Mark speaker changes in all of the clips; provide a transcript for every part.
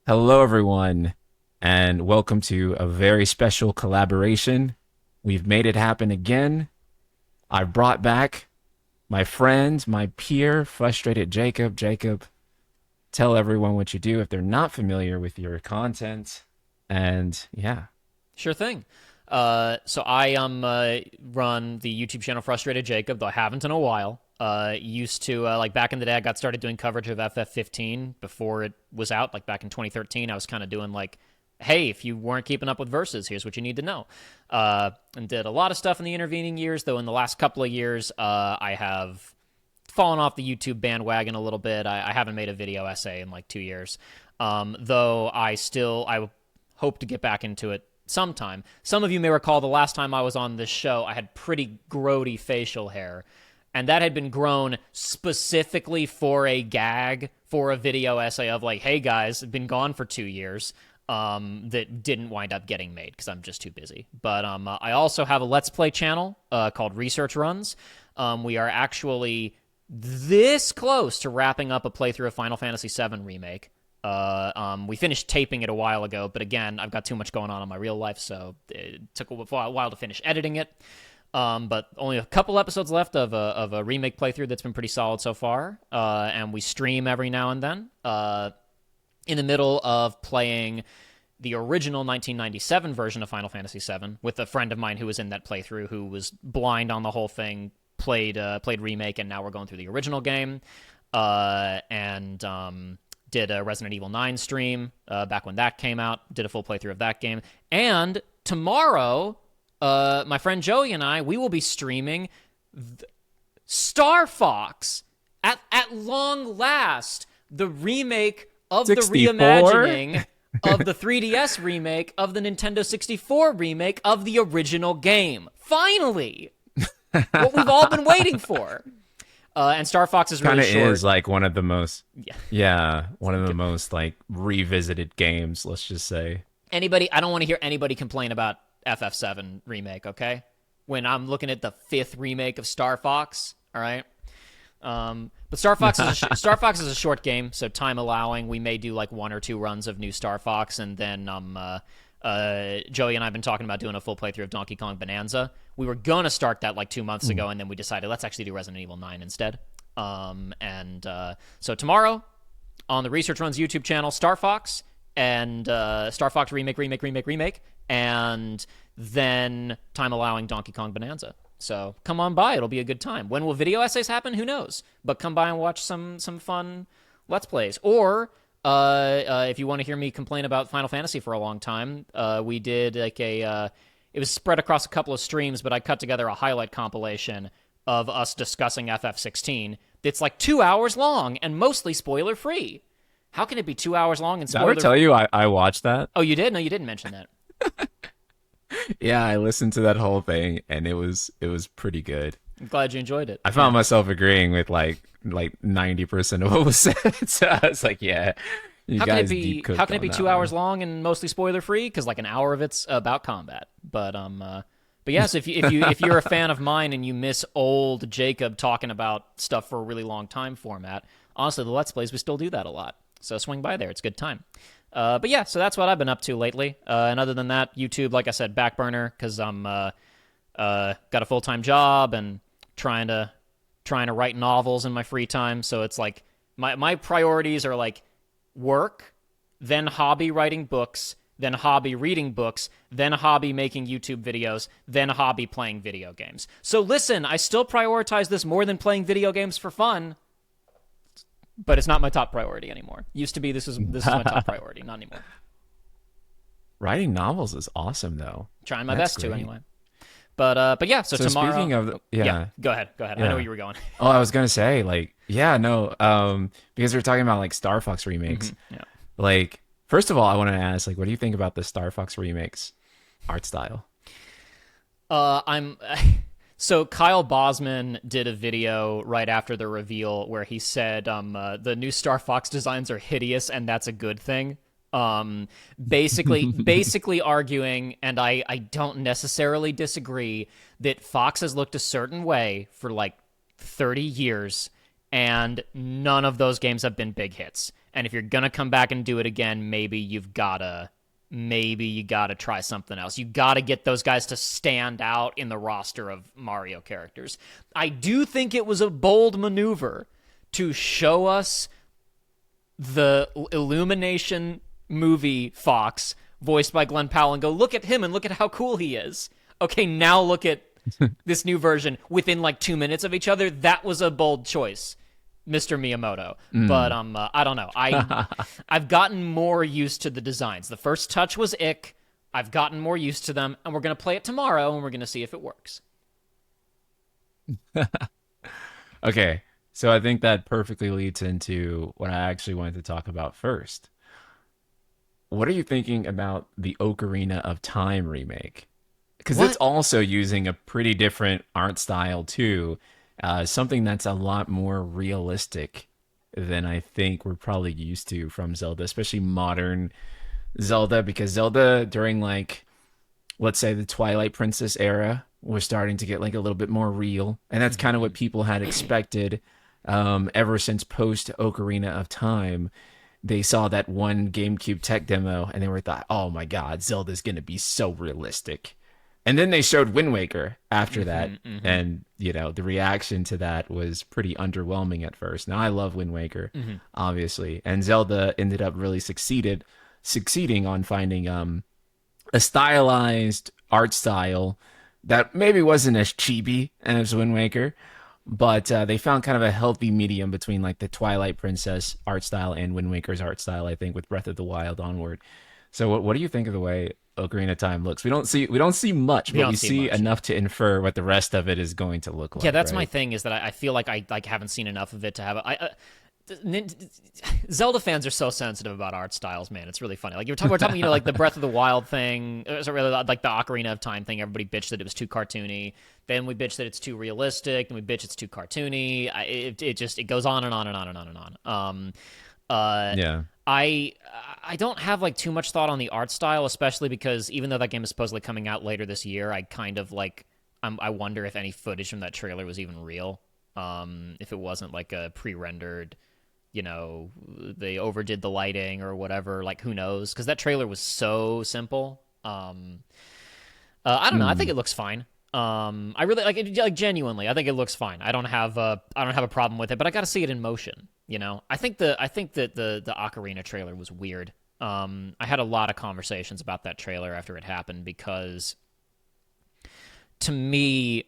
Speaker 1: Hello, everyone, and welcome to a very special collaboration. We've made it happen again. I brought back my friend, my peer, frustrated Jacob. Jacob, tell everyone what you do if they're not familiar with your content. And yeah,
Speaker 2: Sure thing. So I run the YouTube channel Frustrated Jacob, though I haven't in a while. Used to like back in the day, I got started doing coverage of FF15 before it was out. Like back in 2013, I was kind of doing like, hey, if you weren't keeping up with verses, here's what you need to know. And did a lot of stuff in the intervening years, though. In the last couple of years, I have fallen off the YouTube bandwagon a little bit. I haven't made a video essay in like 2 years. Though I hope to get back into it sometime. Some of you may recall the last time I was on this show, I had pretty grody facial hair, and that had been grown specifically for a gag for a video essay of like, hey guys, I've been gone for 2 years. That didn't wind up getting made because I'm just too busy. But I also have a Let's Play channel called Research Runs. We are actually this close to wrapping up a playthrough of Final Fantasy VII Remake. We finished taping it a while ago, but again, I've got too much going on in my real life, so it took a while to finish editing it. But only a couple episodes left of a remake playthrough that's been pretty solid so far. And we stream every now and then. In the middle of playing the original 1997 version of Final Fantasy VII with a friend of mine who was in that playthrough, who was blind on the whole thing, played remake, and now we're going through the original game. And did a Resident Evil 9 stream back when that came out. Did a full playthrough of that game. And tomorrow, my friend Joey and we will be streaming Star Fox at long last, the remake of the
Speaker 1: 64?
Speaker 2: reimagining of the 3DS remake of the Nintendo 64 remake of the original game. Finally! What we've all been waiting for. And Star Fox is
Speaker 1: kind
Speaker 2: really
Speaker 1: of
Speaker 2: short.
Speaker 1: is like one of the most,
Speaker 2: Yeah.
Speaker 1: yeah, one of the most like revisited games, let's just say.
Speaker 2: I don't want to hear anybody complain about FF7 remake, okay? When I'm looking at the fifth remake of Star Fox, all right? But Star Fox is a short game, so time allowing, we may do like one or two runs of new Star Fox, and then Joey and I have been talking about doing a full playthrough of Donkey Kong Bonanza. We were going to start that like 2 months ago, and then we decided let's actually do Resident Evil 9 instead. So tomorrow on the Research Runs YouTube channel, Star Fox and Star Fox remake, and then time allowing Donkey Kong Bonanza. So come on by; it'll be a good time. When will video essays happen? Who knows? But come by and watch some fun Let's Plays. Or if you want to hear me complain about Final Fantasy for a long time, we did like it was spread across a couple of streams, but I cut together a highlight compilation of us discussing FF16. It's like 2 hours long and mostly spoiler free. How can it be 2 hours long and
Speaker 1: Did I
Speaker 2: spoiler?
Speaker 1: ever tell you I watched that?
Speaker 2: Oh, you did? No, you didn't mention that.
Speaker 1: Yeah, I listened to that whole thing, and it was pretty good.
Speaker 2: I'm glad you enjoyed it.
Speaker 1: I found myself agreeing with like 90% of what was said. So I was like, yeah, you
Speaker 2: How can it
Speaker 1: guys
Speaker 2: be?
Speaker 1: deep cooked
Speaker 2: How can it
Speaker 1: on
Speaker 2: be
Speaker 1: that
Speaker 2: 2 hours
Speaker 1: one.
Speaker 2: long and mostly spoiler free? Because like an hour of it's about combat. But yes, if you're a fan of mine and you miss old Jacob talking about stuff for a really long time format, honestly, the Let's Plays we still do that a lot. So swing by there; it's a good time. But yeah, so that's what I've been up to lately. And other than that, YouTube, like I said, back burner because I'm got a full time job and trying to write novels in my free time. So it's like my priorities are like work, then hobby writing books, then hobby reading books, then hobby making YouTube videos, then hobby playing video games. So listen, I still prioritize this more than playing video games for fun, but it's not my top priority anymore. Used to be this is my top priority, not anymore.
Speaker 1: Writing novels is awesome, though.
Speaker 2: Trying my
Speaker 1: That's
Speaker 2: best to
Speaker 1: great.
Speaker 2: anyway. But yeah, so tomorrow.
Speaker 1: Speaking of,
Speaker 2: Yeah,
Speaker 1: yeah,
Speaker 2: go ahead. I know
Speaker 1: yeah.
Speaker 2: where you were going.
Speaker 1: Oh, I was gonna say, like, yeah, no, because we're talking about like Star Fox remakes.
Speaker 2: Yeah.
Speaker 1: Like, first of all, I want to ask, like, what do you think about the Star Fox remakes art style?
Speaker 2: I'm so Kyle Bosman did a video right after the reveal where he said the new Star Fox designs are hideous and that's a good thing. Basically arguing, and I don't necessarily disagree, that Fox has looked a certain way for like 30 years and none of those games have been big hits. And if you're gonna come back and do it again, maybe you gotta try something else. You gotta get those guys to stand out in the roster of Mario characters. I do think it was a bold maneuver to show us the Illumination movie Fox, voiced by Glenn Powell, and go, look at him and look at how cool he is. Okay, now look at this new version within like 2 minutes of each other. That was a bold choice, Mr. Miyamoto. But I don't know. I've gotten more used to the designs. The first touch was ick. I've gotten more used to them, and we're going to play it tomorrow, and we're going to see if it works.
Speaker 1: Okay, so I think that perfectly leads into what I actually wanted to talk about first. What are you thinking about the Ocarina of Time remake? Because it's also using a pretty different art style too, something that's a lot more realistic than I think we're probably used to from Zelda, especially modern Zelda. Because Zelda during like, let's say the Twilight Princess era was starting to get like a little bit more real, and that's kind of what people had expected ever since post Ocarina of Time. They saw that one GameCube tech demo and they were thought, oh my God, Zelda's going to be so realistic. And then they showed Wind Waker after that. And, you know, the reaction to that was pretty underwhelming at first. Now, I love Wind Waker, obviously. And Zelda ended up really succeeding on finding a stylized art style that maybe wasn't as chibi as Wind Waker, but they found kind of a healthy medium between like the Twilight Princess art style and Wind Waker's art style, I think, with Breath of the Wild onward. So what do you think of the way Ocarina of Time looks? We don't see much, but we see enough to infer what the rest of it is going to look like.
Speaker 2: Yeah, that's my
Speaker 1: right?
Speaker 2: thing, is that I feel like I like haven't seen enough of it to have Zelda fans are so sensitive about art styles, man. It's really funny. Like we're talking, you know, like the Breath of the Wild thing, really like the Ocarina of Time thing. Everybody bitched that it was too cartoony. Then we bitched that it's too realistic. Then we bitch it's too cartoony. It goes on and on and on and on and on.
Speaker 1: Yeah.
Speaker 2: I don't have like too much thought on the art style, especially because even though that game is supposedly coming out later this year, I kind of like I wonder if any footage from that trailer was even real. If it wasn't like a pre-rendered, you know, they overdid the lighting or whatever, like who knows? Because that trailer was so simple. I don't know. I think it looks fine. I really like it, like genuinely. I think it looks fine. I don't have a problem with it, but I got to see it in motion. You know, I think that the Ocarina trailer was weird. I had a lot of conversations about that trailer after it happened because, to me,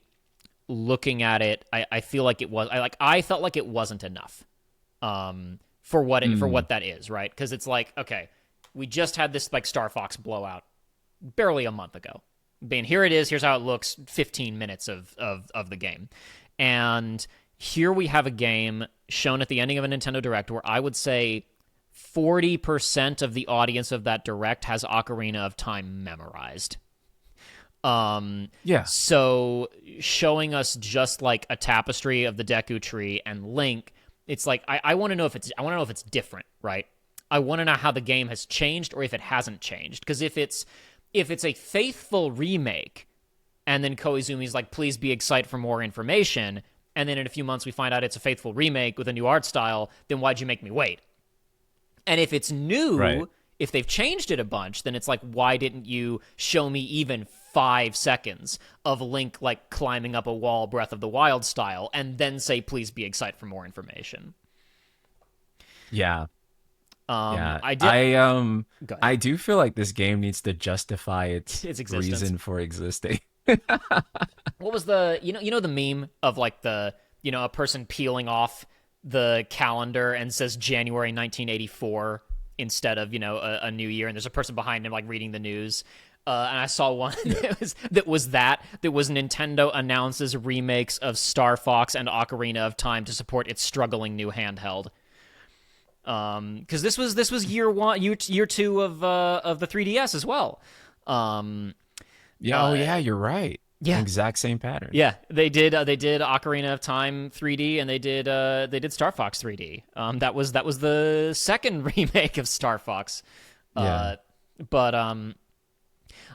Speaker 2: looking at it, I feel like it was I felt like it wasn't enough. For what that is, right? Because it's like, okay, we just had this like Star Fox blowout barely a month ago. Being here it is, here's how it looks, 15 minutes of the game. And here we have a game shown at the ending of a Nintendo Direct where I would say 40% of the audience of that Direct has Ocarina of Time memorized.
Speaker 1: Yeah.
Speaker 2: So showing us just like a tapestry of the Deku Tree and Link, it's like I want to know if it's different, right? I want to know how the game has changed or if it hasn't changed. Because if it's a faithful remake, and then Koizumi's like, please be excited for more information, and then in a few months we find out it's a faithful remake with a new art style, then why'd you make me wait? And if it's new,
Speaker 1: Right.
Speaker 2: if they've changed it a bunch, then it's like, why didn't you show me even 5 seconds of Link like climbing up a wall, Breath of the Wild style, and then say, please be excited for more information?
Speaker 1: Yeah. Yeah.
Speaker 2: I did. Go ahead.
Speaker 1: I do feel like this game needs to justify its
Speaker 2: Its existence.
Speaker 1: reason for existing.
Speaker 2: What was the the meme of like the a person peeling off the calendar and says January 1984 instead of a new year, and there's a person behind him like reading the news. And I saw one that was Nintendo announces remakes of Star Fox and Ocarina of Time to support its struggling new handheld. Because this was year 2 of the 3DS as well.
Speaker 1: Yeah, you're right.
Speaker 2: Yeah.
Speaker 1: Exact same pattern.
Speaker 2: Yeah, they did Ocarina of Time 3D, and they did Star Fox 3D. That was the second remake of Star Fox.
Speaker 1: Yeah.
Speaker 2: But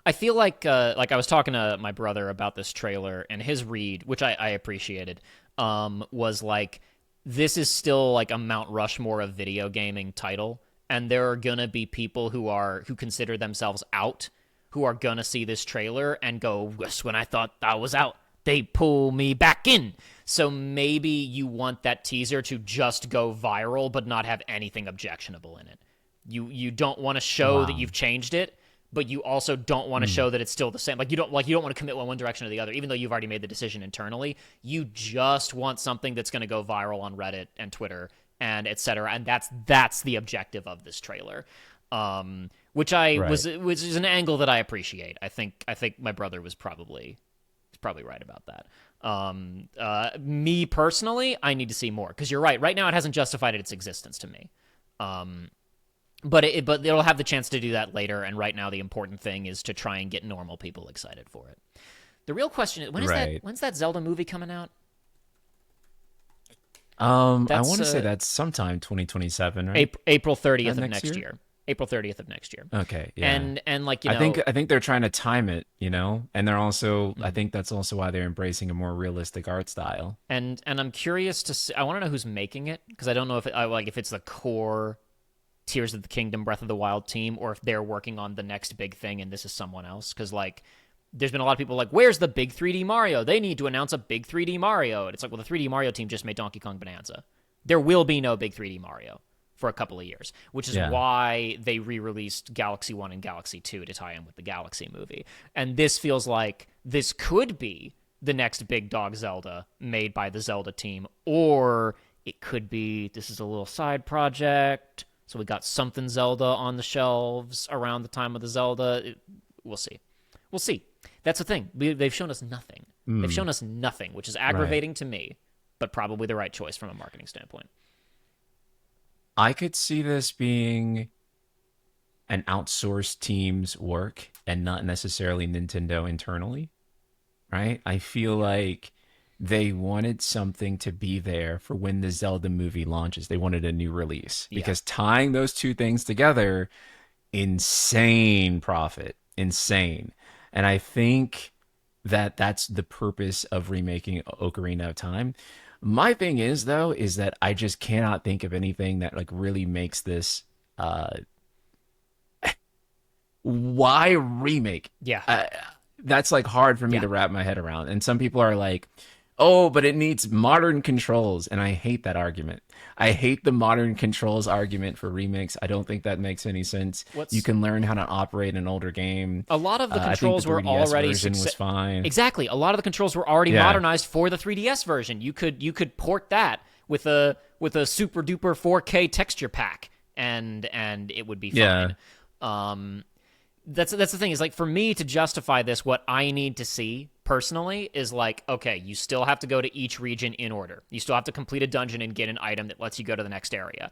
Speaker 2: I feel like I was talking to my brother about this trailer, and his read, which I appreciated, was like, this is still like a Mount Rushmore of video gaming title, and there are gonna be people who consider themselves out who are gonna see this trailer and go, "Yes, when I thought I was out, they pull me back in." So maybe you want that teaser to just go viral but not have anything objectionable in it. You don't want to show that
Speaker 1: Wow.
Speaker 2: you've changed it, but you also don't want to show that it's still the same. Like you don't want to commit one direction or the other, even though you've already made the decision internally. You just want something that's going to go viral on Reddit and Twitter and etc. And that's the objective of this trailer. Which is an angle that I appreciate. I think my brother was probably right about that. Me personally, I need to see more because you're right. Right now, it hasn't justified its existence to me. But it'll have the chance to do that later. And right now, the important thing is to try and get normal people excited for it. The real question is when's that Zelda movie coming out?
Speaker 1: I
Speaker 2: That's
Speaker 1: want to say that's sometime 2027, right?
Speaker 2: April 30th of
Speaker 1: Next
Speaker 2: next
Speaker 1: year?
Speaker 2: year. April 30th of next year.
Speaker 1: Okay, yeah.
Speaker 2: And like
Speaker 1: I think they're trying to time it, and they're also I
Speaker 2: Mhm.
Speaker 1: think that's also why they're embracing a more realistic art style.
Speaker 2: and I'm curious to see. I want to know who's making it because I don't know if it's the core Tears of the Kingdom Breath of the Wild team or if they're working on the next big thing and this is someone else. Because like there's been a lot of people like, where's the big 3D Mario? They need to announce a big 3D Mario. And it's like, well, the 3D Mario team just made Donkey Kong Bonanza. There will be no big 3D Mario for a couple of years, which is
Speaker 1: Yeah.
Speaker 2: why they re-released Galaxy 1 and Galaxy 2 to tie in with the Galaxy movie. And this feels like this could be the next big dog Zelda made by the Zelda team, or it could be this is a little side project. So we got something Zelda on the shelves around the time of the Zelda. We'll see. We'll see. That's the thing. They've shown us nothing. They've shown us nothing, which is aggravating to me, but probably the right choice from a marketing standpoint.
Speaker 1: I could see this being an outsourced team's work and not necessarily Nintendo internally, right? I feel like they wanted something to be there for when the Zelda movie launches. They wanted a new release
Speaker 2: Yeah.
Speaker 1: because tying those two things together, insane profit, insane. And I think that that's the purpose of remaking Ocarina of Time. My thing is though is that I just cannot think of anything that like really makes this why remake?
Speaker 2: Yeah.
Speaker 1: That's like hard for me
Speaker 2: Yeah.
Speaker 1: to wrap my head around. And some people are like, "Oh, but it needs modern controls." And I hate that argument. I hate the modern controls argument for remakes. I don't think that makes any sense. You
Speaker 2: What's
Speaker 1: can learn how to operate an older game.
Speaker 2: a lot of the
Speaker 1: I think the
Speaker 2: controls were
Speaker 1: 3DS
Speaker 2: already
Speaker 1: version was fine.
Speaker 2: Exactly. A lot of the controls were already
Speaker 1: Yeah,
Speaker 2: modernized for the 3DS version. You could port that with a super duper 4K texture pack and it would be
Speaker 1: yeah,
Speaker 2: fine. Um that's the thing is like for me to justify this what I need to see personally is like okay, you still have to go to each region in order. You still have to complete a dungeon and get an item that lets you go to the next area.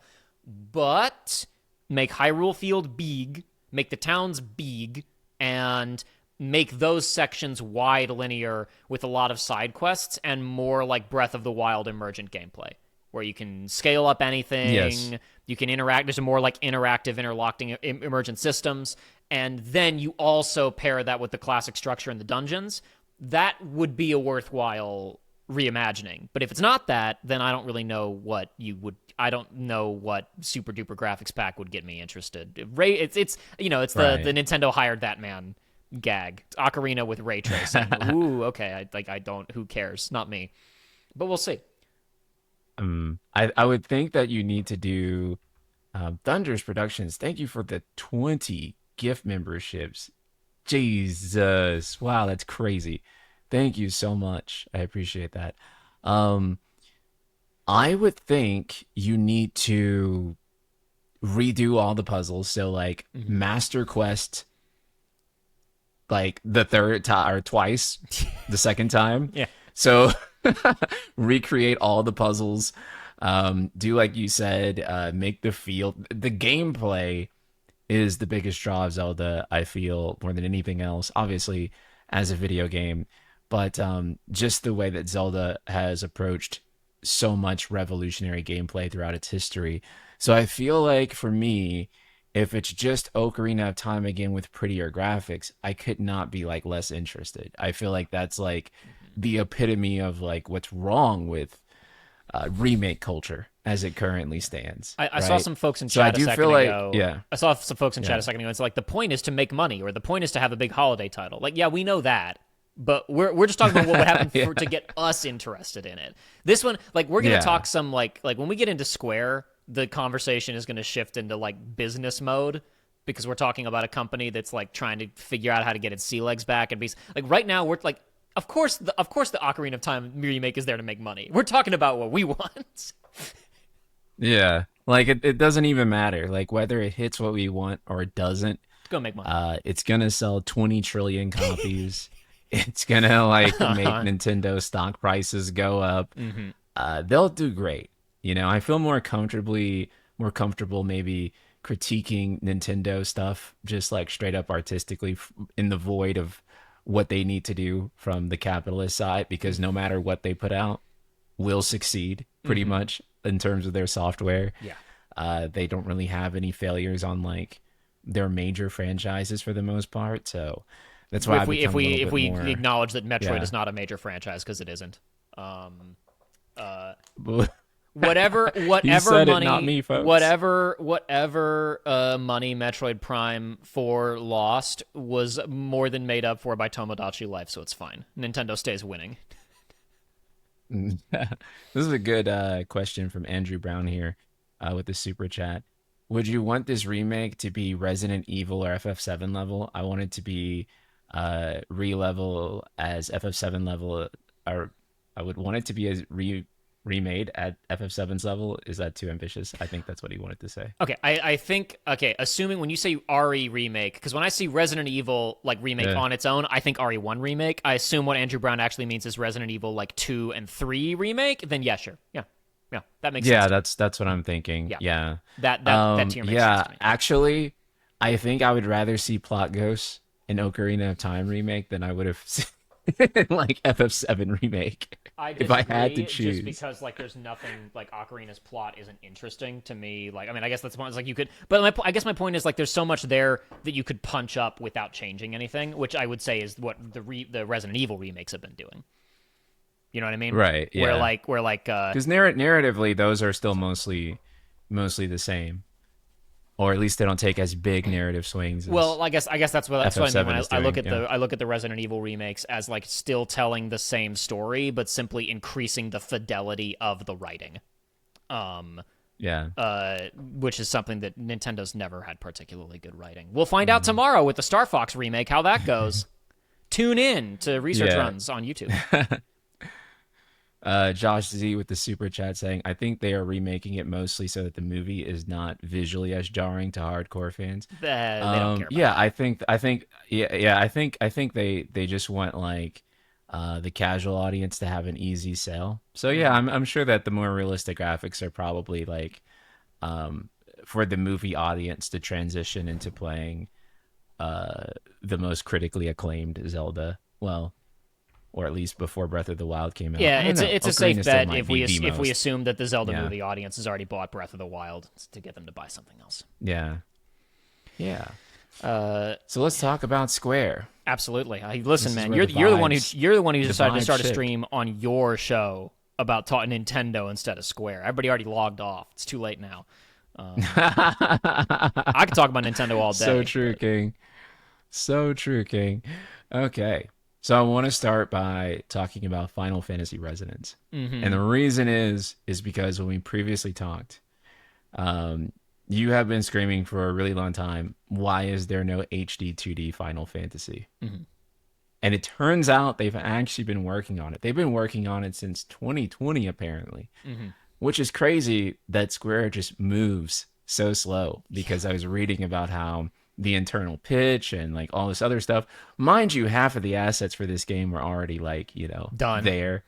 Speaker 2: But make Hyrule Field big, make the towns big, and make those sections wide linear with a lot of side quests and more like Breath of the Wild emergent gameplay, where you can scale up
Speaker 1: yes,
Speaker 2: anything, you can interact. There's a more like interactive, interlocking emergent systems, and then you also pair that with the classic structure in the dungeons. That would be a worthwhile reimagining. But if it's not that, then I don't really know what you would. I don't know what super duper graphics pack would get me interested. It's it's the
Speaker 1: right.
Speaker 2: Nintendo hired that man gag. It's Ocarina with ray tracing. Ooh, okay. I don't. Who cares? Not me. But we'll see.
Speaker 1: I would think that you need to do Thunder's Productions. Thank you for the 20 gift memberships. Jesus. Wow, that's crazy. Thank you so much. I appreciate that. Um, I would think you need to redo all the puzzles. So like
Speaker 2: Hmm.
Speaker 1: Master Quest, like the third time or twice, the second time.
Speaker 2: Yeah.
Speaker 1: So recreate all the puzzles. Do like you said, make the field the gameplay is the biggest draw of Zelda, I feel, more than anything else, obviously, as a video game. But just the way that Zelda has approached so much revolutionary gameplay throughout its history. So I feel like for me, if it's just Ocarina of Time again with prettier graphics, I could not be like less interested. I feel like that's like the epitome of like what's wrong with remake culture as it currently stands.
Speaker 2: I saw
Speaker 1: right?
Speaker 2: some folks in
Speaker 1: So I
Speaker 2: chat a
Speaker 1: do
Speaker 2: second
Speaker 1: feel like,
Speaker 2: ago.
Speaker 1: yeah,
Speaker 2: I saw some folks in chat
Speaker 1: yeah,
Speaker 2: a second ago. It's like the point is to make money, or the point is to have a big holiday title. Like, yeah, we know that, but we're just talking about what would happen
Speaker 1: yeah,
Speaker 2: to get us interested in it. This one, like, we're gonna
Speaker 1: yeah,
Speaker 2: talk some like when we get into Square, the conversation is gonna shift into like business mode because we're talking about a company that's like trying to figure out how to get its sea legs back and be like right now we're like. Of course, the Ocarina of Time remake is there to make money. We're talking about what we want.
Speaker 1: yeah. Like it doesn't even matter. Like whether it hits what we want or it doesn't,
Speaker 2: Go make money.
Speaker 1: it's gonna sell 20 trillion copies. It's gonna like make
Speaker 2: Uh-huh.
Speaker 1: Nintendo stock prices go up.
Speaker 2: Mm-hmm.
Speaker 1: They'll do great. I feel more comfortable maybe critiquing Nintendo stuff just like straight up artistically in the void of what they need to do from the capitalist side because no matter what they put out will succeed pretty
Speaker 2: Mm-hmm.
Speaker 1: much in terms of their software.
Speaker 2: Yeah.
Speaker 1: They don't really have any failures on like their major franchises for the most part. So that's why
Speaker 2: If
Speaker 1: I've
Speaker 2: we if
Speaker 1: become a
Speaker 2: we
Speaker 1: little
Speaker 2: if
Speaker 1: bit
Speaker 2: we
Speaker 1: more,
Speaker 2: acknowledge that Metroid
Speaker 1: yeah.
Speaker 2: is not a major franchise because it isn't. Um,
Speaker 1: You
Speaker 2: whatever
Speaker 1: said it, not
Speaker 2: money,
Speaker 1: me, folks.
Speaker 2: whatever money Metroid Prime 4 lost was more than made up for by Tomodachi Life, so it's fine. Nintendo stays winning.
Speaker 1: This is a good question from Andrew Brown here with the super chat. Would you want this remake to be Resident Evil or FF7 level? I want it to be re-level as FF7 level, or I would want it to be as remade at FF7's level. Is that too ambitious? I think that's what he wanted to say.
Speaker 2: Okay, I think assuming when you say RE remake, because when I see Resident Evil like remake
Speaker 1: Yeah.
Speaker 2: on its own, I think RE1 remake. I assume what Andrew Brown actually means is Resident Evil like 2 and 3 remake. Then yeah, sure, yeah, that makes sense
Speaker 1: Yeah,
Speaker 2: to me.
Speaker 1: that's what I'm thinking.
Speaker 2: Yeah,
Speaker 1: Yeah.
Speaker 2: that tier makes sense
Speaker 1: Yeah,
Speaker 2: to me.
Speaker 1: actually, I think I would rather see Plot Ghosts in Ocarina of Time remake than I would have seen like FF7 remake
Speaker 2: I
Speaker 1: if I had to
Speaker 2: disagree just
Speaker 1: choose.
Speaker 2: because like there's nothing like Ocarina's plot isn't interesting to me. Like I mean I guess that's one. It's like you could, but I guess my point is like there's so much there that you could punch up without changing anything, which I would say is what the Resident Evil remakes have been doing. You know what I mean?
Speaker 1: Right,
Speaker 2: Where
Speaker 1: yeah.
Speaker 2: like where like
Speaker 1: Because narratively, those are still mostly the same, or at least they don't take as big narrative swings as
Speaker 2: well I guess that's what I mean when
Speaker 1: FF7 is
Speaker 2: I look
Speaker 1: doing.
Speaker 2: at
Speaker 1: Yeah,
Speaker 2: the Resident Evil remakes as like still telling the same story but simply increasing the fidelity of the writing. Um
Speaker 1: yeah.
Speaker 2: which is something that Nintendo's never had particularly good writing. We'll find out tomorrow with the Star Fox remake how that goes. Tune in to research
Speaker 1: Yeah.
Speaker 2: runs on YouTube.
Speaker 1: Josh Z with the super chat saying, "I think they are remaking it mostly so that the movie is not visually as jarring to hardcore fans."
Speaker 2: They don't care about
Speaker 1: Yeah,
Speaker 2: that.
Speaker 1: I think they just want like the casual audience to have an easy sell. So yeah, I'm sure that the more realistic graphics are probably like for the movie audience to transition into playing the most critically acclaimed Zelda. Well, or at least before Breath of the Wild came out.
Speaker 2: Yeah,
Speaker 1: I don't know.
Speaker 2: it's a
Speaker 1: Ocarina
Speaker 2: safe
Speaker 1: still
Speaker 2: bet
Speaker 1: might
Speaker 2: if
Speaker 1: be the
Speaker 2: if we
Speaker 1: most.
Speaker 2: assume that the Zelda
Speaker 1: Yeah.
Speaker 2: movie audience has already bought Breath of the Wild to get them to buy something else.
Speaker 1: Yeah. Yeah.
Speaker 2: Uh,
Speaker 1: So let's talk about Square.
Speaker 2: absolutely. Listen,
Speaker 1: This is
Speaker 2: man,
Speaker 1: where
Speaker 2: you're the one who
Speaker 1: the
Speaker 2: decided to
Speaker 1: vibes
Speaker 2: start a
Speaker 1: shift.
Speaker 2: stream on your show about Nintendo instead of Square. Everybody already logged off. It's too late now. I could talk about Nintendo all
Speaker 1: So
Speaker 2: day.
Speaker 1: true,
Speaker 2: But
Speaker 1: King. So true, King. Okay. So I want to start by talking about Final Fantasy Resonance. And the reason is because when we previously talked, you have been screaming for a really long time, why is there no HD 2D Final Fantasy? And it turns out they've actually been working on it. They've been working on it since 2020, apparently, which is crazy that Square just moves so slow because I was reading about how the internal pitch and like all this other stuff. Mind you, half of the assets for this game were already like,
Speaker 2: done.
Speaker 1: there.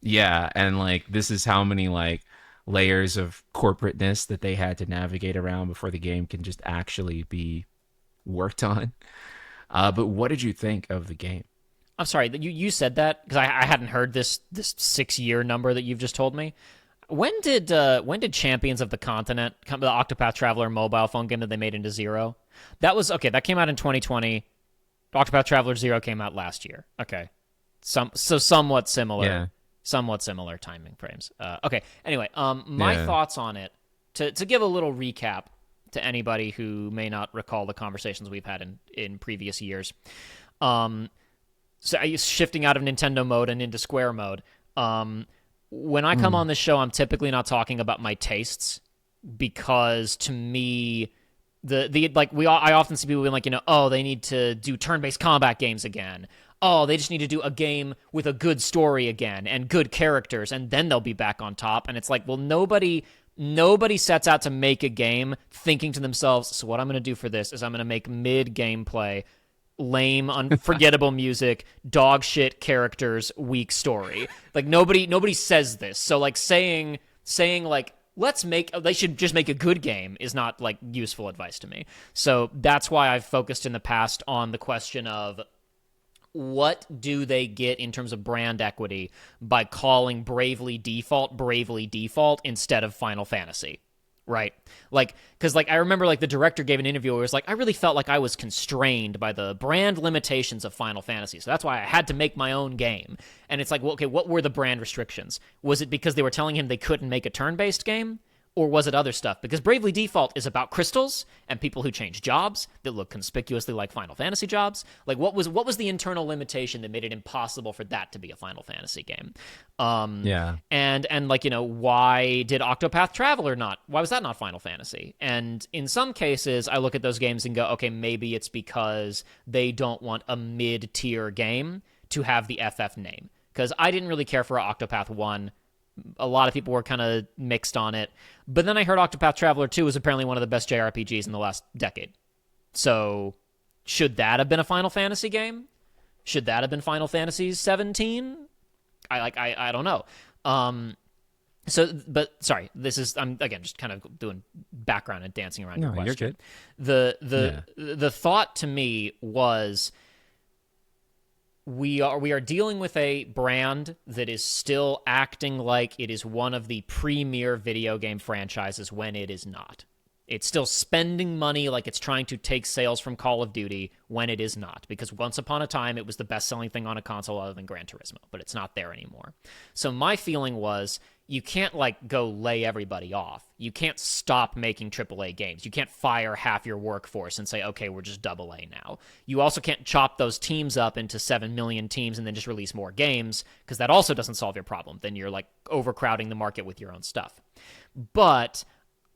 Speaker 1: Yeah, and like this is how many like layers of corporateness that they had to navigate around before the game can just actually be worked on. But what did you think of the game?
Speaker 2: I'm sorry that you said that because I hadn't heard this 6 year number that you've just told me. When did Champions of the Continent come, the Octopath Traveler mobile phone game that they made into Zero? That was okay. That came out in 2020. Octopath Traveler Zero came out last year. Okay, somewhat similar.
Speaker 1: Yeah.
Speaker 2: somewhat similar timing frames. Okay. Anyway, my
Speaker 1: Yeah.
Speaker 2: thoughts on it. To give a little recap to anybody who may not recall the conversations we've had in previous years. Um, so shifting out of Nintendo mode and into Square mode. When I come
Speaker 1: Mm.
Speaker 2: on this show, I'm typically not talking about my tastes because to me, the like I often see people being like, oh, they need to do turn-based combat games again. Oh, they just need to do a game with a good story again and good characters, and then they'll be back on top. And it's like, well, nobody sets out to make a game thinking to themselves, so what I'm going to do for this is I'm going to make mid gameplay lame, unforgettable music, dog shit characters, weak story. Like nobody says this. So like saying like they should just make a good game is not like useful advice to me. So that's why I've focused in the past on the question of what do they get in terms of brand equity by calling Bravely Default instead of Final Fantasy. Right. Like, because, like, I remember, like, the director gave an interview where it was like, I really felt like I was constrained by the brand limitations of Final Fantasy. So that's why I had to make my own game. And it's like, well, okay, what were the brand restrictions? Was it because they were telling him they couldn't make a turn based game? Or was it other stuff? Because Bravely Default is about crystals and people who change jobs that look conspicuously like Final Fantasy jobs. Like, what was the internal limitation that made it impossible for that to be a Final Fantasy game?
Speaker 1: Yeah.
Speaker 2: And like, why did Octopath Traveler not? Why was that not Final Fantasy? And in some cases, I look at those games and go, okay, maybe it's because they don't want a mid-tier game to have the FF name. Because I didn't really care for Octopath 1. A lot of people were kind of mixed on it. But then I heard Octopath Traveler 2 was apparently one of the best JRPGs in the last decade. So should that have been a Final Fantasy game? Should that have been Final Fantasy 17? I don't know. But sorry, I'm again just kind of doing background and dancing around your
Speaker 1: No,
Speaker 2: question.
Speaker 1: you're good.
Speaker 2: The thought to me was we are dealing with a brand that is still acting like it is one of the premier video game franchises when it is not. It's still spending money like it's trying to take sales from Call of Duty when it is not, because once upon a time it was the best-selling thing on a console other than Gran Turismo, but it's not there anymore. So my feeling was you can't like go lay everybody off. You can't stop making AAA games. You can't fire half your workforce and say, okay, we're just AA now. You also can't chop those teams up into 7 million teams and then just release more games, because that also doesn't solve your problem. Then you're like overcrowding the market with your own stuff. But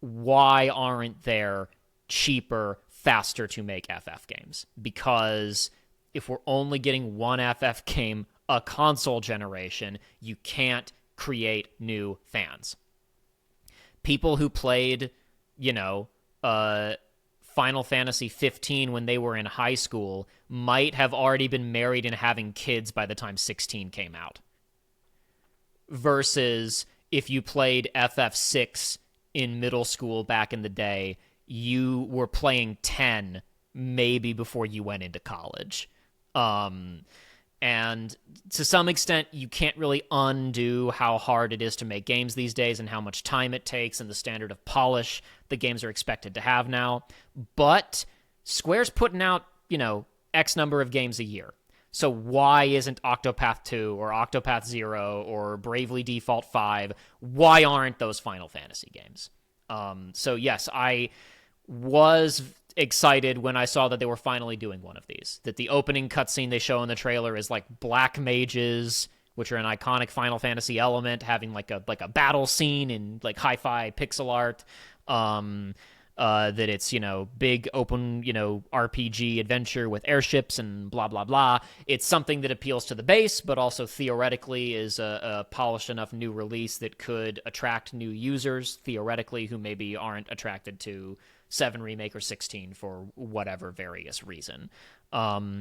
Speaker 2: why aren't there cheaper, faster to make FF games? Because if we're only getting one FF game a console generation, you can't create new fans. People who played, Final Fantasy 15 when they were in high school might have already been married and having kids by the time 16 came out. Versus if you played FF6 in middle school back in the day, you were playing 10 maybe before you went into college. And to some extent, you can't really undo how hard it is to make games these days and how much time it takes and the standard of polish the games are expected to have now. But Square's putting out, X number of games a year. So why isn't Octopath 2 or Octopath 0 or Bravely Default 5? Why aren't those Final Fantasy games? So yes, I was excited when I saw that they were finally doing one of these. That the opening cutscene they show in the trailer is like black mages, which are an iconic Final Fantasy element, having like a battle scene in like hi-fi pixel art. That it's, big open, RPG adventure with airships and blah, blah, blah. It's something that appeals to the base, but also theoretically is a polished enough new release that could attract new users, theoretically, who maybe aren't attracted to 7 Remake or 16 for whatever various reason. My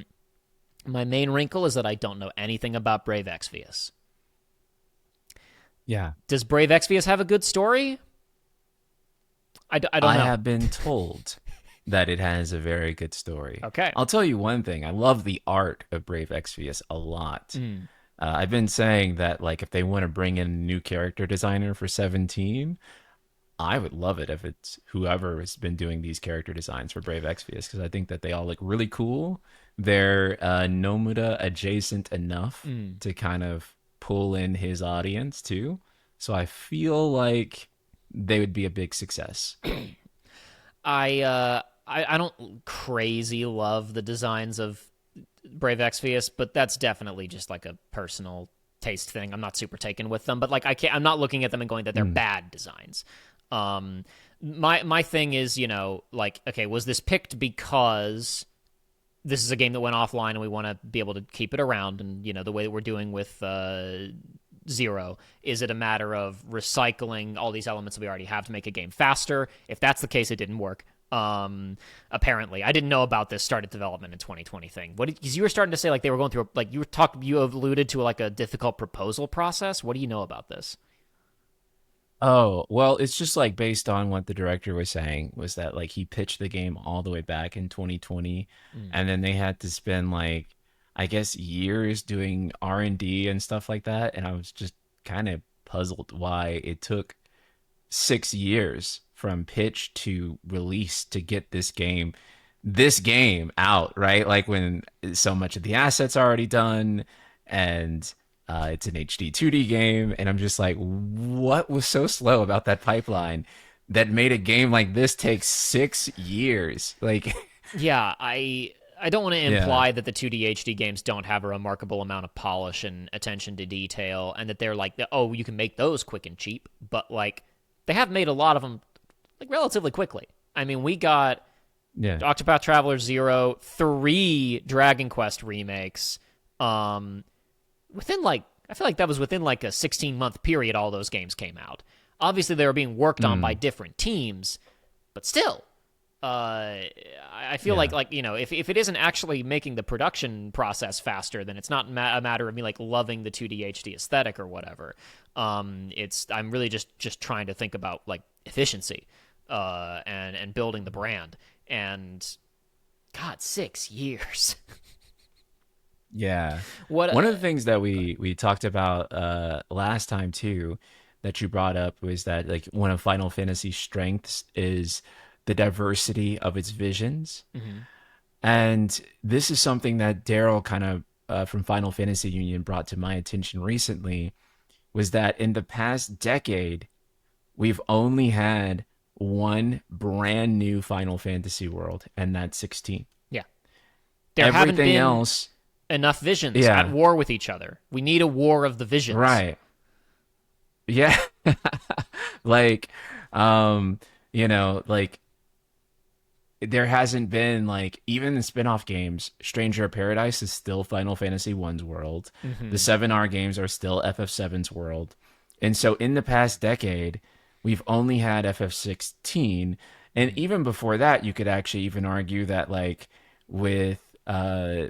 Speaker 2: main wrinkle is that I don't know anything about Brave Exvius.
Speaker 1: Yeah.
Speaker 2: Does Brave Exvius have a good story? I don't know.
Speaker 1: I have been told that it has a very good story.
Speaker 2: Okay.
Speaker 1: I'll tell you one thing. I love the art of Brave Exvius a lot. I've been saying that, like, if they want to bring in a new character designer for 17, I would love it if it's whoever has been doing these character designs for Brave Exvius, because I think that they all look really cool. They're Nomura adjacent enough to kind of pull in his audience too. So I feel like they would be a big success.
Speaker 2: I don't crazy love the designs of Brave Exvius, but that's definitely just like a personal taste thing. I'm not super taken with them, but like I'm not looking at them and going that they're bad designs. My thing is, like, okay, was this picked because this is a game that went offline and we want to be able to keep it around, and the way that we're doing with Zero, is it a matter of recycling all these elements that we already have to make a game faster? If that's the case, it didn't work. Apparently I didn't know about this started development in 2020 thing. Because you were starting to say like they were going through, like, you alluded to like a difficult proposal process. What do you know about this?
Speaker 1: Oh, well, it's just like based on what the director was saying was that like he pitched the game all the way back in 2020,
Speaker 2: Mm.
Speaker 1: and then they had to spend like I guess years doing R&D and stuff like that, and I was just kind of puzzled why it took 6 years from pitch to release to get this game out, right? Like when so much of the assets are already done, and it's an HD 2D game, and I'm just like, what was so slow about that pipeline that made a game like this take 6 years? Like,
Speaker 2: Yeah, I don't want to
Speaker 1: yeah,
Speaker 2: imply that the 2D HD games don't have a remarkable amount of polish and attention to detail, and that they're like, oh, you can make those quick and cheap, but like they have made a lot of them like relatively quickly. I mean, we got
Speaker 1: yeah,
Speaker 2: Octopath Traveler 0, 3 Dragon Quest remakes, um, within like, I feel like that was within like a 16-month period all those games came out. Obviously they were being worked on by
Speaker 1: mm,
Speaker 2: different teams, but still, I feel
Speaker 1: yeah,
Speaker 2: like if it isn't actually making the production process faster, then it's not a matter of me like loving the 2D HD aesthetic or whatever. It's I'm really just trying to think about like efficiency, and building the brand. And God, 6 years.
Speaker 1: yeah.
Speaker 2: What?
Speaker 1: One of the things that we talked about last time too that you brought up was that like one of Final Fantasy's strengths is the diversity of its visions.
Speaker 2: Mhm.
Speaker 1: And this is something that Daryl kind of from Final Fantasy Union brought to my attention recently was that in the past decade, we've only had one brand new Final Fantasy world, and that's 16.
Speaker 2: Yeah, there haven't
Speaker 1: Everything
Speaker 2: been
Speaker 1: else,
Speaker 2: enough visions at
Speaker 1: yeah,
Speaker 2: war with each other. We need a war of the visions.
Speaker 1: right. Yeah. Like, um, like there hasn't been like even the spin-off games, Stranger of Paradise is still Final Fantasy One's world. The
Speaker 2: Hmm.
Speaker 1: 7R games are still FF7's world. And so in the past decade, we've only had FF16. And even before that, you could actually even argue that like with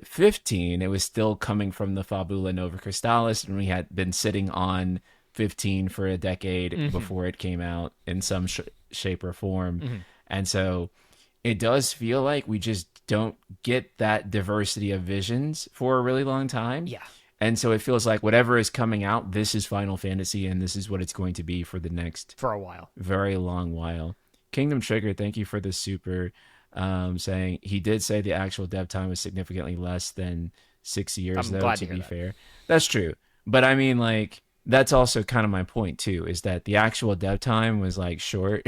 Speaker 1: 15, it was still coming from the Fabula Nova Crystallis, and we had been sitting on 15 for a decade
Speaker 2: Hmm.
Speaker 1: before it came out in some shape or form.
Speaker 2: Hmm.
Speaker 1: And so it does feel like we just don't get that diversity of visions for a really long time.
Speaker 2: Yeah,
Speaker 1: And so it feels like whatever is coming out, this is Final Fantasy, and this is what it's going to be for the next
Speaker 2: for a while.
Speaker 1: very long while. Kingdom Trigger, thank you for the super saying he did say the actual dev time was significantly less than 6 years,
Speaker 2: I'm
Speaker 1: though,
Speaker 2: glad
Speaker 1: to
Speaker 2: to hear
Speaker 1: be
Speaker 2: that.
Speaker 1: fair. That's true. But I mean, like, that's also kind of my point, too, is that the actual dev time was like short,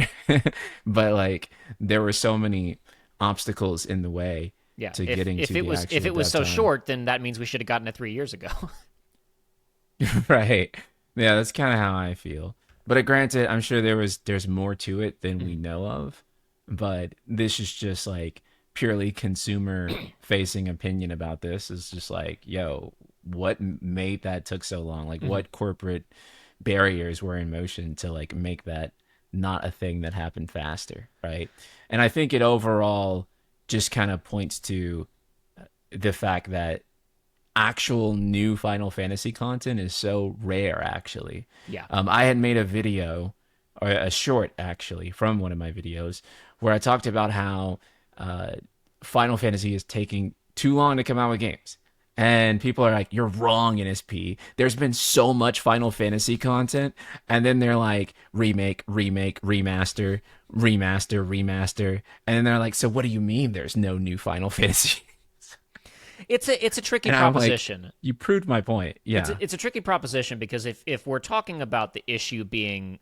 Speaker 1: but like there were so many obstacles in the way
Speaker 2: Yeah,
Speaker 1: to
Speaker 2: if
Speaker 1: getting
Speaker 2: if
Speaker 1: to
Speaker 2: it
Speaker 1: the
Speaker 2: was if
Speaker 1: actual
Speaker 2: it was
Speaker 1: dev
Speaker 2: so
Speaker 1: time.
Speaker 2: short, then that means we should have gotten it 3 years ago.
Speaker 1: Right. Yeah, that's kind of how I feel. But granted, I'm sure there's more to it than we
Speaker 2: Mhm.
Speaker 1: know of. But this is just like purely consumer facing opinion about this is just like, yo, what made that took so long? Like
Speaker 2: Mhm.
Speaker 1: what corporate barriers were in motion to like make that not a thing that happened faster, right? And I think it overall just kind of points to the fact that actual new Final Fantasy content is so rare, actually.
Speaker 2: Yeah.
Speaker 1: I had made a video, or a short actually, from one of my videos, where I talked about how uh, Final Fantasy is taking too long to come out with games. And people are like, you're wrong, NSP. There's been so much Final Fantasy content. And then they're like, remake, remake, remaster, remaster, remaster. And then they're like, so what do you mean there's no new Final Fantasy?
Speaker 2: It's a tricky
Speaker 1: And I'm like,
Speaker 2: proposition.
Speaker 1: you proved my point.
Speaker 2: It's
Speaker 1: Yeah.
Speaker 2: a, it's a tricky proposition because if we're talking about the issue being,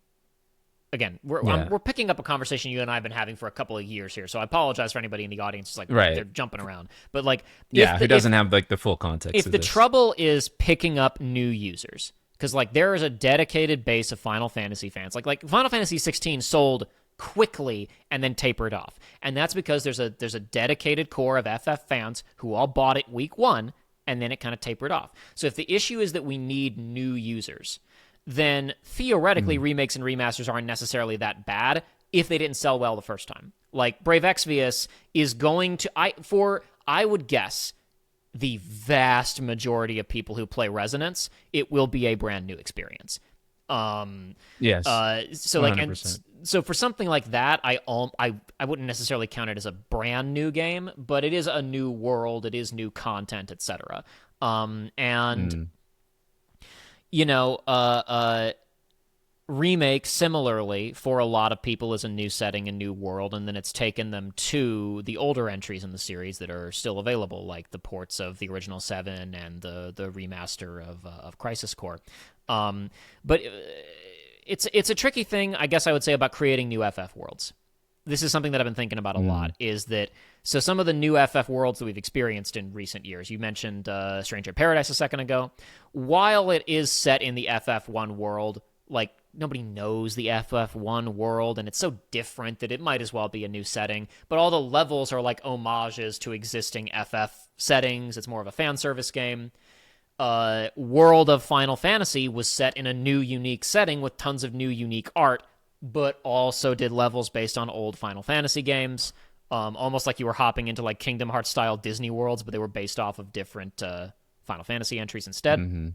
Speaker 2: again,
Speaker 1: Yeah.
Speaker 2: we're picking up a conversation you and I have been having for a couple of years here, so I apologize for anybody in the audience. It's like they're
Speaker 1: Right.
Speaker 2: jumping around, but like
Speaker 1: Yeah. Who doesn't have like the full context
Speaker 2: if
Speaker 1: of
Speaker 2: the
Speaker 1: this?
Speaker 2: trouble is picking up new users, because like there is a dedicated base of Final Fantasy fans, like Final Fantasy 16 sold quickly and then tapered off, and that's because there's a dedicated core of FF fans who all bought it week one, and then it kind of tapered off. So if the issue is that we need new users, then theoretically remakes and remasters aren't necessarily that bad if they didn't sell well the first time. Like Brave Exvius is going to I would guess the vast majority of people who play Resonance, it will be a brand new experience.
Speaker 1: Yes.
Speaker 2: So like, and
Speaker 1: 100%.
Speaker 2: so for something like that, I wouldn't necessarily count it as a brand new game, but it is a new world, it is new content, etc. And
Speaker 1: Mm.
Speaker 2: you know, Remake similarly for a lot of people is a new setting, a new world, and then it's taken them to the older entries in the series that are still available, like the ports of the original 7 and the remaster of Crisis Core. But it's a tricky thing, I guess I would say, about creating new FF worlds. This is something that I've been thinking about a lot, is that so some of the new FF worlds that we've experienced in recent years, you mentioned Stranger Paradise a second ago, while it is set in the FF1 world, like nobody knows the FF1 world, and it's so different that it might as well be a new setting, but all the levels are like homages to existing FF settings. It's more of a fan service game. World of Final Fantasy was set in a new, unique setting with tons of new, unique art, but also did levels based on old Final Fantasy games, almost like you were hopping into like Kingdom Hearts style Disney worlds, but they were based off of different Final Fantasy entries instead.
Speaker 1: Mm-hmm.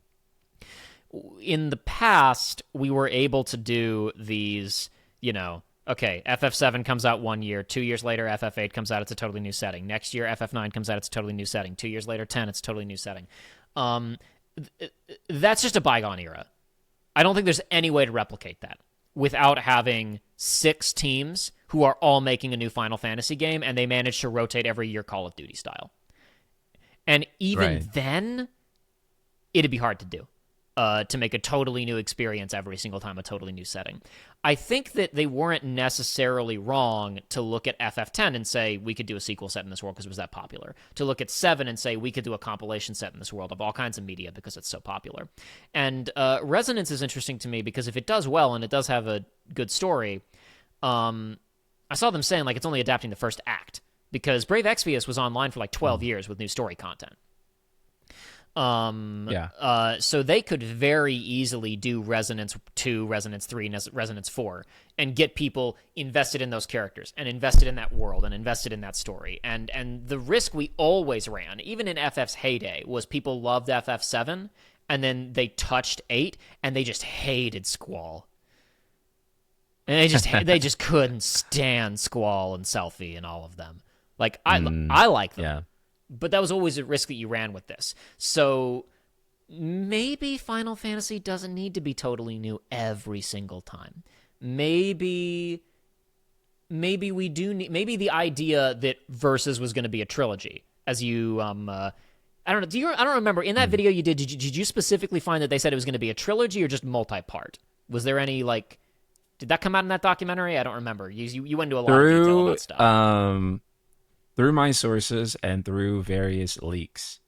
Speaker 2: In the past, we were able to do these, okay, FF7 comes out 1 year, 2 years later, FF8 comes out, it's a totally new setting. Next year, FF9 comes out, it's a totally new setting. 2 years later, 10, it's a totally new setting. That's just a bygone era. I don't think there's any way to replicate that without having 6 teams who are all making a new Final Fantasy game, and they manage to rotate every year Call of Duty style. And even then, it'd be hard to do. To make a totally new experience every single time, a totally new setting. I think that they weren't necessarily wrong to look at FF10 and say, we could do a sequel set in this world because it was that popular. To look at 7 and say, we could do a compilation set in this world of all kinds of media because it's so popular. And Resonance is interesting to me because if it does well and it does have a good story, I saw them saying like it's only adapting the first act because Brave Exvius was online for like 12 years with new story content. So they could very easily do Resonance 2, Resonance 3, and Resonance 4 and get people invested in those characters and invested in that world and invested in that story. And the risk we always ran, even in FF's heyday, was people loved FF7 and then they touched 8 and they just hated Squall. And they just couldn't stand Squall and Selphie and all of them. Like I like them.
Speaker 1: Yeah.
Speaker 2: But that was always a risk that you ran with this. So maybe Final Fantasy doesn't need to be totally new every single time. Maybe we do need, maybe the idea that Versus was going to be a trilogy, as you I don't know. I don't remember in that video you did. Did you specifically find that they said it was going to be a trilogy or just multi-part? Was there any like? Did that come out in that documentary? I don't remember. You went into a lot of detail about stuff.
Speaker 1: Through my sources and through various leaks,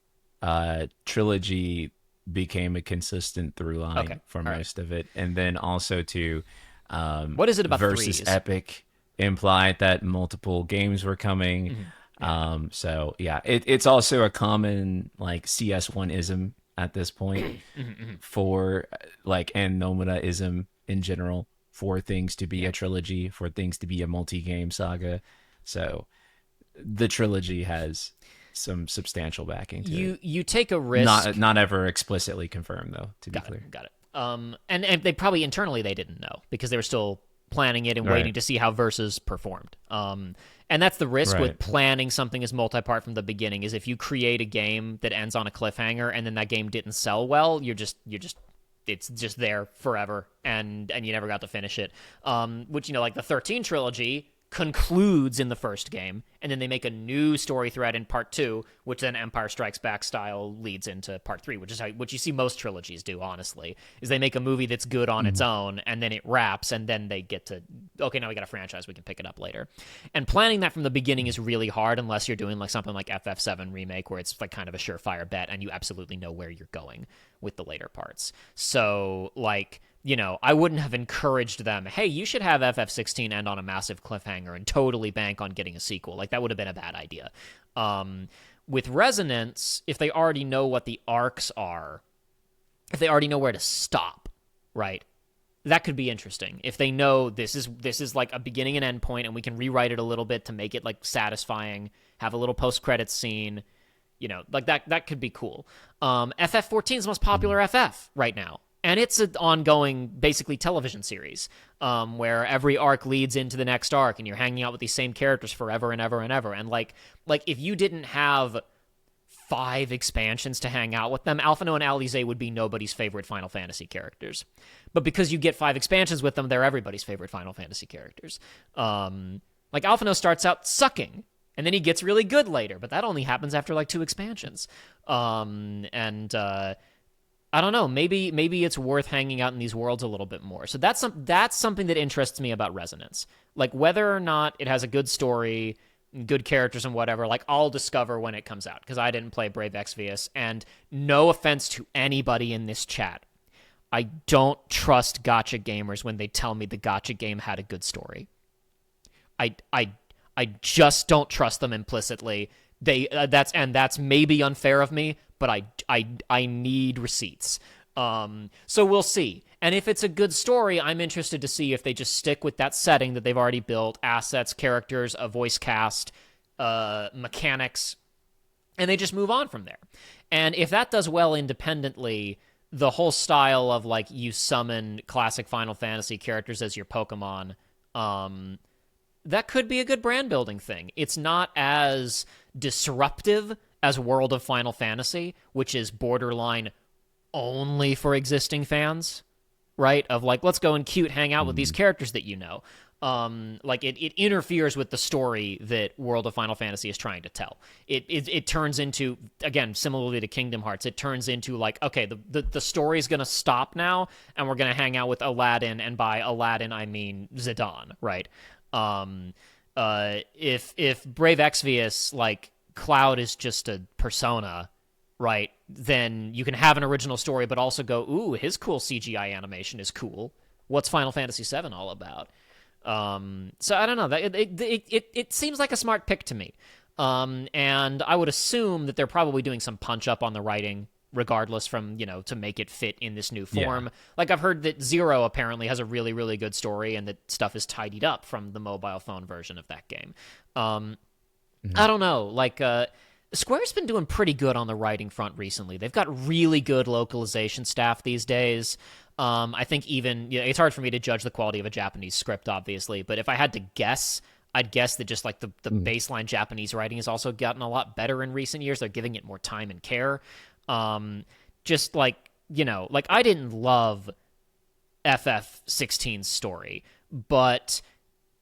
Speaker 1: trilogy became a consistent through line for most of it, and then also to
Speaker 2: what is it about
Speaker 1: Versus
Speaker 2: threes?
Speaker 1: Epic implied that multiple games were coming. So yeah, it's also a common like CS1 ism at this point for like and Nomada ism in general for things to be a trilogy, for things to be a multi-game saga. So the trilogy has some substantial backing to it.
Speaker 2: You take a risk.
Speaker 1: Not ever explicitly confirmed though, to be clear.
Speaker 2: Got it. And they probably internally they didn't know because they were still planning it and waiting to see how Versus performed. And that's the risk with planning something as multi-part from the beginning is if you create a game that ends on a cliffhanger and then that game didn't sell well, it's just there forever and you never got to finish it. Which, like the 13 trilogy concludes in the first game, and then they make a new story thread in part 2, which then Empire Strikes Back style leads into part 3, which is what you see most trilogies do, honestly, is they make a movie that's good on its own, and then it wraps, and then they get to, okay, now we got a franchise, we can pick it up later. And planning that from the beginning is really hard unless you're doing like something like FF7 Remake, where it's like kind of a surefire bet, and you absolutely know where you're going with the later parts. So, like, I wouldn't have encouraged them, hey, you should have FF16 end on a massive cliffhanger and totally bank on getting a sequel. Like, that would have been a bad idea. With Resonance, if they already know what the arcs are, if they already know where to stop, right, that could be interesting. If they know this is like a beginning and end point, and we can rewrite it a little bit to make it like satisfying, have a little post-credits scene, like that could be cool. FF14 is the most popular FF right now. And it's an ongoing, basically, television series where every arc leads into the next arc, and you're hanging out with these same characters forever and ever and ever. And like if you didn't have 5 expansions to hang out with them, Alphino and Alize would be nobody's favorite Final Fantasy characters. But because you get 5 expansions with them, they're everybody's favorite Final Fantasy characters. Like Alphino starts out sucking, and then he gets really good later, but that only happens after like 2 expansions. I don't know. Maybe it's worth hanging out in these worlds a little bit more. So that's something that interests me about Resonance. Like, whether or not it has a good story, good characters, and whatever, like, I'll discover when it comes out, because I didn't play Brave Exvius. And no offense to anybody in this chat, I don't trust gacha gamers when they tell me the gacha game had a good story. I just don't trust them implicitly. That's maybe unfair of me, but I need receipts. So we'll see. And if it's a good story, I'm interested to see if they just stick with that setting that they've already built, assets, characters, a voice cast, mechanics, and they just move on from there. And if that does well independently, the whole style of like you summon classic Final Fantasy characters as your Pokemon, that could be a good brand building thing. It's not as disruptive as World of Final Fantasy, which is borderline only for existing fans, right? Of like, let's go and cute hang out with these characters that you know. Like it interferes with the story that World of Final Fantasy is trying to tell. It turns into, again, similarly to Kingdom Hearts, it turns into like, okay, the story's going to stop now, and we're going to hang out with Aladdin, and by Aladdin I mean Zidane, right? If Brave Exvius, like, Cloud is just a persona, right, then you can have an original story, but also go, ooh, his cool CGI animation is cool. What's Final Fantasy VII all about? So I don't know. It seems like a smart pick to me. And I would assume that they're probably doing some punch up on the writing, regardless, from, to make it fit in this new form. Yeah. Like, I've heard that Zero apparently has a really, really good story, and that stuff is tidied up from the mobile phone version of that game. I don't know. Like, Square's been doing pretty good on the writing front recently. They've got really good localization staff these days. I think even, it's hard for me to judge the quality of a Japanese script, obviously, but if I had to guess, I'd guess that just like the baseline Japanese writing has also gotten a lot better in recent years. They're giving it more time and care. Just like, like I didn't love FF16's story, but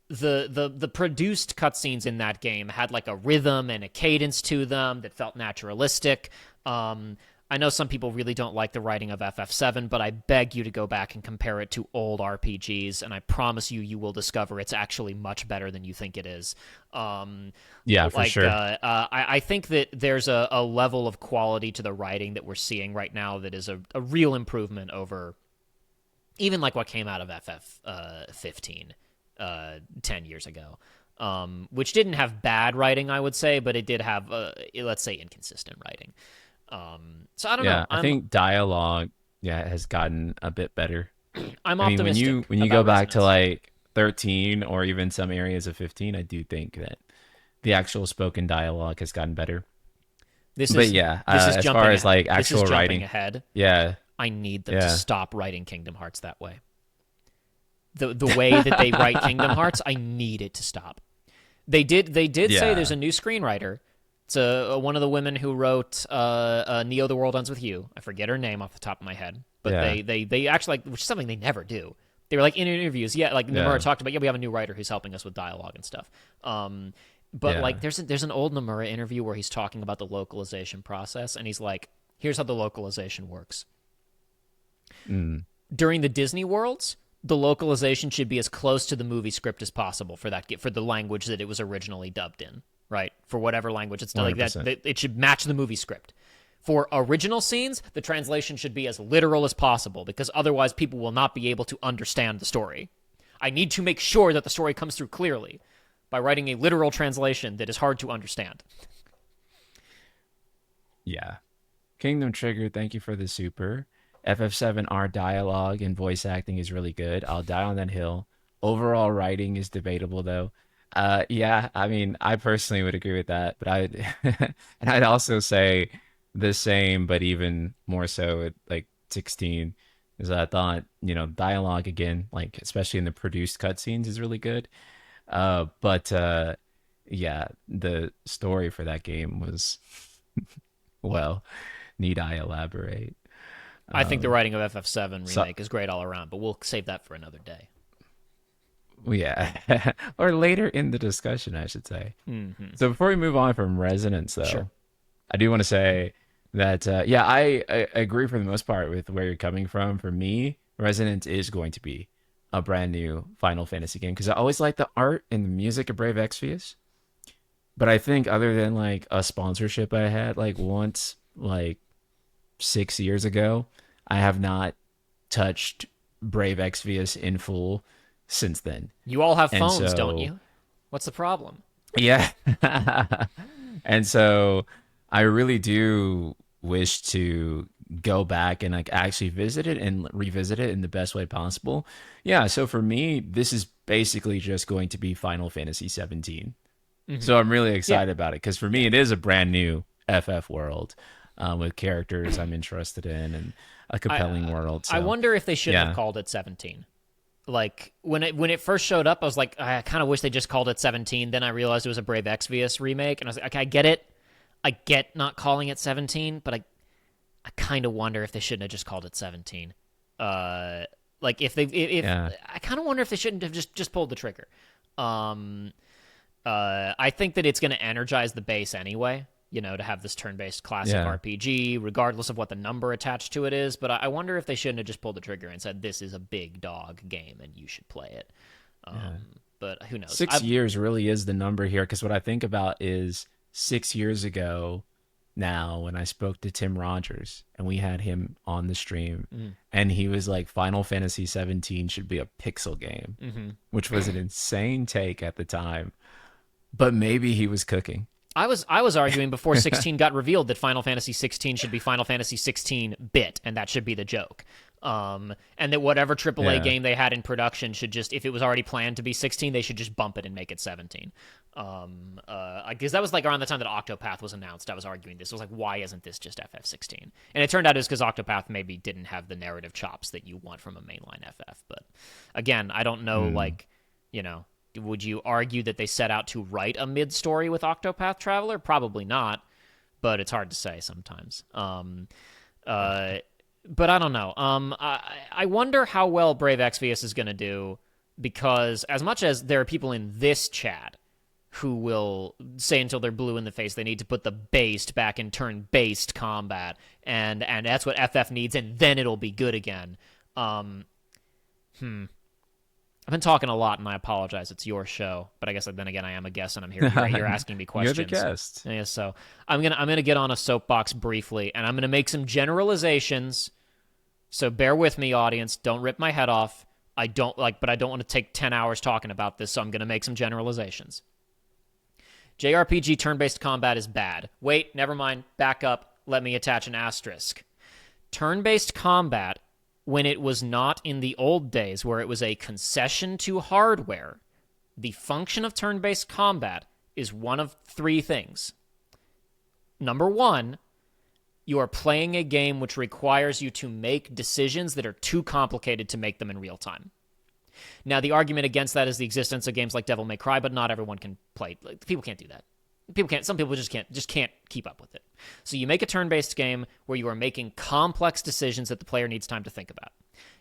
Speaker 2: the produced cutscenes in that game had like a rhythm and a cadence to them that felt naturalistic. I know some people really don't like the writing of FF7, but I beg you to go back and compare it to old RPGs, and I promise you will discover it's actually much better than you think it is.
Speaker 1: Yeah, for sure.
Speaker 2: I think that there's a level of quality to the writing that we're seeing right now that is a real improvement over even like what came out of FF15 10 years ago, which didn't have bad writing, I would say, but it did have, let's say, inconsistent writing. So I don't know.
Speaker 1: Yeah, I think dialogue, has gotten a bit better.
Speaker 2: I'm optimistic.
Speaker 1: Mean, when you go back to like 13 or even some areas of 15, I do think that the actual spoken dialogue has gotten better. As far as like actual writing
Speaker 2: ahead.
Speaker 1: Yeah,
Speaker 2: I need them to stop writing Kingdom Hearts that way. The way that they write Kingdom Hearts, I need it to stop. They did say there's a new screenwriter. It's one of the women who wrote Neo: The World Ends With You. I forget her name off the top of my head, but they actually, which is something they never do. They were like in interviews, yeah, like
Speaker 1: Yeah.
Speaker 2: Nomura talked about, yeah, we have a new writer who's helping us with dialogue and stuff. But
Speaker 1: Yeah.
Speaker 2: like there's an old Nomura interview where he's talking about the localization process, and he's like, here's how the localization works.
Speaker 1: Mm.
Speaker 2: During the Disney worlds, the localization should be as close to the movie script as possible for the language that it was originally dubbed in, right? For whatever language it's done, like
Speaker 1: 100%.
Speaker 2: that, it should match the movie script. For original scenes, the translation should be as literal as possible because otherwise people will not be able to understand the story. I need to make sure that the story comes through clearly by writing a literal translation that is hard to understand.
Speaker 1: Yeah. Kingdom Trigger, thank you for the super. FF7R dialogue and voice acting is really good. I'll die on that hill. Overall writing is debatable though. Yeah, I mean, I personally would agree with that, but and I'd also say the same, but even more so at like 16, is I thought, dialogue again, like especially in the produced cutscenes is really good. But yeah, the story for that game was, well, need I elaborate?
Speaker 2: I think the
Speaker 1: Um,
Speaker 2: writing of FF7
Speaker 1: so
Speaker 2: Remake is great all around, but we'll save that for another day.
Speaker 1: yeah, or later in the discussion, I should say.
Speaker 2: Mm-hmm.
Speaker 1: So before we move on from Resonance,
Speaker 2: Sure.
Speaker 1: though, I do want to say that yeah, I agree for the most part with where you're coming from. For me, Resonance is going to be a brand new Final Fantasy game because I always like the art and the music of Brave Exvius. But I think other than like a sponsorship I had like once, like 6 years ago, I have not touched Brave Exvius in full since then.
Speaker 2: You all have
Speaker 1: And
Speaker 2: phones, don't
Speaker 1: so,
Speaker 2: you? What's the problem?
Speaker 1: yeah. And so I really do wish to go back and like actually visit it and revisit it in the best way possible. Yeah, so for me, this is basically just going to be Final Fantasy 17.
Speaker 2: Mm-hmm.
Speaker 1: So I'm really
Speaker 2: Yeah,
Speaker 1: excited about it because for
Speaker 2: yeah.
Speaker 1: me, it is a brand new FF world with characters I'm interested in and a compelling
Speaker 2: I
Speaker 1: world.
Speaker 2: I
Speaker 1: So
Speaker 2: wonder if they shouldn't have
Speaker 1: yeah,
Speaker 2: called it 17. Like when it first showed up, I was like, I kind of wish they just called it 17. Then I realized it was a Brave Exvius remake, and I was like, okay, I get it. I get not calling it 17, but I kind of wonder if they shouldn't have just called it 17. Like if
Speaker 1: yeah,
Speaker 2: I kind of wonder if they shouldn't have just pulled the trigger. Um, I think that it's going to energize the base anyway, to have this turn-based classic
Speaker 1: yeah,
Speaker 2: RPG, regardless of what the number attached to it is. But I wonder if they shouldn't have just pulled the trigger and said, this is a big dog game and you should play it.
Speaker 1: yeah.
Speaker 2: But who knows?
Speaker 1: 6 years really is the number here because what I think about is 6 years ago now when I spoke to Tim Rogers and we had him on the stream and he was like Final Fantasy 17 should be a pixel game,
Speaker 2: Mm-hmm.
Speaker 1: which was an insane take at the time. But maybe he was cooking.
Speaker 2: I was arguing before 16 got revealed that Final Fantasy 16 should be Final Fantasy 16 bit, and that should be the joke. And that whatever AAA
Speaker 1: Yeah.
Speaker 2: game they had in production should just, if it was already planned to be 16, they should just bump it and make it 17. Because that was like around the time that Octopath was announced. I was arguing this. I was like, why isn't this just FF16? And it turned out it was because Octopath maybe didn't have the narrative chops that you want from a mainline FF. But again, I don't know, like, would you argue that they set out to write a mid-story with Octopath Traveler? Probably not, but it's hard to say sometimes. But I don't know. I wonder how well Brave Exvius is going to do because as much as there are people in this chat who will say until they're blue in the face they need to put the based back in turn-based combat, and that's what FF needs, and then it'll be good again. I've been talking a lot, and I apologize. It's your show, but I guess then again, I am a guest, and I'm here. You're asking me
Speaker 1: You're
Speaker 2: questions.
Speaker 1: the guest.
Speaker 2: Yeah, so I'm gonna get on a soapbox briefly, and I'm gonna make some generalizations. So bear with me, audience. Don't rip my head off. But I don't want to take 10 hours talking about this, so I'm gonna make some generalizations. JRPG turn-based combat is bad. Wait, never mind. Back up. Let me attach an asterisk. Turn-based combat, when it was not in the old days where it was a concession to hardware, the function of turn-based combat is one of three things. Number one, you are playing a game which requires you to make decisions that are too complicated to make them in real time. Now, the argument against that is the existence of games like Devil May Cry, but not everyone can play. People can't do that. Some people just can't keep up with it. So you make a turn-based game where you are making complex decisions that the player needs time to think about.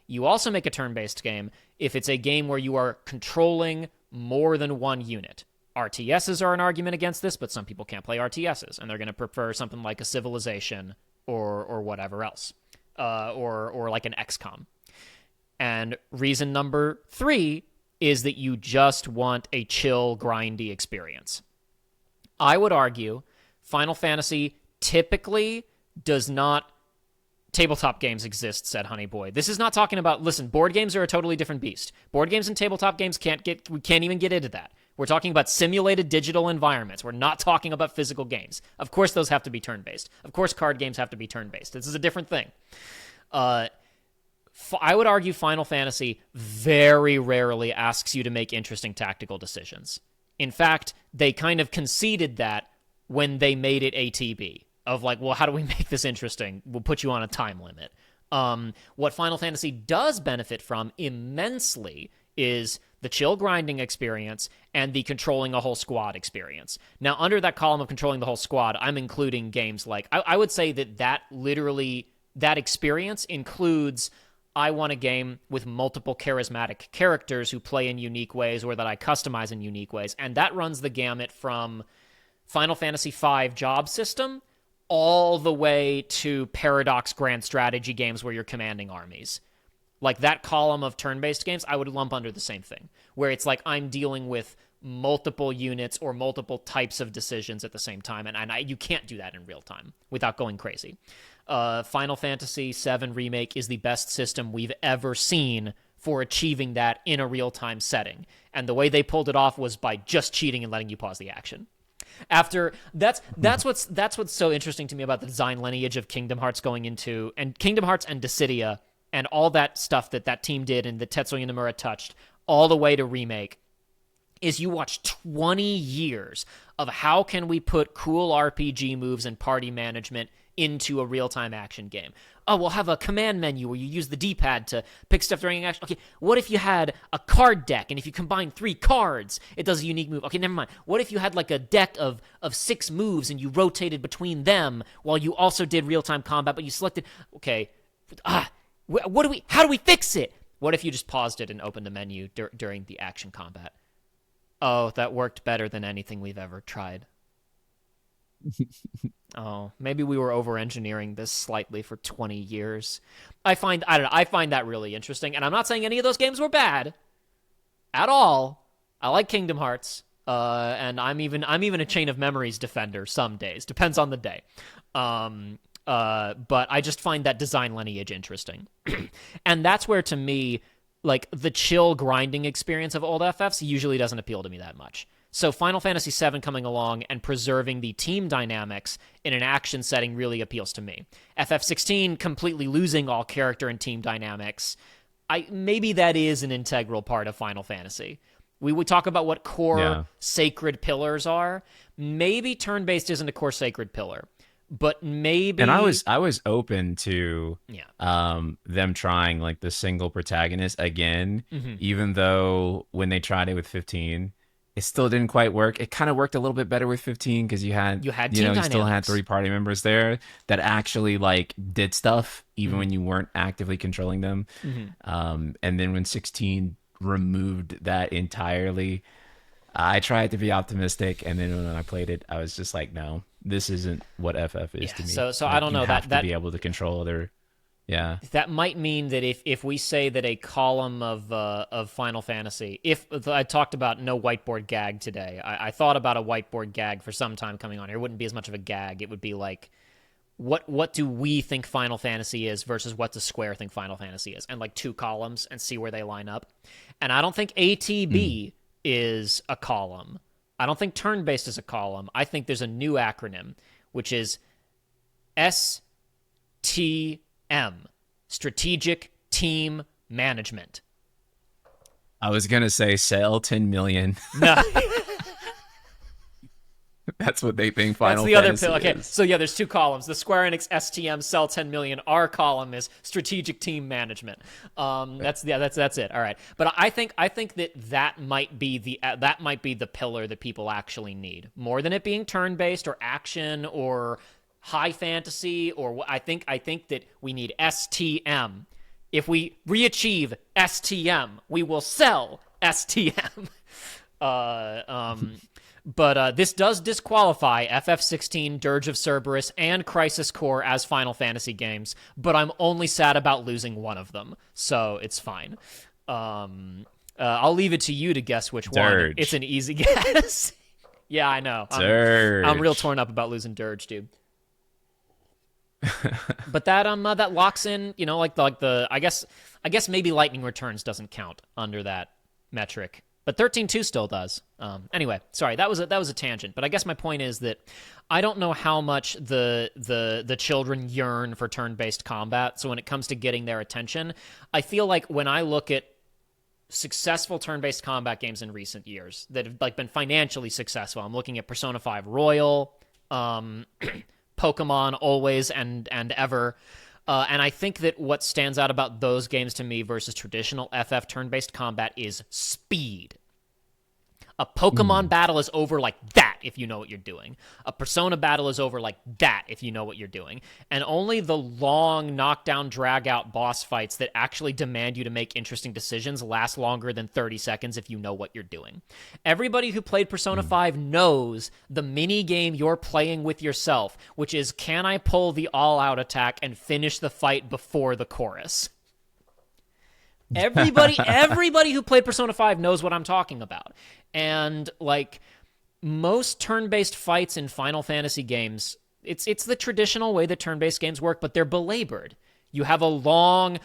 Speaker 2: You also make a turn-based game if it's a game where you are controlling more than one unit. RTSs are an argument against this, but some people can't play RTSs, and they're going to prefer something like a Civilization or whatever else, or like an XCOM. And reason number 3 is that you just want a chill, grindy experience. I would argue Final Fantasy typically does not. Tabletop games exist, said Honey Boy. This is not talking about. Listen, board games are a totally different beast. Board games and tabletop games we can't even get into that. We're talking about simulated digital environments. We're not talking about physical games. Of course, those have to be turn-based. Of course, card games have to be turn-based. This is a different thing. I would argue Final Fantasy very rarely asks you to make interesting tactical decisions. In fact, they kind of conceded that when they made it ATB. Of like, well, how do we make this interesting? We'll put you on a time limit. What Final Fantasy does benefit from immensely is the chill grinding experience and the controlling a whole squad experience. Now, under that column of controlling the whole squad, I'm including games like, I would say that experience includes, I want a game with multiple charismatic characters who play in unique ways or that I customize in unique ways. And that runs the gamut from Final Fantasy V job system all the way to Paradox grand strategy games where you're commanding armies. Like that column of turn-based games, I would lump under the same thing, where it's like I'm dealing with multiple units or multiple types of decisions at the same time, and you can't do that in real time without going crazy. Final Fantasy VII Remake is the best system we've ever seen for achieving that in a real-time setting, and the way they pulled it off was by just cheating and letting you pause the action. After that's what's so interesting to me about the design lineage of Kingdom Hearts going into and Kingdom Hearts and Dissidia and all that stuff that team did and that Tetsuya Nomura touched all the way to Remake is you watch 20 years of how can we put cool RPG moves and party management into a real-time action game. Oh, we'll have a command menu where you use the D-pad to pick stuff during action. Okay, what if you had a card deck, and if you combine 3 cards, it does a unique move? Okay, never mind. What if you had like a deck of 6 moves, and you rotated between them while you also did real-time combat, but you selected... Okay, how do we fix it? What if you just paused it and opened the menu during the action combat? Oh, that worked better than anything we've ever tried. Oh, maybe we were over-engineering this slightly for 20 years. I find that really interesting, and I'm not saying any of those games were bad at all. I like Kingdom Hearts, and I'm even a Chain of Memories defender some days. Depends on the day. But I just find that design lineage interesting. And that's where, to me, like, the chill grinding experience of old FFs usually doesn't appeal to me that much. So Final Fantasy VII coming along and preserving the team dynamics in an action setting really appeals to me. FF16 completely losing all character and team dynamics, maybe that is an integral part of Final Fantasy. We would talk about what core sacred pillars are. Maybe turn-based isn't a core sacred pillar, but maybe...
Speaker 1: And I was open to them trying like the single protagonist again, even though when they tried it with 15... it still didn't quite work. It kind of worked a little bit better with 15 because you had team dynamics. You still had 3 party members there that actually like did stuff even when you weren't actively controlling them. And then when 16 removed that entirely, I tried to be optimistic, and then when I played it, I was just like, no, this isn't what FF is to me.
Speaker 2: So
Speaker 1: like,
Speaker 2: I don't know
Speaker 1: you have to be able to control their. Yeah,
Speaker 2: that might mean that if we say that a column of Final Fantasy, if I talked about no whiteboard gag today, I thought about a whiteboard gag for some time coming on here. It wouldn't be as much of a gag. It would be like, what do we think Final Fantasy is versus what does Square think Final Fantasy is, and like 2 columns and see where they line up. And I don't think ATB is a column. I don't think turn-based is a column. I think there's a new acronym, which is ST. Strategic Team Management.
Speaker 1: I was gonna say sell 10 million.
Speaker 2: No.
Speaker 1: That's what they think Final
Speaker 2: That's the
Speaker 1: Fantasy
Speaker 2: other pill. Okay,
Speaker 1: is.
Speaker 2: so yeah, there's 2 columns. The Square Enix STM sell 10 million. Our column is Strategic Team Management. That's it. All right, but I think that might be the pillar that people actually need more than it being turn-based or action or high fantasy, or I think that we need STM, If we re-achieve STM, we will sell STM. But this does disqualify FF16, Dirge of Cerberus, and Crisis Core as Final Fantasy games, but I'm only sad about losing one of them, so it's fine. I'll leave it to you to guess which
Speaker 1: Dirge.
Speaker 2: one. It's an easy guess. Yeah, I know.
Speaker 1: Dirge.
Speaker 2: I'm real torn up about losing Dirge, dude. But that locks in, like the I guess maybe Lightning Returns doesn't count under that metric. But 13.2 still does. Anyway, sorry, that was a tangent. But I guess my point is that I don't know how much the children yearn for turn-based combat. So when it comes to getting their attention, I feel like when I look at successful turn-based combat games in recent years that have been financially successful, I'm looking at Persona 5 Royal, Pokemon Always and Ever. And I think that what stands out about those games to me versus traditional FF turn-based combat is speed. A Pokemon battle is over like that if you know what you're doing. A Persona battle is over like that if you know what you're doing. And only the long knockdown, drag-out boss fights that actually demand you to make interesting decisions last longer than 30 seconds if you know what you're doing. Everybody who played Persona 5 knows the mini-game you're playing with yourself, which is, can I pull the all-out attack and finish the fight before the chorus? Everybody who played Persona 5 knows what I'm talking about. And, most turn-based fights in Final Fantasy games, it's the traditional way that turn-based games work, but they're belabored. You have a long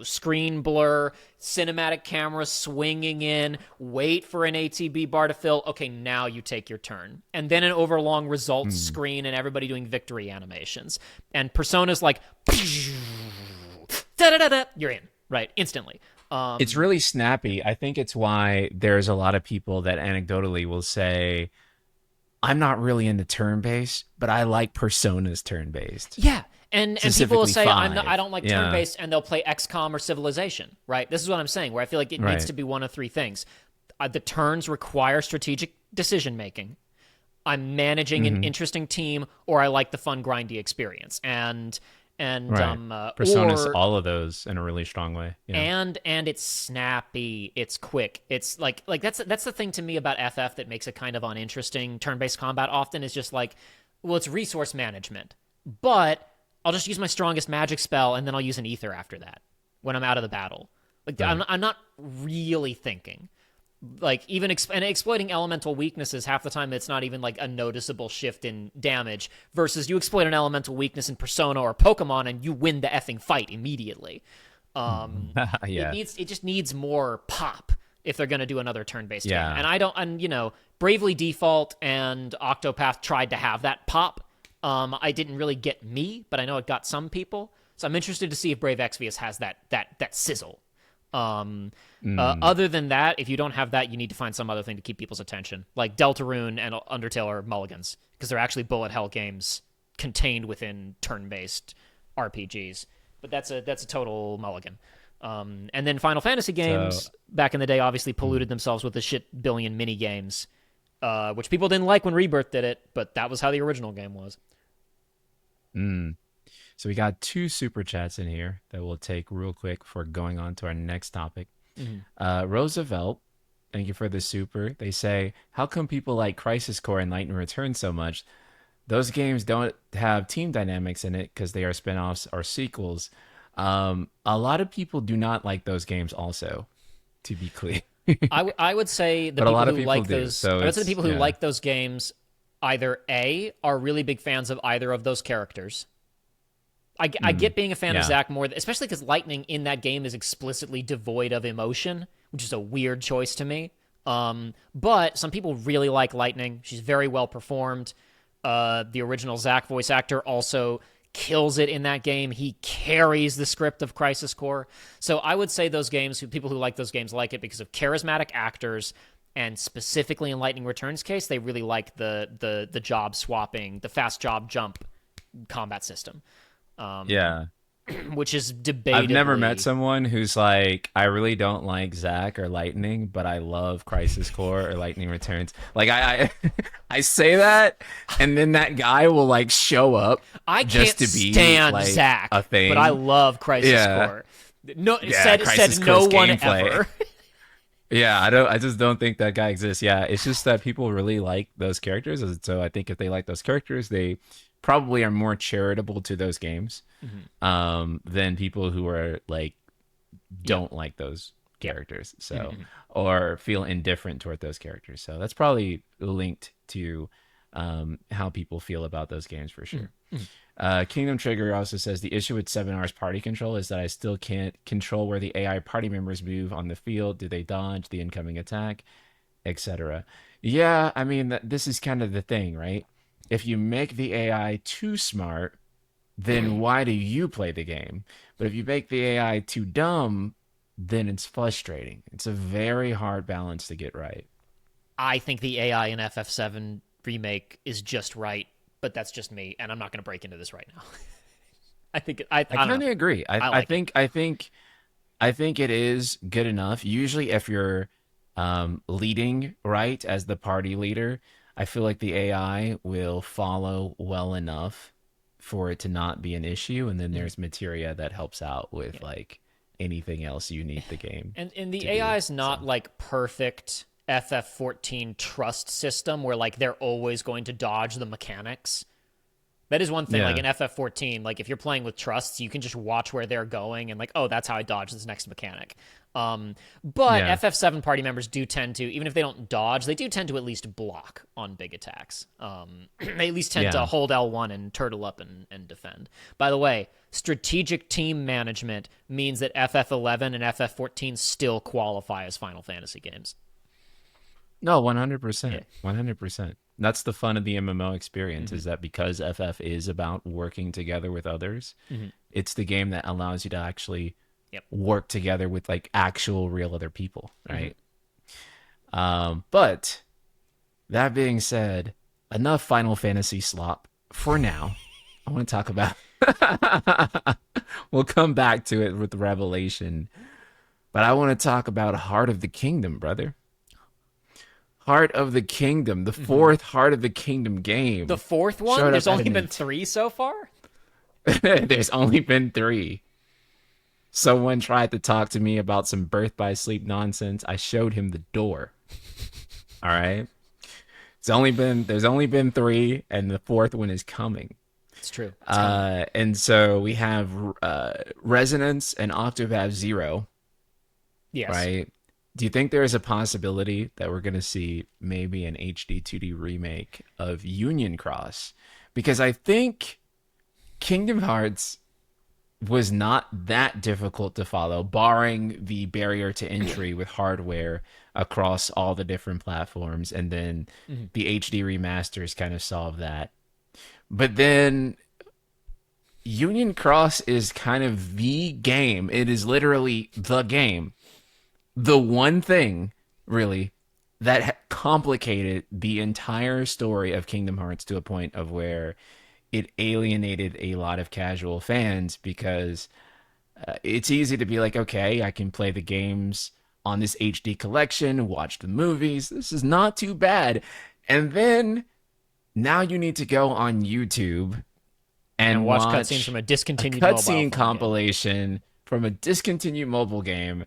Speaker 2: screen blur, cinematic camera swinging in, wait for an ATB bar to fill. Okay, now you take your turn. And then an overlong results screen and everybody doing victory animations. And Persona's like... Da-da-da-da, you're in, right, instantly.
Speaker 1: It's really snappy. I think it's why there's a lot of people that anecdotally will say, I'm not really into turn-based, but I like Persona's turn-based.
Speaker 2: Yeah, and people will say, I don't like
Speaker 1: Yeah.
Speaker 2: turn-based, and they'll play XCOM or Civilization, right? This is what I'm saying, where I feel like it needs to be one of three things. The turns require strategic decision-making. I'm managing an interesting team, or I like the fun, grindy experience. And
Speaker 1: Persona's all of those in a really strong way. Yeah.
Speaker 2: And it's snappy, it's quick. It's like that's the thing to me about FF that makes it kind of uninteresting. Turn-based combat often is just it's resource management. But I'll just use my strongest magic spell and then I'll use an ether after that when I'm out of the battle. I'm not really thinking. Even exploiting elemental weaknesses, half the time it's not even a noticeable shift in damage, versus you exploit an elemental weakness in Persona or Pokemon and you win the effing fight immediately.
Speaker 1: Yeah.
Speaker 2: It just needs more pop if they're going to do another turn-based game. And Bravely Default and Octopath tried to have that pop. I didn't really get me, but I know it got some people. So I'm interested to see if Brave Exvius has that sizzle. Other than that, if you don't have that, you need to find some other thing to keep people's attention. Like Deltarune and Undertale are mulligans, because they're actually bullet hell games contained within turn-based RPGs. But that's a total mulligan. And then Final Fantasy games, back in the day, obviously polluted themselves with the shit billion mini games, which people didn't like when Rebirth did it, but that was how the original game was.
Speaker 1: So we got 2 super chats in here that we'll take real quick before going on to our next topic. Roosevelt, thank you for the super. They say, how come people like Crisis Core and Lightning Returns so much? Those games don't have team dynamics in it because they are spinoffs or sequels. A lot of people do not like those games also, to be clear.
Speaker 2: I would say the people who like those... I would say the people who like those games either A, are really big fans of either of those characters. I get being a fan of Zack more, especially because Lightning in that game is explicitly devoid of emotion, which is a weird choice to me. But some people really like Lightning. She's very well performed. The original Zack voice actor also kills it in that game. He carries the script of Crisis Core. So I would say those games, people who like those games like it because of charismatic actors, and specifically in Lightning Returns' case, they really like the job swapping, the fast job jump combat system.
Speaker 1: Yeah.
Speaker 2: which is
Speaker 1: I've never met
Speaker 2: debatably.
Speaker 1: someone who's like, I really don't like Zack or Lightning, but I love Crisis Core or Lightning Returns. Like I I say that, and then that guy will like show up
Speaker 2: I can't
Speaker 1: just to be
Speaker 2: stand
Speaker 1: like a
Speaker 2: Zack, but I
Speaker 1: thing.
Speaker 2: love Crisis
Speaker 1: Yeah,
Speaker 2: Core. No,
Speaker 1: yeah,
Speaker 2: said
Speaker 1: Crisis
Speaker 2: no
Speaker 1: Core's
Speaker 2: one
Speaker 1: gameplay.
Speaker 2: ever.
Speaker 1: Yeah, I just don't think that guy exists. Yeah, it's just that people really like those characters, and so I think if they like those characters, they probably are more charitable to those games
Speaker 2: Mhm.
Speaker 1: than people who are like
Speaker 2: Yep.
Speaker 1: don't like those
Speaker 2: Yep.
Speaker 1: characters, so
Speaker 2: Mhm.
Speaker 1: or feel indifferent toward those characters. So that's probably linked to how people feel about those games for
Speaker 2: Mhm.
Speaker 1: sure.
Speaker 2: Mhm.
Speaker 1: Kingdom Trigger also says the issue with 7R's party control is that I still can't control where the AI party members move on the field. Do they dodge the incoming attack, etc.? Yeah, I mean, this is kind of the thing, right? If you make the AI too smart, then why do you play the game? But if you make the AI too dumb, then it's frustrating. It's a very hard balance to get right.
Speaker 2: I think the AI in FF7 remake is just right, but that's just me, and I'm not going to break into this right now.
Speaker 1: I
Speaker 2: I don't know.
Speaker 1: kind of agree.
Speaker 2: I like it.
Speaker 1: I think it is good enough. Usually, if you're leading right as the party leader, I feel like the AI will follow well enough for it to not be an issue. And then
Speaker 2: Mhm.
Speaker 1: there's materia that helps out with
Speaker 2: Yeah.
Speaker 1: like anything else you need the game
Speaker 2: And the
Speaker 1: to do.
Speaker 2: AI is
Speaker 1: So
Speaker 2: not like perfect FF14 trust system where like they're always going to dodge the mechanics. That is one thing. Like
Speaker 1: yeah,
Speaker 2: in FF14, like if you're playing with trusts, you can just watch where they're going and like, oh, that's how I dodge this next mechanic. But
Speaker 1: yeah,
Speaker 2: FF7 party members do tend to, even if they don't dodge, they do tend to at least block on big attacks. They at least tend to
Speaker 1: yeah.
Speaker 2: hold L1 and turtle up and defend. By the way, strategic team management means that FF11 and FF14 still qualify as Final Fantasy games.
Speaker 1: No,
Speaker 2: Yeah.
Speaker 1: 100%. 100%. That's the fun of the MMO experience
Speaker 2: Mm-hmm.
Speaker 1: is that because FF is about working together with others,
Speaker 2: Mm-hmm.
Speaker 1: it's the game that allows you to actually
Speaker 2: Yep.
Speaker 1: work together with like actual real other people,
Speaker 2: Mm-hmm.
Speaker 1: right? But that being said, enough Final Fantasy slop for now. I want to talk about we'll come back to it with Revelation, but I want to talk about Heart of the Kingdom, brother. Heart of the Kingdom, the
Speaker 2: Mm-hmm.
Speaker 1: fourth Heart of the Kingdom
Speaker 2: The
Speaker 1: game,
Speaker 2: fourth one,
Speaker 1: showed
Speaker 2: there's
Speaker 1: up at
Speaker 2: only
Speaker 1: an
Speaker 2: been three so far?
Speaker 1: There's only been three. Someone tried to talk to me about some birth by sleep nonsense. I showed him the door. All right. There's only been three, and the fourth one is coming.
Speaker 2: It's true. It's coming.
Speaker 1: And so we have Resonance and Octopath Zero,
Speaker 2: Yes.
Speaker 1: right? Do you think there is a possibility that we're going to see maybe an HD 2D remake of Union Cross? Because I think Kingdom Hearts was not that difficult to follow, barring the barrier to entry with hardware across all the different platforms. And then
Speaker 2: Mhm.
Speaker 1: the HD remasters kind of solve that. But then Union Cross is kind of the game. It is literally the game. The one thing, really, that complicated the entire story of Kingdom Hearts to a point of where it alienated a lot of casual fans because it's easy to be like, okay, I can play the games on this HD collection, watch the movies. This is not too bad. And then now you need to go on YouTube
Speaker 2: And
Speaker 1: and
Speaker 2: watch cutscenes from
Speaker 1: watch
Speaker 2: a
Speaker 1: a
Speaker 2: discontinued mobile
Speaker 1: cutscene
Speaker 2: phone game.
Speaker 1: compilation from a discontinued mobile game.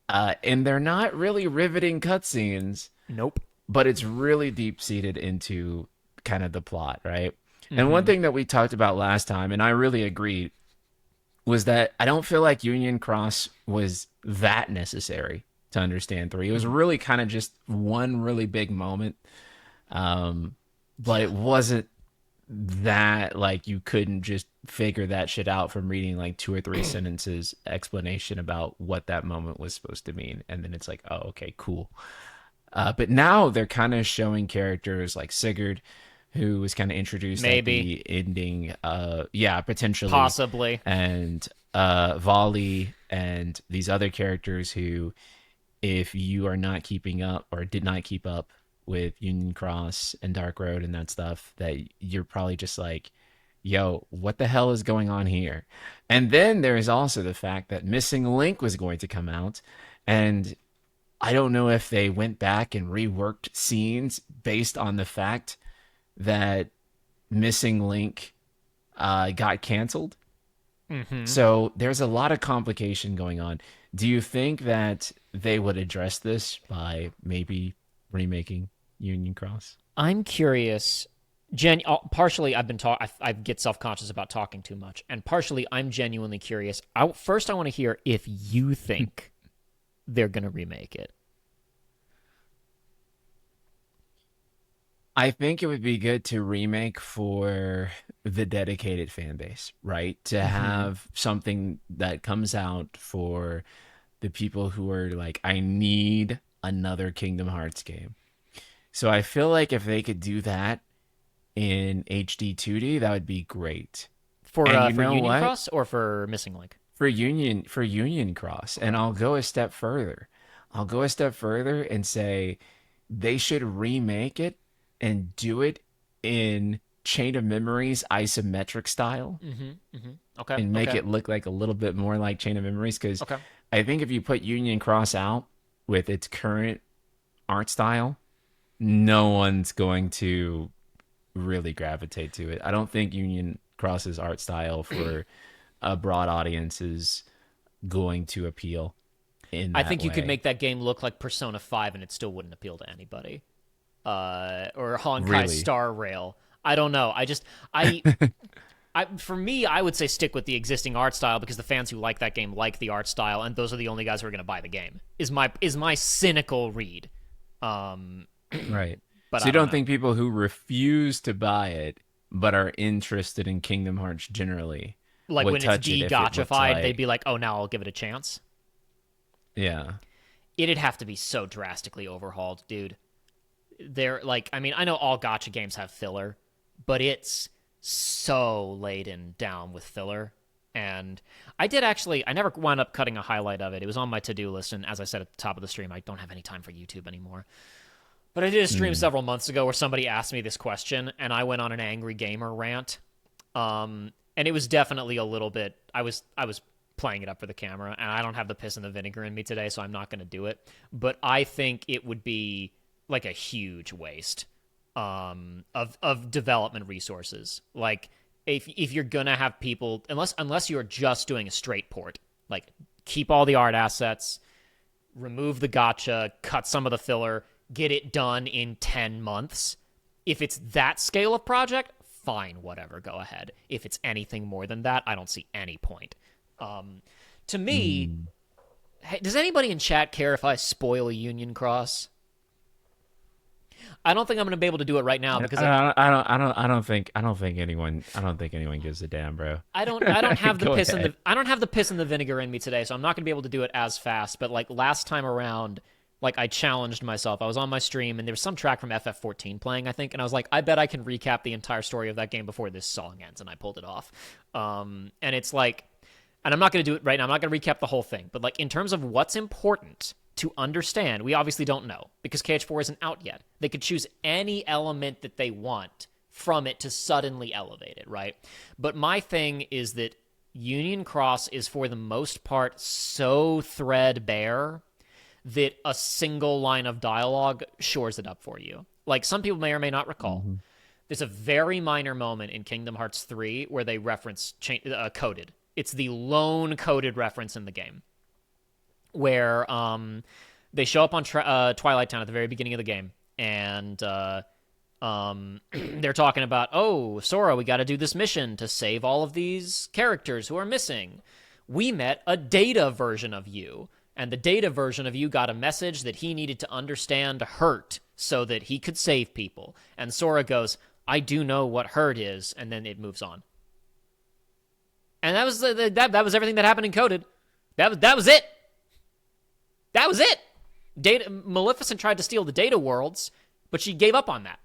Speaker 1: And they're not really riveting cutscenes,
Speaker 2: Nope.
Speaker 1: but it's really deep seated into kind of the plot, right? And one
Speaker 2: Mm-hmm.
Speaker 1: thing that we talked about last time, and I really agreed, was that I don't feel like Union Cross was that necessary to understand three. It was
Speaker 2: Mm-hmm.
Speaker 1: really kind of just one really big moment, but
Speaker 2: Yeah.
Speaker 1: it wasn't that like you couldn't just figure that shit out from reading like two or three sentences explanation about what that moment was supposed to mean, and then it's like, oh, okay, cool. But now they're kind of showing characters like Sigurd, who was kind of introduced at
Speaker 2: Maybe.
Speaker 1: the ending. Yeah, potentially,
Speaker 2: Possibly.
Speaker 1: and Volley and these other characters who, if you are not keeping up or did not keep up with Union Cross and Dark Road and that stuff, that you're probably just like, yo, what the hell is going on here? And then there is also the fact that Missing Link was going to come out, and I don't know if they went back and reworked scenes based on the fact that Missing Link got canceled.
Speaker 2: Mm-hmm.
Speaker 1: So there's a lot of complication going on. Do you think that they would address this by maybe remaking Union Cross?
Speaker 2: I'm curious. Partially, I get self conscious about talking too much, and partially, I'm genuinely curious. First, I want to hear if you think they're gonna remake it.
Speaker 1: I think it would be good to remake for the dedicated fan base, right? To
Speaker 2: Mm-hmm.
Speaker 1: have something that comes out for the people who are like, I need another Kingdom Hearts game. So I feel like if they could do that in HD 2D, that would be great. And you
Speaker 2: For
Speaker 1: know
Speaker 2: Union
Speaker 1: what?
Speaker 2: Cross or for Missing Link?
Speaker 1: For Union Cross, and I'll go a step further. I'll go a step further and say they should remake it and do it in Chain of Memories isometric style
Speaker 2: Mm-hmm. Mm-hmm. Okay.
Speaker 1: and make
Speaker 2: Okay.
Speaker 1: it look like a little bit more like Chain of Memories because
Speaker 2: Okay.
Speaker 1: I think if you put Union Cross out with its current art style, no one's going to really gravitate to it. I don't think Union Cross's art style for a broad audience is going to appeal in
Speaker 2: I
Speaker 1: that
Speaker 2: think you could
Speaker 1: way.
Speaker 2: make that game look like Persona 5 and it still wouldn't appeal to anybody. Or Honkai
Speaker 1: Really.
Speaker 2: Star Rail. I don't know. I, for me, I would say stick with the existing art style because the fans who like that game like the art style, and those are the only guys who are going to buy the game. Is my cynical read. Um,
Speaker 1: Right.
Speaker 2: but
Speaker 1: So
Speaker 2: I
Speaker 1: you
Speaker 2: don't
Speaker 1: don't
Speaker 2: know.
Speaker 1: think people who refuse to buy it but are interested in Kingdom Hearts generally
Speaker 2: Like
Speaker 1: would
Speaker 2: when it's
Speaker 1: touch it if it looked
Speaker 2: de-gotchified, they'd
Speaker 1: like,
Speaker 2: be like, "Oh, now I'll give it a chance."
Speaker 1: yeah.
Speaker 2: It'd have to be so drastically overhauled, dude. They're like, I mean, I know all gotcha games have filler, but it's so laden down with filler. And I never wound up cutting a highlight of it. It was on my to do list. And as I said at the top of the stream, I don't have any time for YouTube anymore. But I did a stream
Speaker 1: Mm.
Speaker 2: several months ago where somebody asked me this question, and I went on an angry gamer rant. And it was definitely a little bit. I was playing it up for the camera, and I don't have the piss and the vinegar in me today, so I'm not going to do it. But I think it would be like a huge waste of development resources. Like if you're gonna have people, unless you're just doing a straight port, like keep all the art assets, remove the gotcha, cut some of the filler, get it done in 10 months. If it's that scale of project, fine, whatever, go ahead. If it's anything more than that, I don't see any point. Um, to me,
Speaker 1: Mm.
Speaker 2: hey, does anybody in chat care if I spoil a Union Cross? I don't think I'm going to be able to do it right now because
Speaker 1: I don't think anyone gives a damn, bro.
Speaker 2: I don't have the
Speaker 1: Go
Speaker 2: piss
Speaker 1: ahead.
Speaker 2: I don't have the piss and the vinegar in me today, so I'm not going to be able to do it as fast. But like last time around, like I challenged myself. I was on my stream and there was some track from FF14 playing, I think, and I was like, I bet I can recap the entire story of that game before this song ends, and I pulled it off. And it's like, and I'm not going to do it right now. I'm not going to recap the whole thing, but like in terms of what's important to understand, we obviously don't know because KH4 isn't out yet. They could choose any element that they want from it to suddenly elevate it, right? But my thing is that Union Cross is for the most part so threadbare that a single line of dialogue shores it up for you. Like some people may or may not recall.
Speaker 1: Hmm.
Speaker 2: There's a very minor moment in Kingdom Hearts 3 where they reference coded. It's the lone coded reference in the game where they show up on Twilight Town at the very beginning of the game, and they're talking about, oh, Sora, we got to do this mission to save all of these characters who are missing. We met a data version of you, and the data version of you got a message that he needed to understand hurt so that he could save people. And Sora goes, I do know what hurt is, and then it moves on. And that was everything that happened in Coded. That was it. That was it. Maleficent tried to steal the data worlds, but she gave up on that.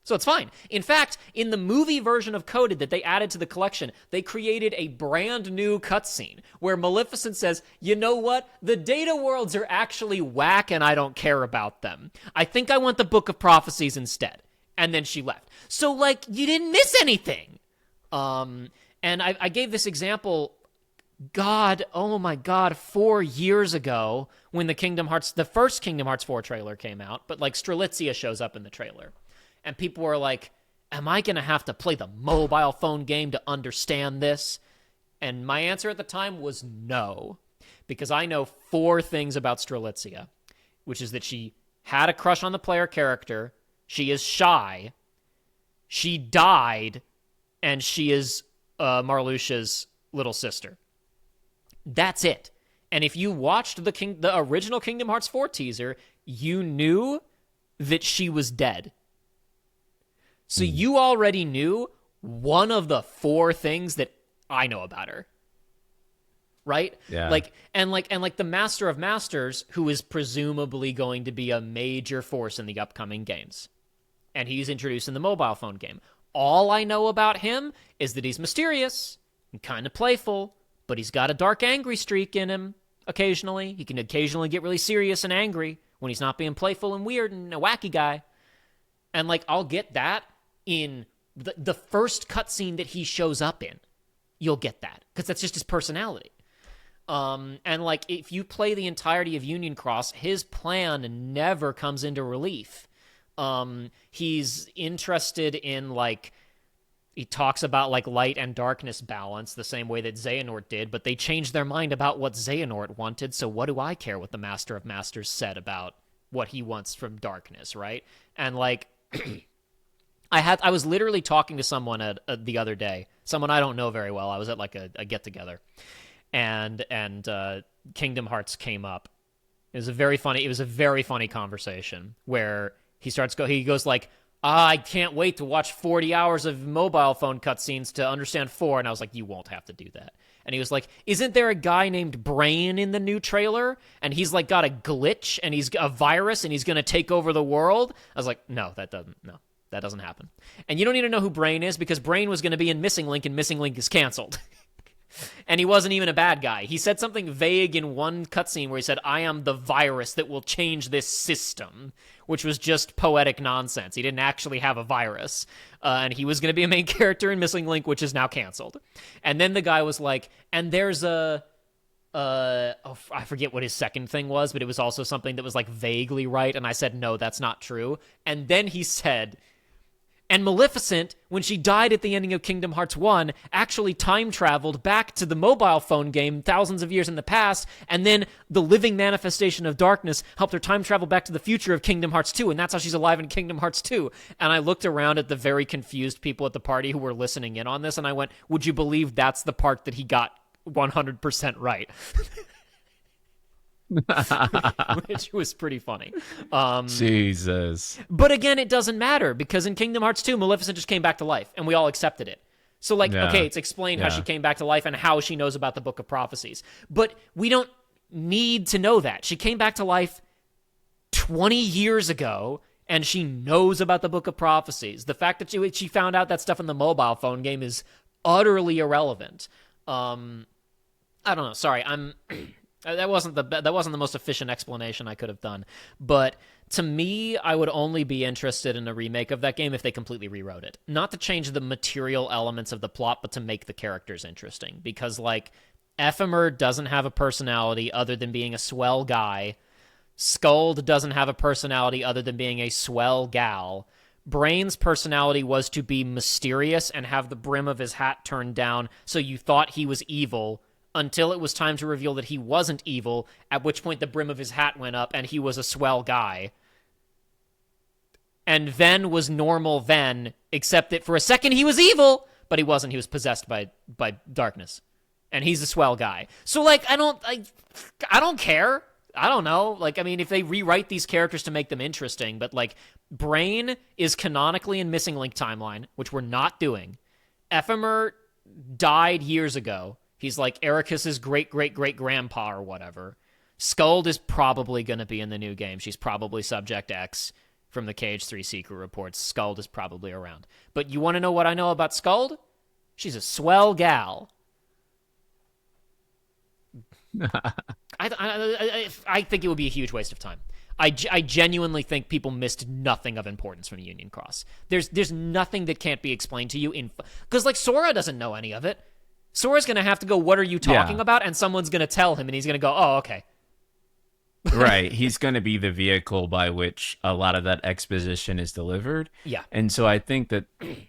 Speaker 2: So it's fine. In fact, in the movie version of Coded that they added to the collection, they created a brand new cutscene where Maleficent says, you know what? The data worlds are actually whack and I don't care about them. I think I want the Book of Prophecies instead. And then she left. So, like, you didn't miss anything. And I gave this example, God, oh my God, 4 years ago when the first Kingdom Hearts 4 trailer came out, but like Strelitzia shows up in the trailer. And people were like, am I going to have to play the mobile phone game to understand this? And my answer at the time was no, because I know 4 things about Strelitzia, which is that she had a crush on the player character, she is shy, she died, and she is Marluxia's little sister. That's it. And if you watched the original Kingdom Hearts 4 teaser, you knew that she was dead. So you already knew one of the 4 things that I know about her. Right?
Speaker 1: Yeah.
Speaker 2: Like the Master of Masters, who is presumably going to be a major force in the upcoming games. And he's introduced in the mobile phone game. All I know about him is that he's mysterious and kind of playful, but he's got a dark, angry streak in him occasionally. He can occasionally get really serious and angry when he's not being playful and weird and a wacky guy. And, like, I'll get that in the first cutscene that he shows up in. You'll get that, because that's just his personality. And, like, if you play the entirety of Union Cross, his plan never comes into relief. He's interested in, like, he talks about, like, light and darkness balance the same way that Xehanort did, but they changed their mind about what Xehanort wanted, so what do I care what the Master of Masters said about what he wants from darkness, right? And, like, I was literally talking to someone the other day, someone I don't know very well. I was at, like, a get-together, and Kingdom Hearts came up. It was a very funny conversation where he goes like, I can't wait to watch 40 hours of mobile phone cutscenes to understand 4. And I was like, you won't have to do that. And he was like, isn't there a guy named Brain in the new trailer? And he's like got a glitch and he's a virus and he's going to take over the world. I was like, no, that doesn't happen. And you don't need to know who Brain is, because Brain was going to be in Missing Link and Missing Link is canceled. And he wasn't even a bad guy. He said something vague in one cutscene where he said, I am the virus that will change this system, which was just poetic nonsense. He didn't actually have a virus. And he was going to be a main character in Missing Link, which is now canceled. And then the guy was like, and there's I forget what his second thing was, but it was also something that was like vaguely right. And I said, no, that's not true. And then he said, and Maleficent, when she died at the ending of Kingdom Hearts 1, actually time traveled back to the mobile phone game thousands of years in the past, and then the living manifestation of darkness helped her time travel back to the future of Kingdom Hearts 2, and that's how she's alive in Kingdom Hearts 2. And I looked around at the very confused people at the party who were listening in on this, and I went, would you believe that's the part that he got 100% right? Which was pretty funny.
Speaker 1: Jesus.
Speaker 2: But again, it doesn't matter, because in Kingdom Hearts 2, Maleficent just came back to life, and we all accepted it. So, like, okay, it's explained how she came back to life and how she knows about the Book of Prophecies. But we don't need to know that. She came back to life 20 years ago, and she knows about the Book of Prophecies. The fact that she found out that stuff in the mobile phone game is utterly irrelevant. I don't know. Sorry, That wasn't the most efficient explanation I could have done. But to me, I would only be interested in a remake of that game if they completely rewrote it. Not to change the material elements of the plot, but to make the characters interesting. Because, like, Ephemer doesn't have a personality other than being a swell guy. Skuld doesn't have a personality other than being a swell gal. Brain's personality was to be mysterious and have the brim of his hat turned down so you thought he was evil, until it was time to reveal that he wasn't evil, at which point the brim of his hat went up and he was a swell guy. And Ven was normal Ven, except that for a second he was evil, but he wasn't. He was possessed by darkness. And he's a swell guy. So, like, I don't care. I don't know. Like, I mean, if they rewrite these characters to make them interesting, but, like, Brain is canonically in Missing Link timeline, which we're not doing. Ephemer died years ago. He's like Ericus's great-great-great-grandpa or whatever. Skuld is probably going to be in the new game. She's probably Subject X from the KH3 secret reports. Skuld is probably around. But you want to know what I know about Skuld? She's a swell gal. I think it would be a huge waste of time. I genuinely think people missed nothing of importance from Union Cross. There's nothing that can't be explained to you because like Sora doesn't know any of it. Sora's gonna have to go, "What are you talking about?" And someone's gonna tell him, and he's gonna go, "Oh, okay."
Speaker 1: Right. He's going to be the vehicle by which a lot of that exposition is delivered.
Speaker 2: Yeah.
Speaker 1: And so I think that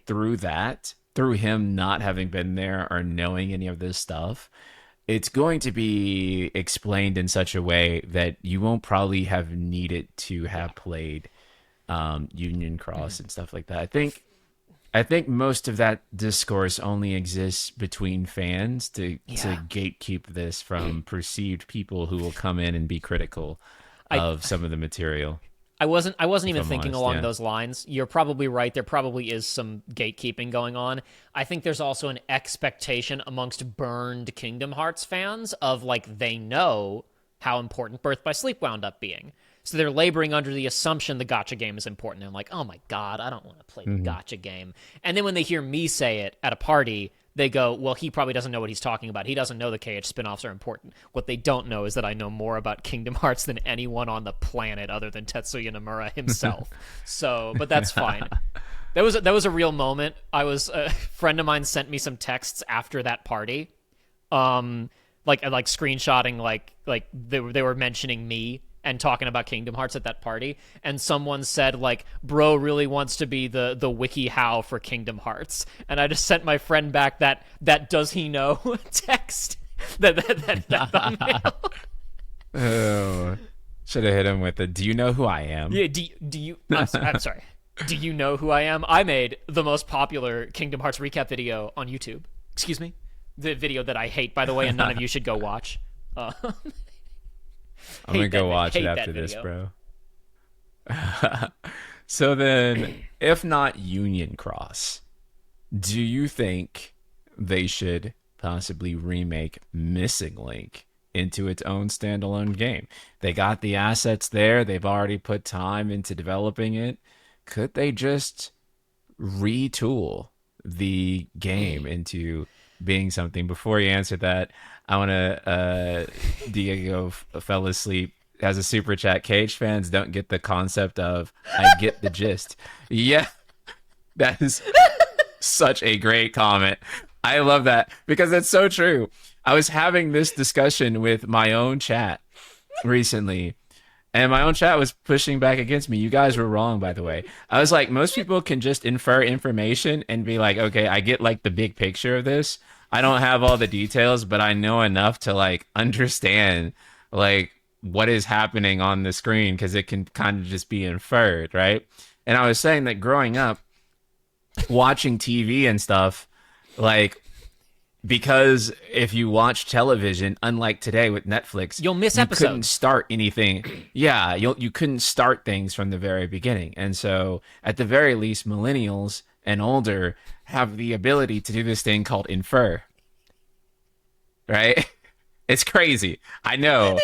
Speaker 1: through him not having been there or knowing any of this stuff, it's going to be explained in such a way that you won't probably have needed to have played Union Cross and stuff like that. I think most of that discourse only exists between fans to gatekeep this from perceived people who will come in and be critical of some of the material.
Speaker 2: I wasn't even
Speaker 1: I'm
Speaker 2: thinking
Speaker 1: honest,
Speaker 2: along
Speaker 1: yeah.
Speaker 2: those lines. You're probably right. There probably is some gatekeeping going on. I think there's also an expectation amongst burned Kingdom Hearts fans of like they know how important Birth by Sleep wound up being. So they're laboring under the assumption the gacha game is important. And I'm like, oh my God, I don't want to play the gacha game. And then when they hear me say it at a party, they go, well, he probably doesn't know what he's talking about. He doesn't know the KH spinoffs are important. What they don't know is that I know more about Kingdom Hearts than anyone on the planet other than Tetsuya Nomura himself. But that's fine. That was a real moment. A friend of mine sent me some texts after that party. Like screenshotting like they were mentioning me and talking about Kingdom Hearts at that party, and someone said like, bro really wants to be the wiki how for Kingdom Hearts, and I just sent my friend back that does he know text that thumbnail.
Speaker 1: Oh, should have hit him with the, do you know who I am?
Speaker 2: Yeah, do you I'm sorry. Do you know who I am? I made the most popular Kingdom Hearts recap video on YouTube. Excuse me? The video that I hate, by the way, and none of you should go watch.
Speaker 1: I'm going to go watch it after this, bro. So then, if not Union Cross, do you think they should possibly remake Missing Link into its own standalone game? They got the assets there. They've already put time into developing it. Could they just retool the game into being something? Before you answer that, I want to Diego fell asleep as a super chat. Cage fans don't get the concept of I get the gist. Yeah, that is such a great comment. I love that because it's so true. I was having this discussion with my own chat recently, and my own chat was pushing back against me. You guys were wrong, by the way. I was like, most people can just infer information and be like, okay, I get like the big picture of this. I don't have all the details, but I know enough to like understand like what is happening on the screen because it can kind of just be inferred, right? And I was saying that growing up, watching TV and stuff, like, because if you watch television, unlike today with Netflix,
Speaker 2: You'll miss
Speaker 1: you
Speaker 2: episodes.
Speaker 1: couldn't start anything. Yeah, you couldn't start things from the very beginning. And so at the very least, millennials and older have the ability to do this thing called infer, right? It's crazy. I know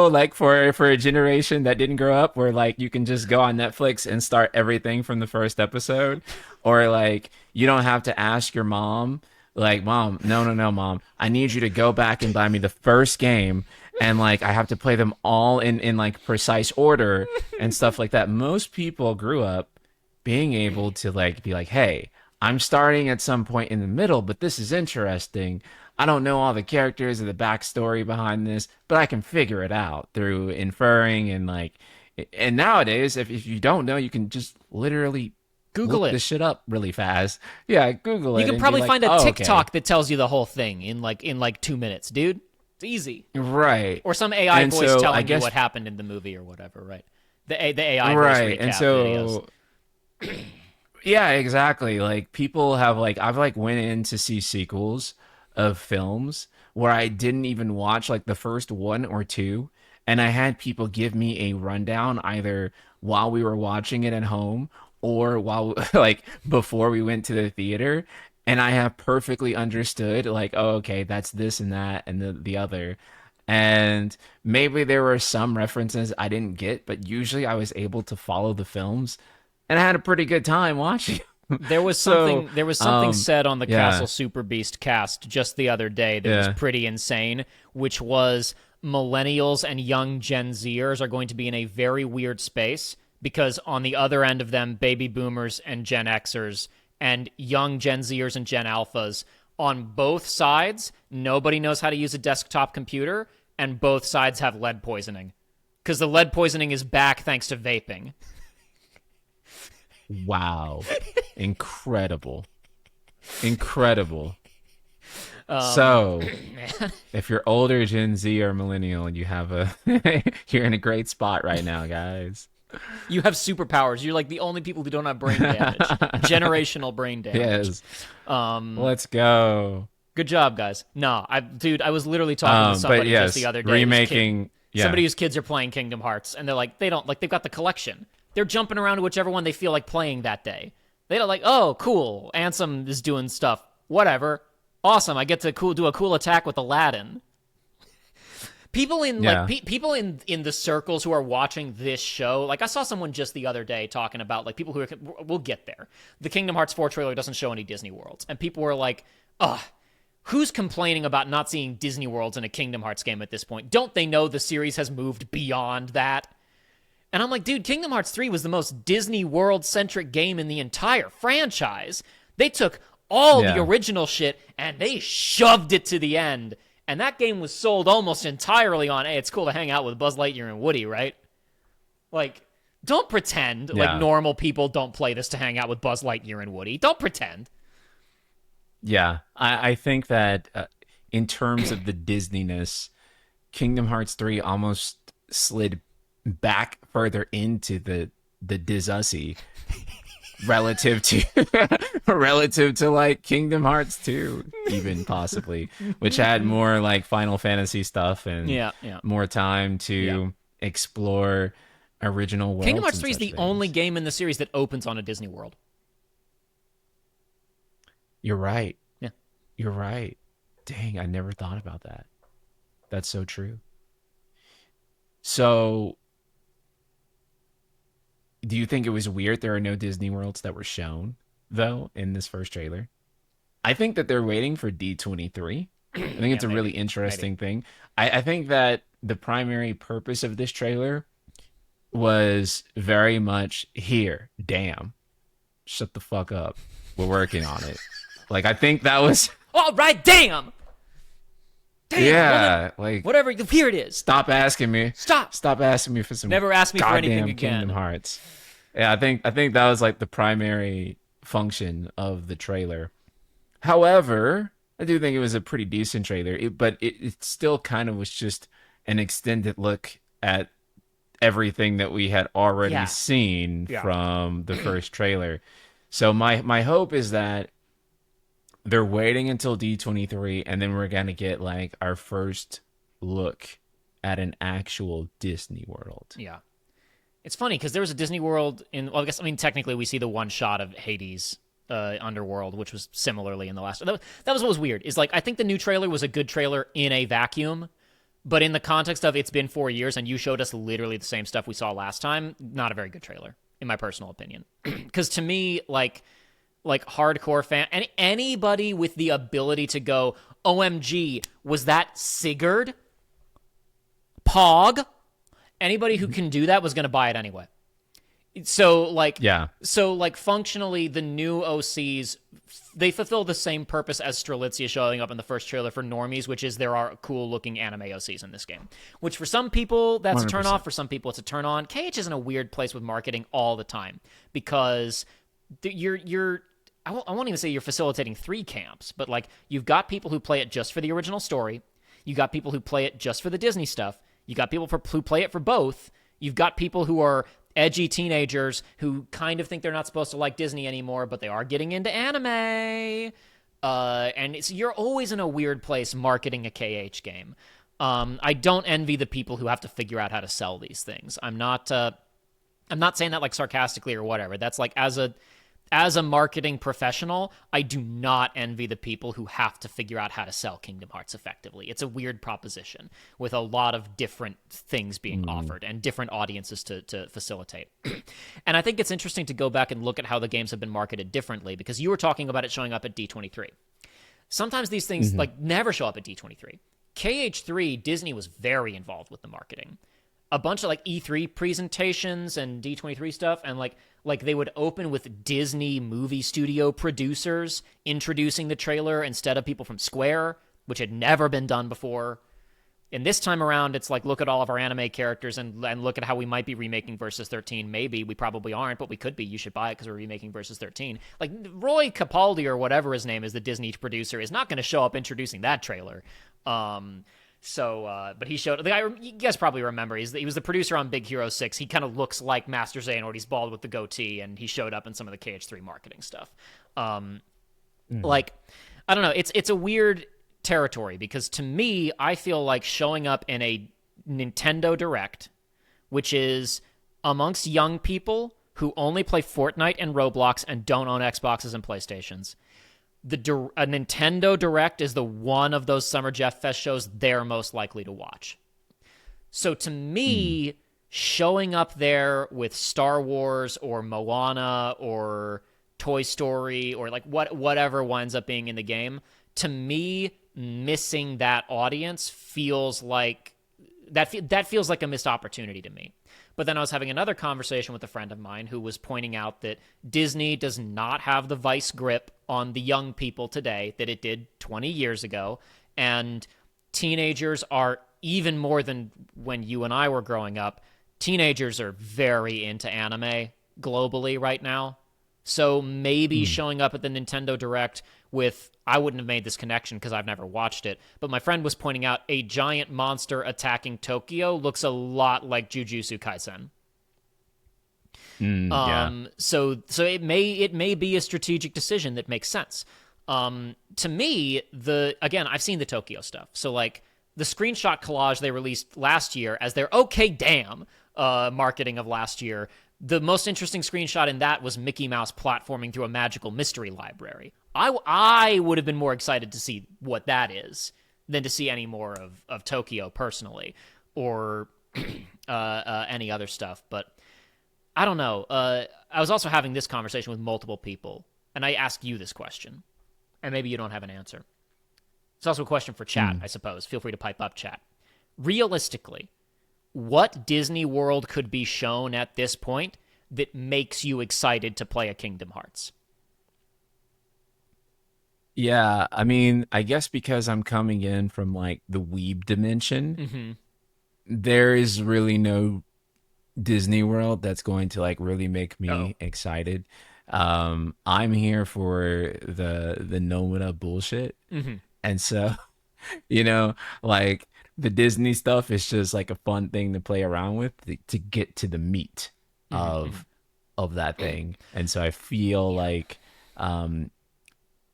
Speaker 1: like for a generation that didn't grow up where like you can just go on Netflix and start everything from the first episode, or like you don't have to ask your mom like, mom, no, mom, I need you to go back and buy me the first game, and like I have to play them all in like precise order and stuff like that. Most people grew up being able to like be like, hey, I'm starting at some point in the middle, but this is interesting. I don't know all the characters or the backstory behind this, but I can figure it out through inferring and like. And nowadays, if you don't know, you can just literally
Speaker 2: Google
Speaker 1: look
Speaker 2: it.
Speaker 1: this shit up really fast. Yeah, Google it.
Speaker 2: You can
Speaker 1: and
Speaker 2: probably
Speaker 1: be like,
Speaker 2: find a
Speaker 1: oh,
Speaker 2: TikTok
Speaker 1: okay.
Speaker 2: that tells you the whole thing in like 2 minutes, dude. It's easy.
Speaker 1: Right.
Speaker 2: Or some AI
Speaker 1: And
Speaker 2: voice
Speaker 1: so,
Speaker 2: telling
Speaker 1: I guess,
Speaker 2: you what happened in the movie or whatever, right? The AI voice
Speaker 1: right.
Speaker 2: recap
Speaker 1: And
Speaker 2: videos.
Speaker 1: so yeah, exactly. Like people have like I've like went in to see sequels of films where I didn't even watch like the first one or two, and I had people give me a rundown either while we were watching it at home or while like before we went to the theater, and I have perfectly understood like, oh, okay, that's this and that and the other. And maybe there were some references I didn't get, but usually I was able to follow the films and I had a pretty good time watching.
Speaker 2: There was
Speaker 1: So,
Speaker 2: something said on the
Speaker 1: yeah,
Speaker 2: Castle Super Beast cast just the other day that was
Speaker 1: yeah.
Speaker 2: pretty insane, which was millennials and young Gen Zers are going to be in a very weird space because on the other end of them, baby boomers and Gen Xers and young Gen Zers and Gen Alphas on both sides, nobody knows how to use a desktop computer, and both sides have lead poisoning. Because the lead poisoning is back thanks to vaping.
Speaker 1: Wow. Incredible. Incredible. So, if you're older Gen Z or millennial, you have you're in a great spot right now, guys.
Speaker 2: You have superpowers. You're like the only people who don't have brain damage. Generational brain damage.
Speaker 1: Yes. Let's go.
Speaker 2: Good job, guys. No, I was literally talking to somebody just the other day.
Speaker 1: Remaking. Yeah.
Speaker 2: Somebody whose kids are playing Kingdom Hearts, and they're like, they've got the collection. They're jumping around to whichever one they feel like playing that day. They don't like, oh, cool, Ansem is doing stuff. Whatever. Awesome, I get to do a cool attack with Aladdin. People in people in the circles who are watching this show, like I saw someone just the other day talking about like people who we'll get there. The Kingdom Hearts 4 trailer doesn't show any Disney worlds, and people were like, ugh. Who's complaining about not seeing Disney Worlds in a Kingdom Hearts game at this point? Don't they know the series has moved beyond that? And I'm like, dude, Kingdom Hearts 3 was the most Disney World-centric game in the entire franchise. They took all the original shit and they shoved it to the end. And that game was sold almost entirely on, hey, it's cool to hang out with Buzz Lightyear and Woody, right? Like, don't pretend like normal people don't play this to hang out with Buzz Lightyear and Woody. Don't pretend.
Speaker 1: Yeah, I think that in terms of the Disneyness, Kingdom Hearts 3 almost slid back further into the Dizussy relative to like Kingdom Hearts 2, even possibly, which had more like Final Fantasy stuff and more time to explore original worlds.
Speaker 2: Kingdom Hearts 3 is the only game in the series that opens on a Disney World.
Speaker 1: You're right.
Speaker 2: Yeah.
Speaker 1: You're right. Dang, I never thought about that. That's so true. So, do you think it was weird there are no Disney Worlds that were shown, though, in this first trailer? I think that they're waiting for D23. I think it's a really interesting thing. I think that the primary purpose of this trailer was very much here. Damn. Shut the fuck up. We're working on it. Like, I think that was...
Speaker 2: All right, damn! Damn!
Speaker 1: Yeah, like...
Speaker 2: Whatever, here it is.
Speaker 1: Stop asking me.
Speaker 2: Stop
Speaker 1: asking me for some
Speaker 2: Never ask me for anything again.
Speaker 1: Kingdom Hearts. Yeah, I think that was, like, the primary function of the trailer. However, I do think it was a pretty decent trailer, but it still kind of was just an extended look at everything that we had already seen from the first trailer. So my hope is that they're waiting until D23, and then we're going to get, like, our first look at an actual Disney World.
Speaker 2: Yeah. It's funny, because there was a Disney World in... Well, technically we see the one shot of Hades' Underworld, which was similarly in the last... That was what was weird, is, like, I think the new trailer was a good trailer in a vacuum, but in the context of it's been 4 years, and you showed us literally the same stuff we saw last time, not a very good trailer, in my personal opinion. Because to me, like hardcore fan, anybody with the ability to go, OMG, was that Sigurd? Pog? Anybody who can do that was going to buy it anyway. So functionally, the new OCs, they fulfill the same purpose as Strelitzia showing up in the first trailer for normies, which is there are cool-looking anime OCs in this game. Which for some people, that's 100%. A turn-off. For some people, it's a turn-on. KH is in a weird place with marketing all the time because I won't even say you're facilitating three camps, but like you've got people who play it just for the original story. You got people who play it just for the Disney stuff. You got people who play it for both. You've got people who are edgy teenagers who kind of think they're not supposed to like Disney anymore, but they are getting into anime. And you're always in a weird place marketing a KH game. I don't envy the people who have to figure out how to sell these things. I'm not saying that like sarcastically or whatever. That's like as a marketing professional, I do not envy the people who have to figure out how to sell Kingdom Hearts effectively. It's a weird proposition with a lot of different things being offered and different audiences to facilitate. And I think it's interesting to go back and look at how the games have been marketed differently, because you were talking about it showing up at D23. Sometimes these things like never show up at D23. KH3, Disney was very involved with the marketing. A bunch of like E3 presentations and D23 stuff, and like they would open with Disney movie studio producers introducing the trailer instead of people from Square, which had never been done before. And this time around, it's like, look at all of our anime characters and look at how we might be remaking Versus 13. Maybe. We probably aren't, but we could be. You should buy it because we're remaking Versus 13. Like, Roy Capaldi or whatever his name is, the Disney producer, is not going to show up introducing that trailer. But he showed... The guy, you guys probably remember, he was the producer on Big Hero 6. He kind of looks like Master Xehanort. He's bald with the goatee, and he showed up in some of the KH3 marketing stuff. Like, I don't know. It's a weird territory because to me, I feel like showing up in a Nintendo Direct, which is amongst young people who only play Fortnite and Roblox and don't own Xboxes and PlayStations, a Nintendo Direct is the one of those Summer Jeff Fest shows they're most likely to watch. So to me, showing up there with Star Wars or Moana or Toy Story or like whatever winds up being in the game, to me, missing that audience feels like that feels like a missed opportunity to me. But then I was having another conversation with a friend of mine who was pointing out that Disney does not have the vice grip on the young people today that it did 20 years ago. And teenagers are, even more than when you and I were growing up, teenagers are very into anime globally right now. So maybe showing up at the Nintendo Direct with, I wouldn't have made this connection because I've never watched it, but my friend was pointing out a giant monster attacking Tokyo looks a lot like Jujutsu Kaisen. So it may be a strategic decision that makes sense. To me, again, I've seen the Tokyo stuff. So like the screenshot collage they released last year as their okay damn marketing of last year, the most interesting screenshot in that was Mickey Mouse platforming through a magical mystery library. I would have been more excited to see what that is than to see any more of Tokyo personally, or any other stuff. But I don't know. I was also having this conversation with multiple people, and I ask you this question, and maybe you don't have an answer. It's also a question for chat, I suppose. Feel free to pipe up, chat. Realistically, what Disney World could be shown at this point that makes you excited to play a Kingdom Hearts?
Speaker 1: Yeah, I mean, I guess because I'm coming in from like the weeb dimension, there is really no Disney World that's going to like really make me excited. I'm here for the Nomura bullshit. And so, like the Disney stuff is just like a fun thing to play around with to get to the meat of that thing. And so I feel like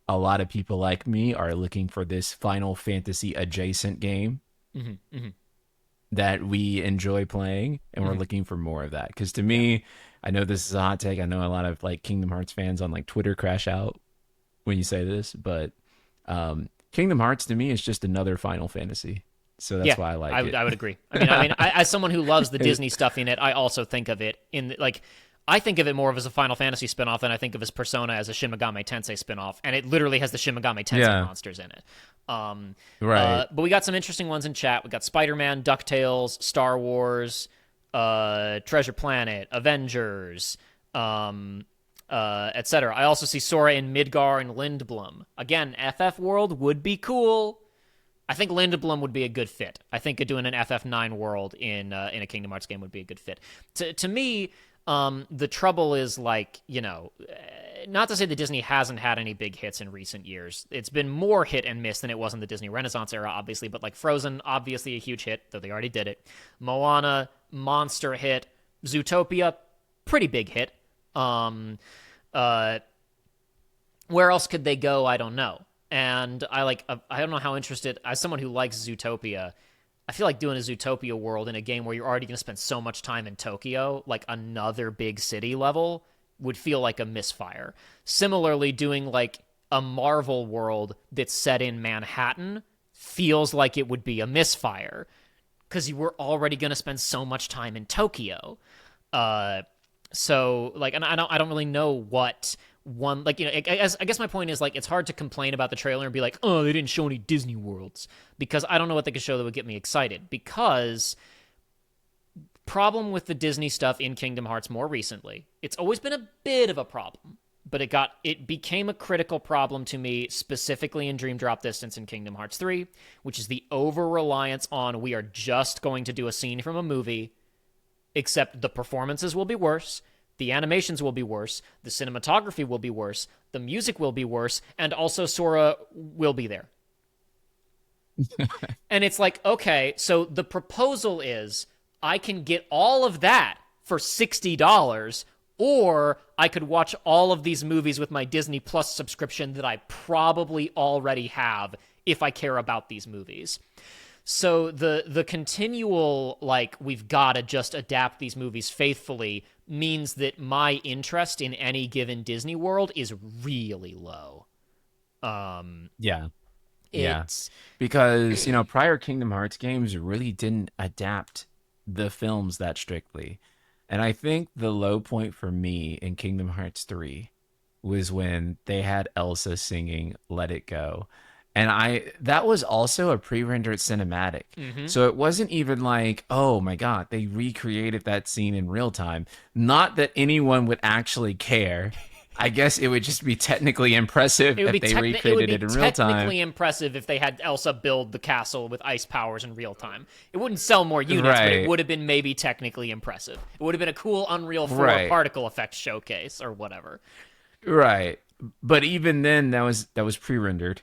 Speaker 1: a lot of people like me are looking for this Final Fantasy adjacent game that we enjoy playing, and we're looking for more of that. Because to me, I know this is a hot take. I know a lot of like Kingdom Hearts fans on like Twitter crash out when you say this, but Kingdom Hearts to me is just another Final Fantasy. So that's why I like it.
Speaker 2: I would agree. As someone who loves the Disney stuff in it, I also think of it I think of it more of as a Final Fantasy spinoff than I think of as Persona as a Shin Megami Tensei spinoff, and it literally has the Shin Megami Tensei monsters in it.
Speaker 1: Right.
Speaker 2: But we got some interesting ones in chat. We got Spider-Man, DuckTales, Star Wars, Treasure Planet, Avengers, etc. I also see Sora in Midgar and Lindblom. Again, FF World would be cool. I think Lindblom would be a good fit. I think doing an FF9 world in a Kingdom Hearts game would be a good fit. To me, the trouble is not to say that Disney hasn't had any big hits in recent years. It's been more hit and miss than it was in the Disney Renaissance era, obviously, but like Frozen, obviously a huge hit, though they already did it. Moana, monster hit. Zootopia, pretty big hit. Where else could they go? I don't know. And I don't know how interested, as someone who likes Zootopia, I feel like doing a Zootopia world in a game where you're already going to spend so much time in Tokyo, like another big city level, would feel like a misfire. Similarly, doing like a Marvel world that's set in Manhattan feels like it would be a misfire because you were already going to spend so much time in Tokyo. So like, and I don't really know what one, like, I guess my point is, like, it's hard to complain about the trailer and be like, oh, they didn't show any Disney worlds, because I don't know what they could show that would get me excited. Because problem with the Disney stuff in Kingdom Hearts more recently, it's always been a bit of a problem, but it became a critical problem to me, specifically in Dream Drop Distance in Kingdom Hearts 3, which is the over reliance on, we are just going to do a scene from a movie, except the performances will be worse, the animations will be worse, the cinematography will be worse, the music will be worse, and also Sora will be there. And it's like, okay, so the proposal is I can get all of that for $60, or I could watch all of these movies with my Disney Plus subscription that I probably already have if I care about these movies. So the continual, like, we've got to just adapt these movies faithfully means that my interest in any given Disney World is really low.
Speaker 1: Yeah.
Speaker 2: It's
Speaker 1: Because, prior Kingdom Hearts games really didn't adapt the films that strictly. And I think the low point for me in Kingdom Hearts 3 was when they had Elsa singing Let It Go. And that was also a pre-rendered cinematic. So it wasn't even like, oh my God, they recreated that scene in real time. Not that anyone would actually care. I guess it would just be technically impressive if they recreated it in real time. It would be technically
Speaker 2: impressive if they had Elsa build the castle with ice powers in real time. It wouldn't sell more units, but it would have been maybe technically impressive. It would have been a cool Unreal 4 particle effects showcase or whatever.
Speaker 1: Right. But even then, that was pre-rendered.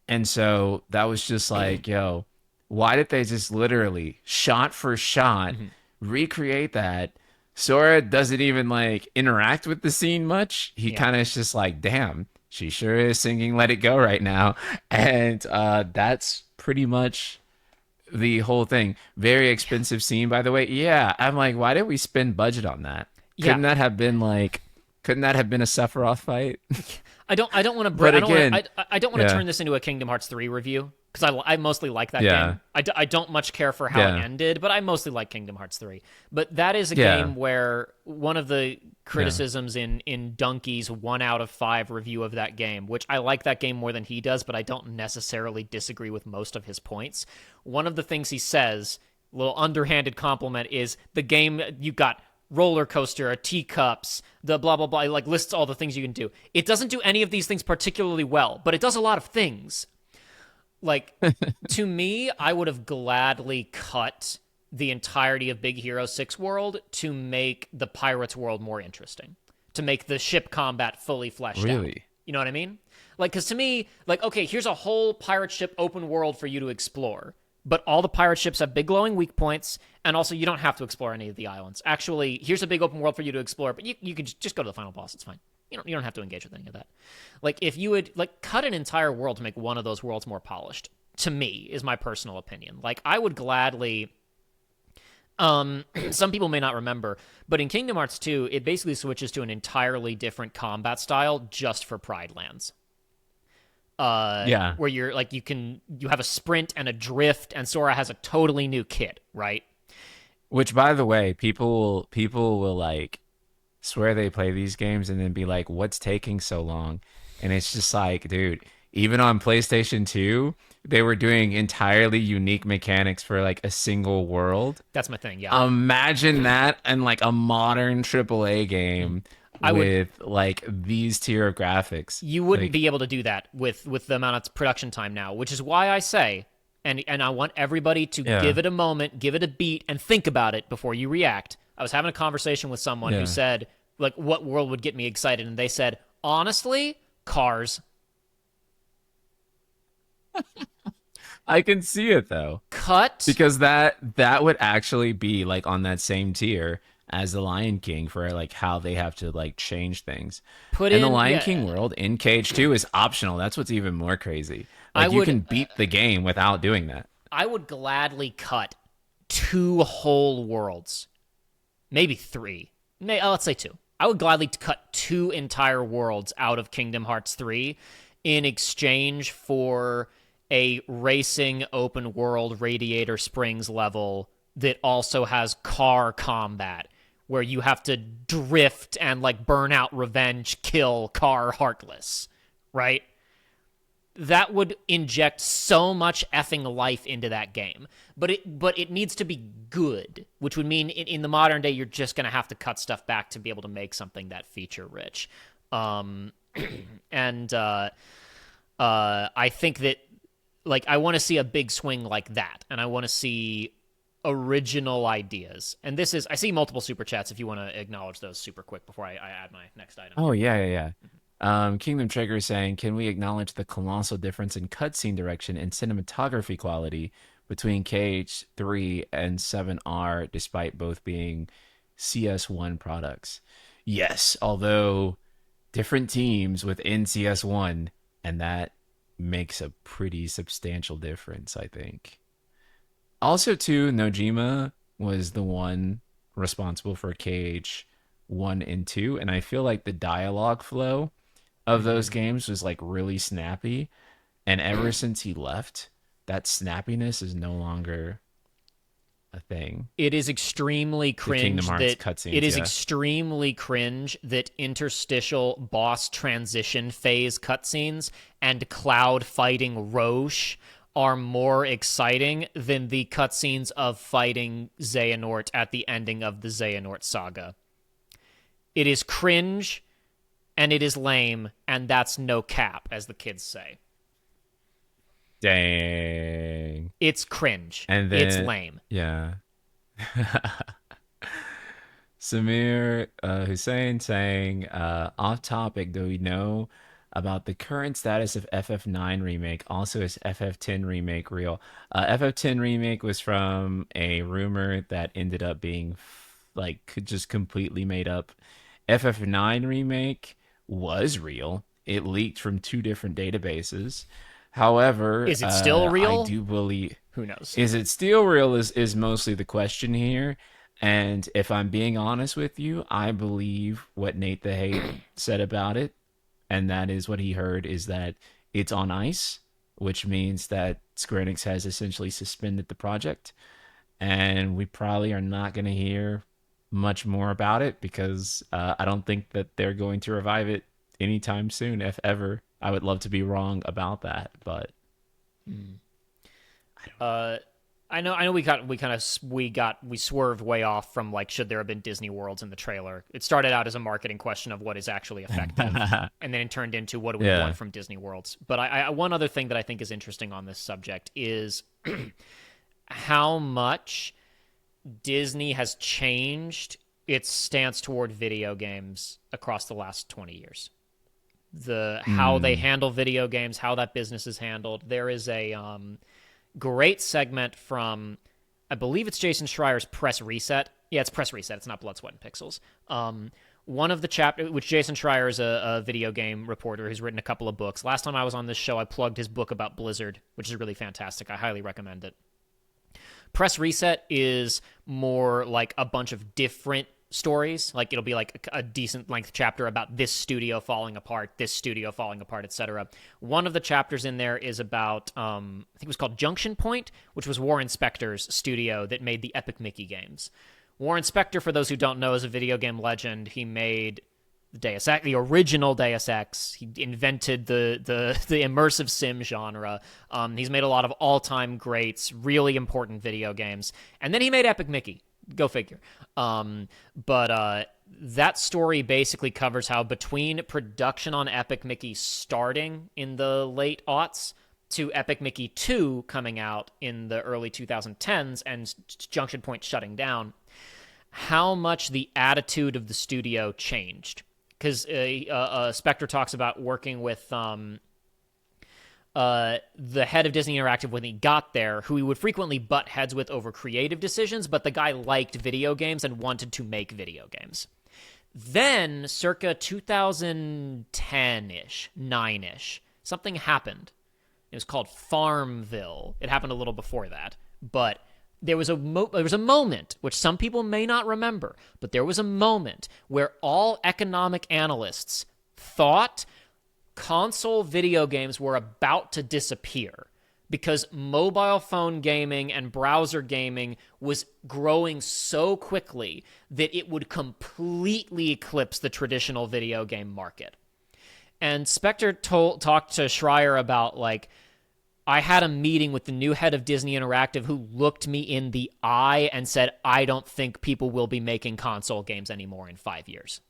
Speaker 1: And so that was just like, yo, why did they just literally shot for shot recreate that? Sora doesn't even like interact with the scene much. He kind of is just like, damn, she sure is singing Let It Go right now. And that's pretty much the whole thing. Very expensive scene, by the way. Yeah, I'm like, why did we spend budget on that? Couldn't that have been a Sephiroth fight?
Speaker 2: I don't want to. I don't want to turn this into a Kingdom Hearts 3 review, because I mostly like that game. I don't much care for how it ended, but I mostly like Kingdom Hearts 3. But that is a game where one of the criticisms in Donkey's 1 out of 5 review of that game, which I like that game more than he does, but I don't necessarily disagree with most of his points. One of the things he says, a little underhanded compliment, is the game, you got roller coaster, teacups, the blah blah blah, like lists all the things you can do. It doesn't do any of these things particularly well, but it does a lot of things. Like, to me, I would have gladly cut the entirety of Big Hero 6 world to make the Pirates world more interesting, to make the ship combat fully fleshed out. You know what I mean? Like, because to me, like, okay, here's a whole pirate ship open world for you to explore, but all the pirate ships have big glowing weak points, and also you don't have to explore any of the islands. Actually, here's a big open world for you to explore, but you can just go to the final boss. It's fine. You don't have to engage with any of that. Like, if you would, like, cut an entire world to make one of those worlds more polished, to me, is my personal opinion. Like, I would gladly... some people may not remember, but in Kingdom Hearts 2, it basically switches to an entirely different combat style just for Pride Lands. Where you're like, you have a sprint and a drift, and Sora has a totally new kit, right?
Speaker 1: Which, by the way, people will like swear they play these games and then be like, what's taking so long? And it's just like, dude, even on PlayStation 2, they were doing entirely unique mechanics for like a single world.
Speaker 2: That's my thing. Yeah.
Speaker 1: Imagine that in like a modern AAA game. With like these tier of graphics,
Speaker 2: you wouldn't be able to do that with the amount of production time now, which is why I say, and I want everybody to give it a moment, give it a beat, and think about it before you react. I was having a conversation with someone who said, like, what world would get me excited, and they said, honestly, Cars.
Speaker 1: I can see it though. Because that would actually be like on that same tier as the Lion King for like how they have to like change things. The Lion King world in Cage 2 is optional. That's what's even more crazy. Like, you can beat the game without doing that.
Speaker 2: I would gladly cut 2 whole worlds. Maybe 3. Let's say 2. I would gladly cut 2 entire worlds out of Kingdom Hearts 3 in exchange for a racing open world Radiator Springs level that also has car combat, where you have to drift and like burn out revenge, kill Car Heartless, right? That would inject so much effing life into that game. But it needs to be good, which would mean in the modern day you're just going to have to cut stuff back to be able to make something that feature rich. And I think that like I want to see a big swing like that, and I want to see original ideas. And this is I see multiple super chats if you want to acknowledge those super quick before I add my next item.
Speaker 1: Oh yeah, yeah, yeah. Kingdom Trigger is saying, can we acknowledge the colossal difference in cutscene direction and cinematography quality between KH3 and 7R, despite both being CS1 products? Yes, although different teams within CS1, and that makes a pretty substantial difference, I think. Also, too, Nojima was the one responsible for KH1 and 2, and I feel like the dialogue flow of those games was like really snappy. And ever since he left, that snappiness is no longer a thing.
Speaker 2: It is extremely
Speaker 1: The Kingdom
Speaker 2: cringe
Speaker 1: Hearts
Speaker 2: that
Speaker 1: cutscenes,
Speaker 2: it is
Speaker 1: yeah.
Speaker 2: extremely cringe that interstitial boss transition phase cutscenes and Cloud fighting Roche are more exciting than the cutscenes of fighting Xehanort at the ending of the Xehanort saga. It is cringe and it is lame, and that's no cap, as the kids say.
Speaker 1: Dang.
Speaker 2: It's cringe.
Speaker 1: And
Speaker 2: It's
Speaker 1: then,
Speaker 2: lame.
Speaker 1: yeah. Samir Hussein saying, off topic, do we know about the current status of FF9 remake? Also, is FF10 remake real? FF10 remake was from a rumor that ended up being like just completely made up. FF9 remake was real. It leaked from two different databases. However,
Speaker 2: Is it still
Speaker 1: I
Speaker 2: real?
Speaker 1: do believe,
Speaker 2: Who knows?
Speaker 1: is it still real is mostly the question here. And if I'm being honest with you, I believe what Nate the Hate said about it, and that is what he heard is that it's on ice, which means that Square Enix has essentially suspended the project, and we probably are not going to hear much more about it because I don't think that they're going to revive it anytime soon, if ever. I would love to be wrong about that, but
Speaker 2: Uh, I know. We swerved way off from like should there have been Disney Worlds in the trailer. It started out as a marketing question of what is actually effective, and then it turned into what do we
Speaker 1: yeah.
Speaker 2: want from Disney Worlds. But one other thing that I think is interesting on this subject is how much Disney has changed its stance toward video games across the last 20 years. The how they
Speaker 1: Mm.
Speaker 2: handle video games, how that business is handled. There is a great segment from, I believe it's Jason Schreier's Press Reset. Yeah, it's Press Reset. It's not Blood, Sweat, and Pixels. One of the chapters, which Jason Schreier is a video game reporter who's written a couple of books. Last time I was on this show, I plugged his book about Blizzard, which is really fantastic. I highly recommend it. Press Reset is more like a bunch of different stories. Like it'll be like a decent length chapter about this studio falling apart, etc. One of the chapters in there is about I think it was called Junction Point, which was Warren Spector's studio that made the Epic Mickey games. Warren Spector, for those who don't know, is a video game legend. He made Deus Ex, the original Deus Ex. He invented the immersive sim genre. He's made a lot of all-time greats, really important video games. And then he made Epic Mickey. Go figure. But that story basically covers how between production on Epic Mickey starting in the late aughts to Epic Mickey 2 coming out in the early 2010s and Junction Point shutting down, how much the attitude of the studio changed. Because Spectre talks about working with the head of Disney Interactive when he got there, who he would frequently butt heads with over creative decisions, but the guy liked video games and wanted to make video games. Then, circa 2010-ish, 9-ish, something happened. It was called Farmville. It happened a little before that, but there was a moment, which some people may not remember, but there was a moment where all economic analysts thought console video games were about to disappear because mobile phone gaming and browser gaming was growing so quickly that it would completely eclipse the traditional video game market. And Spectre talked to Schreier about, like, I had a meeting with the new head of Disney Interactive who looked me in the eye and said, I don't think people will be making console games anymore in 5 years.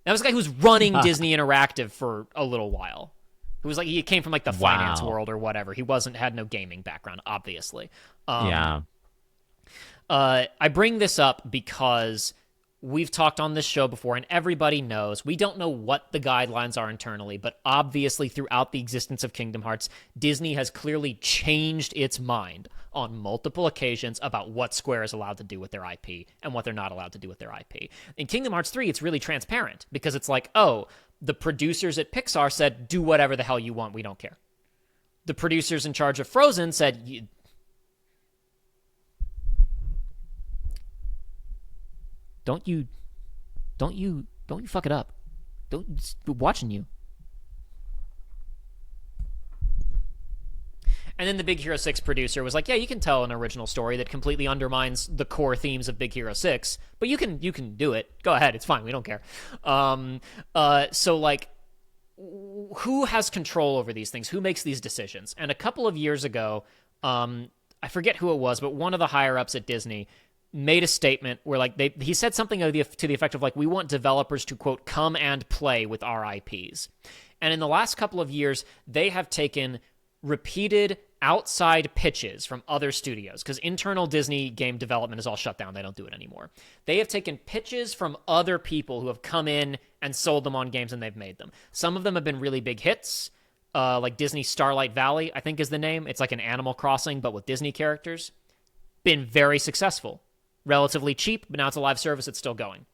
Speaker 2: That was a guy who was running Disney Interactive for a little while. Who was like, he came from like the finance world or whatever. He had no gaming background, obviously.
Speaker 1: Yeah.
Speaker 2: I bring this up because we've talked on this show before, and everybody knows we don't know what the guidelines are internally, but obviously throughout the existence of Kingdom Hearts, Disney has clearly changed its mind on multiple occasions about what Square is allowed to do with their IP and what they're not allowed to do with their IP. In Kingdom Hearts 3, it's really transparent because it's like, oh, the producers at Pixar said, do whatever the hell you want, we don't care. The producers in charge of Frozen said, Don't you fuck it up. We're watching you. And then the Big Hero 6 producer was like, yeah, you can tell an original story that completely undermines the core themes of Big Hero 6, but you can do it. Go ahead, it's fine, we don't care. So, like, who has control over these things? Who makes these decisions? And a couple of years ago, I forget who it was, but one of the higher-ups at Disney made a statement where, like, he said something to the effect of, like, we want developers to, quote, come and play with our IPs. And in the last couple of years, they have taken repeated outside pitches from other studios, because internal Disney game development is all shut down. They don't do it anymore. They have taken pitches from other people who have come in and sold them on games, and they've made them. Some of them have been really big hits, like Disney Starlight Valley, I think is the name. It's like an Animal Crossing, but with Disney characters. Been very successful. Relatively cheap, but now it's a live service. It's still going.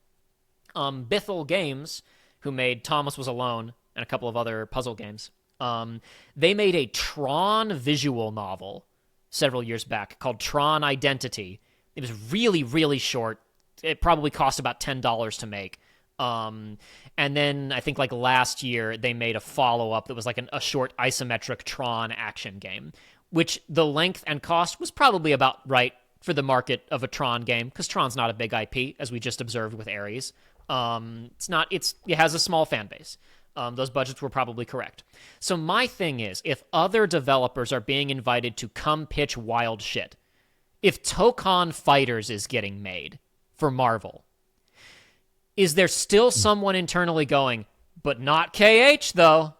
Speaker 2: Bithell Games, who made Thomas Was Alone and a couple of other puzzle games, they made a Tron visual novel several years back called Tron Identity. It was really, really short. It probably cost about $10 to make. And then I think like last year they made a follow-up that was like a short isometric Tron action game, which the length and cost was probably about right for the market of a Tron game, because Tron's not a big IP, as we just observed with Ares. It has a small fan base. Those budgets were probably correct. So my thing is, if other developers are being invited to come pitch wild shit, if Tokon Fighters is getting made for Marvel, is there still someone internally going, but not KH though?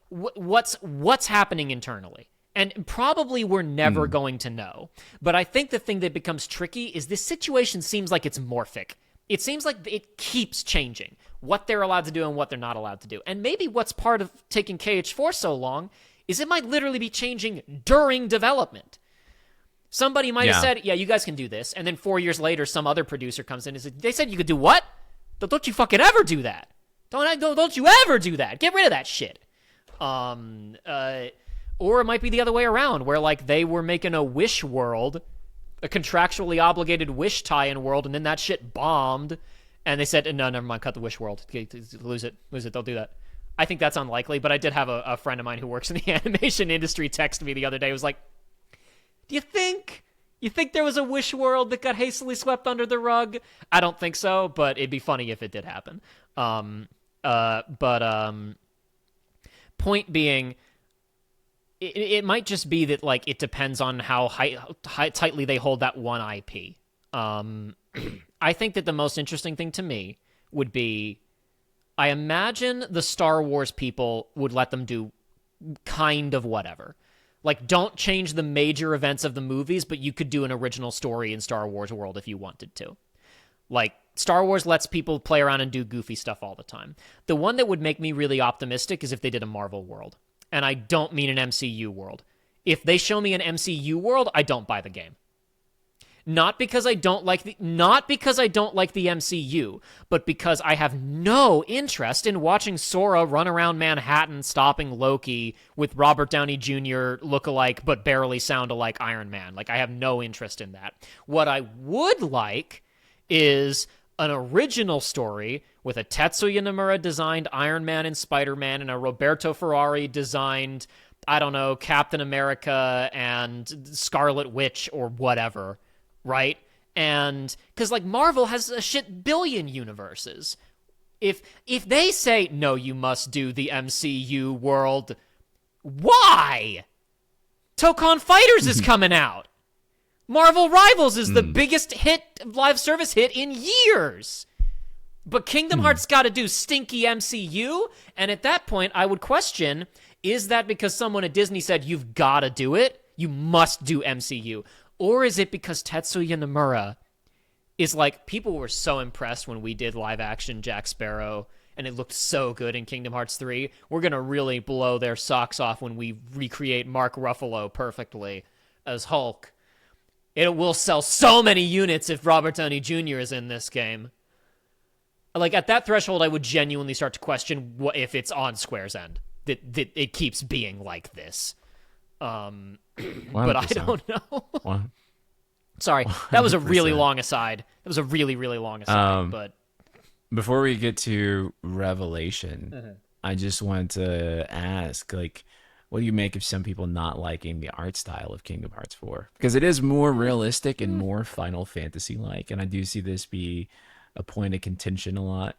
Speaker 2: What's happening internally? And probably we're never going to know. But I think the thing that becomes tricky is this situation seems like it's morphic. It seems like it keeps changing what they're allowed to do and what they're not allowed to do. And maybe what's part of taking KH4 so long is it might literally be changing during development. Somebody might have said, yeah, you guys can do this. And then 4 years later, some other producer comes in and says, they said you could do what? Don't you fucking ever do that. Don't you ever do that. Get rid of that shit. Or it might be the other way around, where like they were making a Wish world, a contractually obligated Wish tie-in world, and then that shit bombed, and they said, no, never mind, cut the Wish world. Lose it, don't do that. I think that's unlikely, but I did have a friend of mine who works in the animation industry text me the other day. He was like, do you think there was a Wish world that got hastily swept under the rug? I don't think so, but it'd be funny if it did happen. Point being, it might just be that like it depends on how tightly they hold that one IP. I think that the most interesting thing to me would be, I imagine the Star Wars people would let them do kind of whatever. Like, don't change the major events of the movies, but you could do an original story in Star Wars world if you wanted to. Like, Star Wars lets people play around and do goofy stuff all the time. The one that would make me really optimistic is if they did a Marvel world. And I don't mean an MCU world. If they show me an MCU world, I don't buy the game. Not because I don't like the MCU, but because I have no interest in watching Sora run around Manhattan stopping Loki with Robert Downey Jr. look-alike but barely sound alike Iron Man. Like, I have no interest in that. What I would like is an original story with a Tetsuya Nomura designed Iron Man and Spider-Man and a Roberto Ferrari designed, I don't know, Captain America and Scarlet Witch or whatever, right? And because like Marvel has a shit billion universes. If they say no, you must do the MCU world, why? Tokon Fighters is coming out. Marvel Rivals is the biggest hit live service hit in years. But Kingdom Hearts got to do stinky MCU, and at that point, I would question, is that because someone at Disney said, you've got to do it? You must do MCU. Or is it because Tetsuya Nomura is like, people were so impressed when we did live-action Jack Sparrow, and it looked so good in Kingdom Hearts 3. We're going to really blow their socks off when we recreate Mark Ruffalo perfectly as Hulk. It will sell so many units if Robert Downey Jr. is in this game. Like, at that threshold, I would genuinely start to question what if it's on Square's end. That it keeps being like this. But I don't know. Sorry, that was a really long aside. That was a really, really long aside. But
Speaker 1: before we get to Revelation, I just wanted to ask, like, what do you make of some people not liking the art style of Kingdom Hearts 4? Because it is more realistic and more Final Fantasy-like, and I do see this be a point of contention a lot.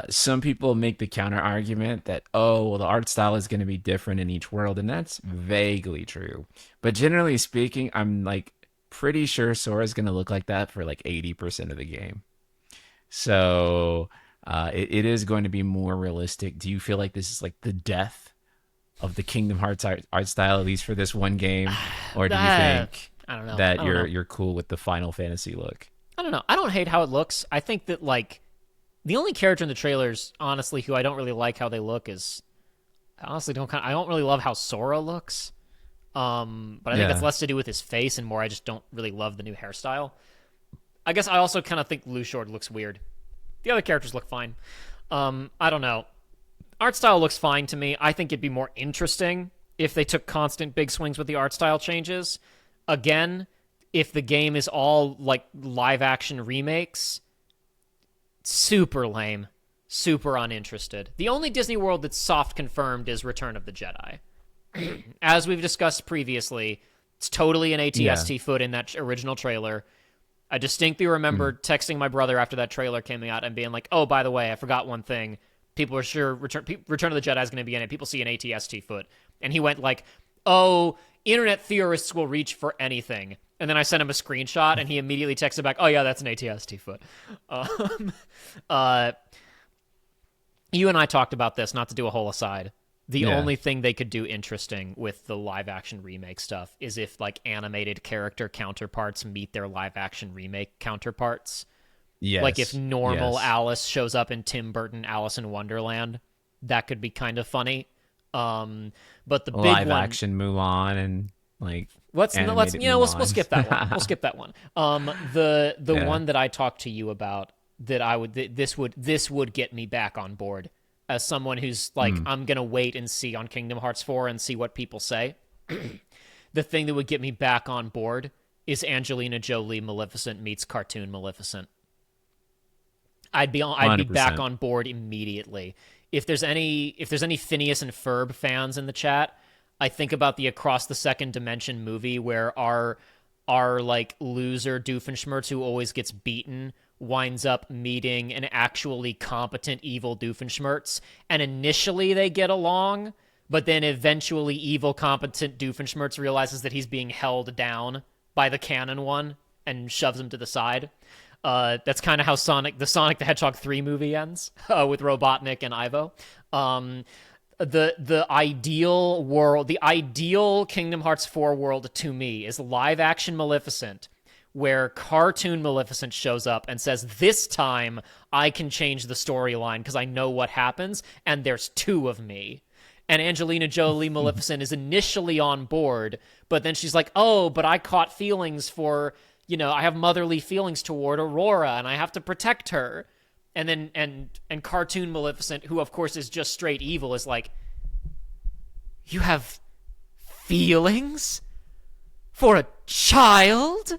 Speaker 1: Some people make the counter argument that, oh, well, the art style is going to be different in each world, and that's vaguely true. But generally speaking, I'm like pretty sure Sora's going to look like that for like 80% of the game. So it is going to be more realistic. Do you feel like this is like the death of the Kingdom Hearts art style, at least for this one game, or do you think
Speaker 2: I don't know.
Speaker 1: that you're cool with the Final Fantasy look?
Speaker 2: I don't know. I don't hate how it looks. I think that, like, the only character in the trailers, honestly, who I don't really like how they look is, I don't really love how Sora looks. But I think that's less to do with his face and more I just don't really love the new hairstyle. I guess I also kind of think Lushord looks weird. The other characters look fine. I don't know. Art style looks fine to me. I think it'd be more interesting if they took constant big swings with the art style changes. Again, if the game is all like live action remakes, super lame, super uninterested. The only Disney World that's soft confirmed is Return of the Jedi. As we've discussed previously, it's totally an ATST foot in that original trailer. I distinctly remember texting my brother after that trailer came out and being like, oh, by the way, I forgot one thing. People are sure Return of the Jedi is going to be in it. People see an ATST foot. And he went like, oh, internet theorists will reach for anything. And then I sent him a screenshot, and he immediately texted back, oh, yeah, that's an ATST foot. You and I talked about this, not to do a whole aside. The only thing they could do interesting with the live-action remake stuff is if, like, animated character counterparts meet their live-action remake counterparts.
Speaker 1: Yes.
Speaker 2: Like, if normal Alice shows up in Tim Burton Alice in Wonderland, that could be kind of funny. But the big
Speaker 1: live-action Mulan and, like...
Speaker 2: we'll skip that one. We'll skip that one. The one that I talked to you about that this would get me back on board as someone who's like, I'm gonna wait and see on Kingdom Hearts 4 and see what people say. The thing that would get me back on board is Angelina Jolie Maleficent meets cartoon Maleficent. I'd be back on board immediately. If there's any Phineas and Ferb fans in the chat, I think about the Across the Second Dimension movie where our like loser Doofenshmirtz who always gets beaten winds up meeting an actually competent evil Doofenshmirtz, and initially they get along, but then eventually evil competent Doofenshmirtz realizes that he's being held down by the canon one and shoves him to the side. That's kind of how the Sonic the Hedgehog 3 movie ends with Robotnik and Ivo. The ideal world, the ideal Kingdom Hearts 4 world to me is live action Maleficent, where cartoon Maleficent shows up and says, this time I can change the storyline because I know what happens, and there's two of me. And Angelina Jolie Maleficent is initially on board, but then she's like, oh, but I caught feelings for, I have motherly feelings toward Aurora, and I have to protect her. And then, and cartoon Maleficent, who of course is just straight evil, is like, you have feelings for a child?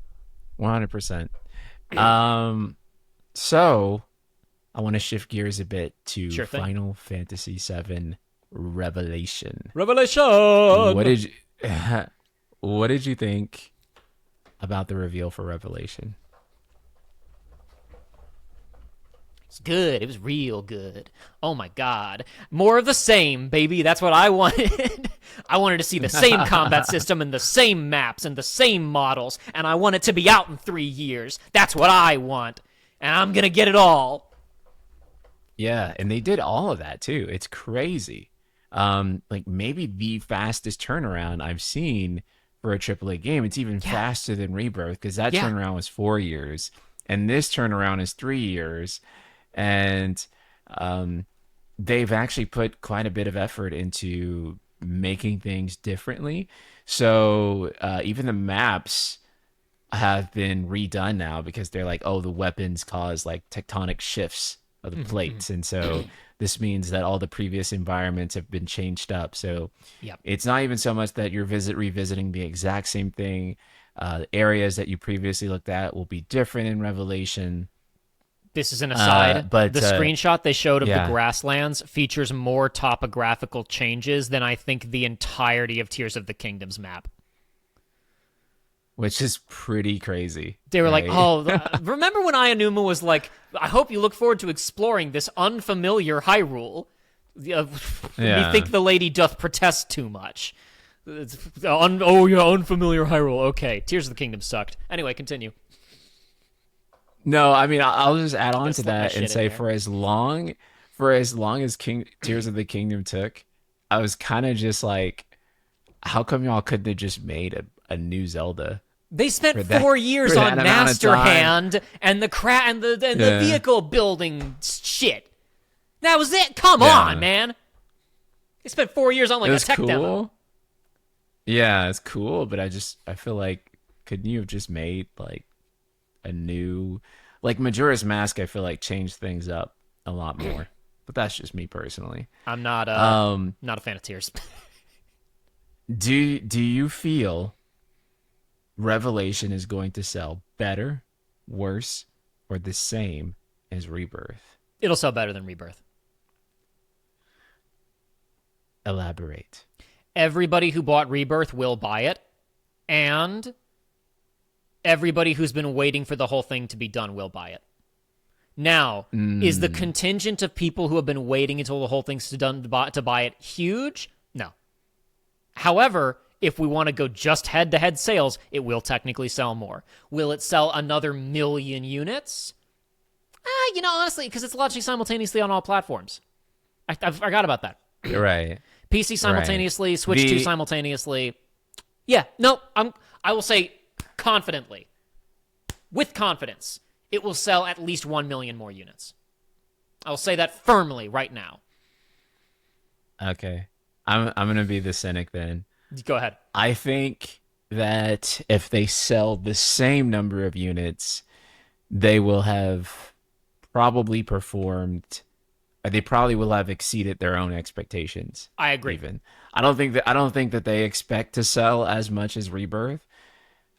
Speaker 1: 100%. Um, so I want to shift gears a bit to
Speaker 2: Sure thing.
Speaker 1: Final Fantasy VII Revelation. What
Speaker 2: Revelation.
Speaker 1: did you, what did you think about the reveal for Revelation?
Speaker 2: It's good. It was real good. Oh my god. More of the same, baby. That's what I wanted. I wanted to see the same combat system and the same maps and the same models, and I want it to be out in 3 years. That's what I want. And I'm gonna get it all.
Speaker 1: Yeah, and they did all of that too. It's crazy. Like maybe the fastest turnaround I've seen for a AAA game. It's even
Speaker 2: Yeah.
Speaker 1: faster than Rebirth because that
Speaker 2: Yeah.
Speaker 1: turnaround was 4 years, and this turnaround is 3 years. And um, they've actually put quite a bit of effort into making things differently. So even the maps have been redone now because they're like, oh, the weapons cause like tectonic shifts of the plates, and so this means that all the previous environments have been changed up. So
Speaker 2: Yep.
Speaker 1: it's not even so much that you're revisiting the exact same thing. The areas that you previously looked at will be different in Revelation.
Speaker 2: This is an aside.
Speaker 1: But
Speaker 2: The screenshot they showed of the
Speaker 1: yeah,
Speaker 2: grasslands features more topographical changes than I think the entirety of Tears of the Kingdom's map.
Speaker 1: which is pretty crazy,
Speaker 2: They were like,
Speaker 1: right?
Speaker 2: oh, remember when Ayanuma was like, I hope you look forward to exploring this unfamiliar Hyrule.
Speaker 1: Yeah.
Speaker 2: Methinks the lady doth protest too much. Oh, yeah, unfamiliar Hyrule. Okay, Tears of the Kingdom sucked. Anyway, continue.
Speaker 1: No, I mean I'll just add
Speaker 2: I'm gonna
Speaker 1: on to
Speaker 2: slip my
Speaker 1: that and
Speaker 2: shit in
Speaker 1: say
Speaker 2: there.
Speaker 1: for as long as King Tears of the Kingdom took, I was kind of just like, how come y'all couldn't have just made a new Zelda
Speaker 2: They spent
Speaker 1: for that
Speaker 2: 4 years
Speaker 1: for that
Speaker 2: on
Speaker 1: amount of
Speaker 2: Master
Speaker 1: time?
Speaker 2: Hand and the
Speaker 1: Yeah,
Speaker 2: vehicle building shit. That was it. Come on,
Speaker 1: yeah,
Speaker 2: man. They spent 4 years on
Speaker 1: it
Speaker 2: like a
Speaker 1: was
Speaker 2: tech demo.
Speaker 1: cool. Yeah, it's cool, but I feel like couldn't you have just made like a new like Majora's Mask? I feel like changed things up a lot more, but that's just me personally.
Speaker 2: I'm
Speaker 1: Um,
Speaker 2: not a fan of Tears.
Speaker 1: do you feel Revelation is going to sell better, worse, or the same as Rebirth?
Speaker 2: It'll sell better than Rebirth.
Speaker 1: Elaborate.
Speaker 2: Everybody who bought Rebirth will buy it, and everybody who's been waiting for the whole thing to be done will buy it. Now, is the
Speaker 1: Mm,
Speaker 2: contingent of people who have been waiting until the whole thing's done to buy it huge? No. However, if we want to go just head-to-head sales, it will technically sell more. Will it sell another million units? Honestly, because it's launching simultaneously on all platforms. I forgot about that.
Speaker 1: right,
Speaker 2: PC
Speaker 1: right.
Speaker 2: simultaneously, Switch 2
Speaker 1: The
Speaker 2: simultaneously. Yeah, no, I will say confidently, with confidence, it will sell at least 1 million more units. I'll say that firmly right now.
Speaker 1: okay. I'm gonna be the cynic then.
Speaker 2: Go ahead.
Speaker 1: I think that if they sell the same number of units, they will have probably performed. They probably will have exceeded their own expectations.
Speaker 2: I agree.
Speaker 1: Even I don't think that they expect to sell as much as Rebirth.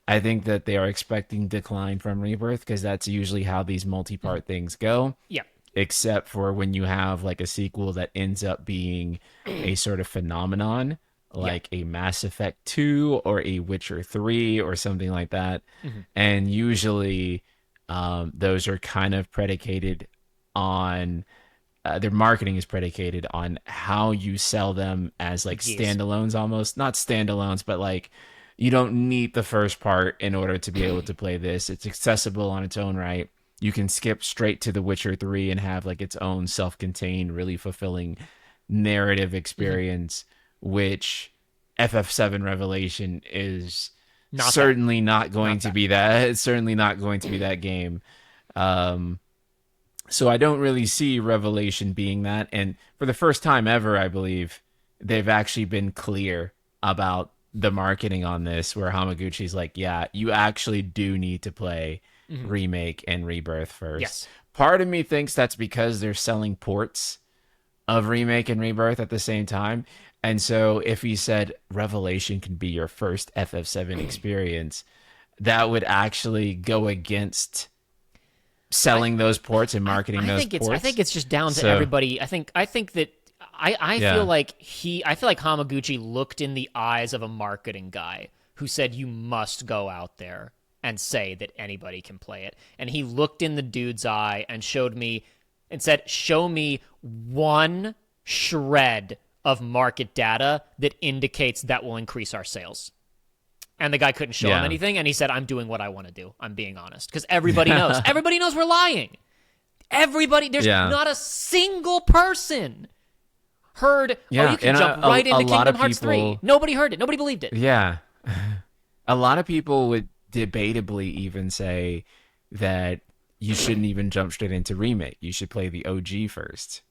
Speaker 1: I think that they are expecting decline from Rebirth because that's usually how these multi-part things go.
Speaker 2: Yeah.
Speaker 1: Except for when you have like a sequel that ends up being a sort of phenomenon,
Speaker 2: Yeah.
Speaker 1: like a Mass Effect 2 or a Witcher 3 or something like that.
Speaker 2: Mm-hmm.
Speaker 1: And usually those are kind of predicated on their marketing is predicated on how you sell them as like
Speaker 2: Yes.
Speaker 1: standalones, almost not standalones, but like you don't need the first part in order to be able to play this. It's accessible on its own right. You can skip straight to The Witcher 3 and have like its own self-contained, really fulfilling narrative
Speaker 2: Mm-hmm.
Speaker 1: experience, which FF7 Revelation is
Speaker 2: Not that.
Speaker 1: certainly not going
Speaker 2: Not
Speaker 1: to
Speaker 2: that.
Speaker 1: be that. It's certainly not going to be that game. Um, so I don't really see Revelation being that. And for the first time ever, I believe they've actually been clear about the marketing on this, where Hamaguchi's like, yeah, you actually do need to play
Speaker 2: Mm-hmm.
Speaker 1: Remake and Rebirth first.
Speaker 2: Yes.
Speaker 1: Part of me thinks that's because they're selling ports of Remake and Rebirth at the same time. And so if he said Revelation can be your first FF7 experience, that would actually go against selling those ports and marketing those ports.
Speaker 2: I think it's just down to
Speaker 1: So,
Speaker 2: everybody. I think that I feel
Speaker 1: yeah.
Speaker 2: like Hamaguchi looked in the eyes of a marketing guy who said you must go out there and say that anybody can play it. And he looked in the dude's eye and said, "Show me one shred of market data that indicates that will increase our sales." And the guy couldn't show him
Speaker 1: Yeah.
Speaker 2: anything, and he said, "I'm doing what I want to do. I'm being honest." Because everybody knows. Everybody knows we're lying. There's
Speaker 1: Yeah.
Speaker 2: not a single person heard,
Speaker 1: Yeah,
Speaker 2: you can
Speaker 1: and
Speaker 2: jump
Speaker 1: a
Speaker 2: right into
Speaker 1: lot
Speaker 2: Kingdom
Speaker 1: of
Speaker 2: Hearts 3.
Speaker 1: people-
Speaker 2: Nobody heard it. Nobody believed it.
Speaker 1: Yeah. A lot of people would debatably even say that you shouldn't even jump straight into remake. You should play the OG first.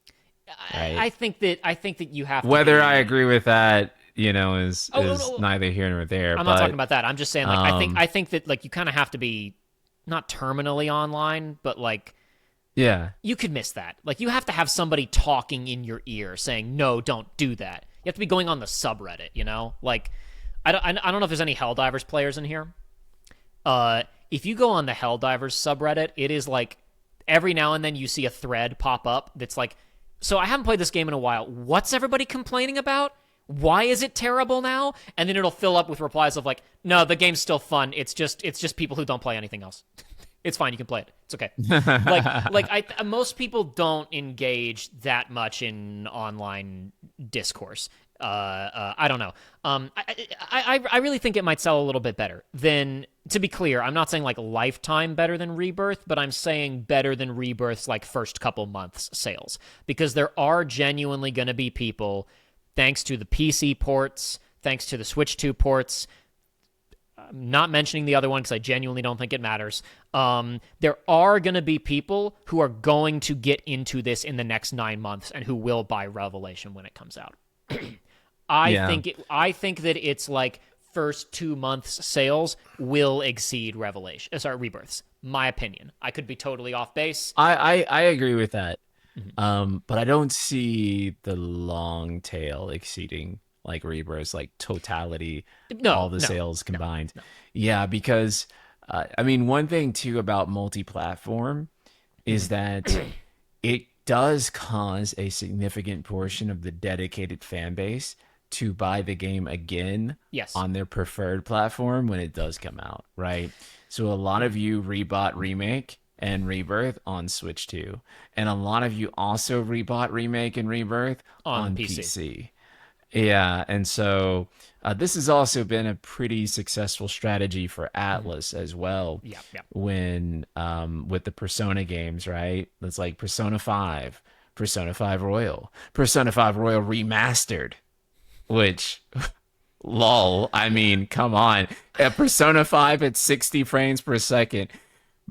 Speaker 1: Right?
Speaker 2: I think that you have to
Speaker 1: Whether
Speaker 2: be,
Speaker 1: I agree with that, is
Speaker 2: no.
Speaker 1: neither here nor there.
Speaker 2: I'm
Speaker 1: but
Speaker 2: not talking about that. I'm just saying, like,
Speaker 1: um,
Speaker 2: I think that, like, you kind of have to be not terminally online, but, like,
Speaker 1: yeah.
Speaker 2: you could miss that. Like, you have to have somebody talking in your ear saying, "No, don't do that." You have to be going on the subreddit, you know? Like, I don't know if there's any Helldivers players in here. If you go on the Helldivers subreddit, it is like every now and then you see a thread pop up that's like, "So I haven't played this game in a while. What's everybody complaining about? Why is it terrible now?" And then it'll fill up with replies of like, "No, the game's still fun. It's just people who don't play anything else. It's fine. You can play it. It's okay." Most people don't engage that much in online discourse. I don't know. I really think it might sell a little bit better than. To be clear, I'm not saying like lifetime better than Rebirth, but I'm saying better than Rebirth's like first couple months sales, because there are genuinely going to be people, thanks to the PC ports, thanks to the Switch 2 ports. I'm not mentioning the other one because I genuinely don't think it matters. There are going to be people who are going to get into this in the next 9 months and who will buy Revelation when it comes out. I think that it's like first 2 months sales will exceed Rebirths. My opinion. I could be totally off base.
Speaker 1: I agree with that. But I don't see the long tail exceeding like Rebirth's like totality, all the sales combined.
Speaker 2: No.
Speaker 1: Yeah, because one thing too about multi-platform is that it does cause a significant portion of the dedicated fan base to buy the game again on their preferred platform when it does come out, right? So a lot of you rebought Remake and Rebirth on Switch 2, and a lot of you also rebought Remake and Rebirth on PC. Yeah, and so this has also been a pretty successful strategy for Atlas as well.
Speaker 2: Yeah.
Speaker 1: When with the Persona games, right? It's like Persona 5, Persona 5 Royal, Persona 5 Royal Remastered, which, lol, I mean, come on. At Persona 5 at 60 frames per second,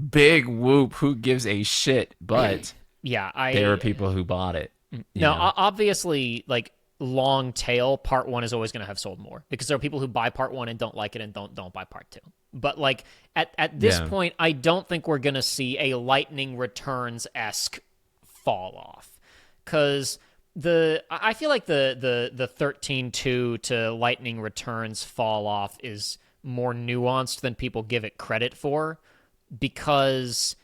Speaker 1: big whoop, who gives a shit? But there are people who bought it.
Speaker 2: Obviously, like, long tail, part 1 is always going to have sold more because there are people who buy part 1 and don't like it and don't buy part 2. But like at this point, I don't think we're going to see a Lightning Returns-esque fall off, because I feel like the 13.2 to Lightning Returns fall off is more nuanced than people give it credit for, because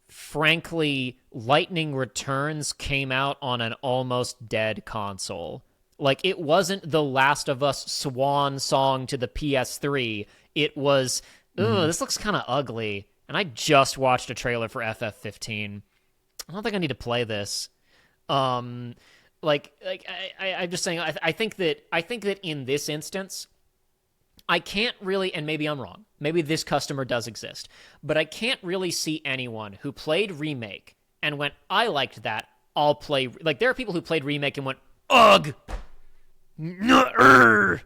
Speaker 2: frankly, Lightning Returns came out on an almost dead console. Like, it wasn't the Last of Us swan song to the PS3. It was, this looks kind of ugly. And I just watched a trailer for FF15. I don't think I need to play this. I'm just saying, I think that in this instance, I can't really, and maybe I'm wrong, maybe this customer does exist, but I can't really see anyone who played Remake and went, "I liked that, I'll play," like, there are people who played Remake and went, "Ugh, I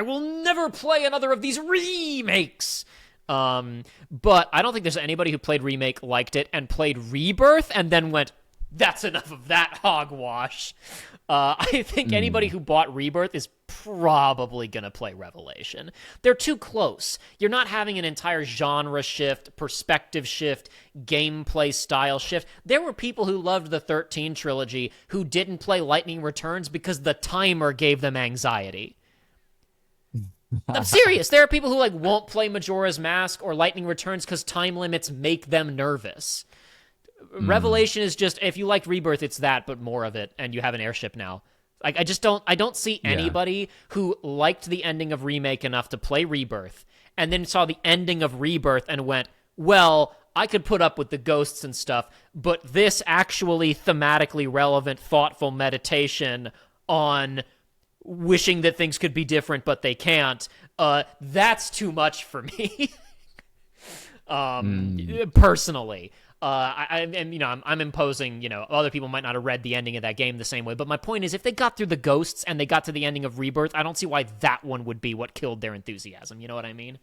Speaker 2: will never play another of these remakes." But I don't think there's anybody who played Remake, liked it, and played Rebirth and then went, "That's enough of that hogwash." I think anybody who bought Rebirth is probably going to play Revelation. They're too close. You're not having an entire genre shift, perspective shift, gameplay style shift. There were people who loved the 13 trilogy who didn't play Lightning Returns because the timer gave them anxiety. I'm serious. There are people who like won't play Majora's Mask or Lightning Returns because time limits make them nervous.
Speaker 1: Mm,
Speaker 2: Revelation is just if you liked Rebirth, it's that, but more of it, and you have an airship now. Like I don't see
Speaker 1: yeah.
Speaker 2: anybody who liked the ending of Remake enough to play Rebirth, and then saw the ending of Rebirth and went, well, I could put up with the ghosts and stuff, but this actually thematically relevant, thoughtful meditation on wishing that things could be different, but they can't. That's too much for me.
Speaker 1: Mm,
Speaker 2: Personally. And I'm imposing. Other people might not have read the ending of that game the same way. But my point is, if they got through the ghosts and they got to the ending of Rebirth, I don't see why that one would be what killed their enthusiasm. You know what I mean?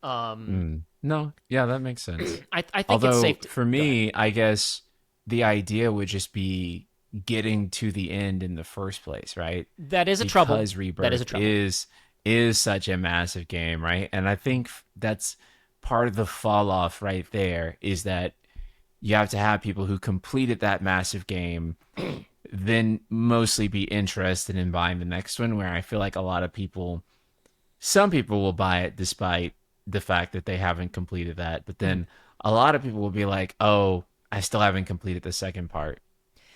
Speaker 1: no, yeah, that makes sense.
Speaker 2: I think it's
Speaker 1: Although
Speaker 2: safe to
Speaker 1: for
Speaker 2: go ahead.
Speaker 1: me, I guess the idea would just be getting to the end in the first place, right?
Speaker 2: That is a trouble.
Speaker 1: Because
Speaker 2: That is a
Speaker 1: Rebirth
Speaker 2: trouble.
Speaker 1: is such a massive game, right? And I think that's part of the fall off right there is that you have to have people who completed that massive game then mostly be interested in buying the next one, where I feel like a lot of people, some people will buy it despite the fact that they haven't completed that, but then a lot of people will be like, oh, I still haven't completed the second part,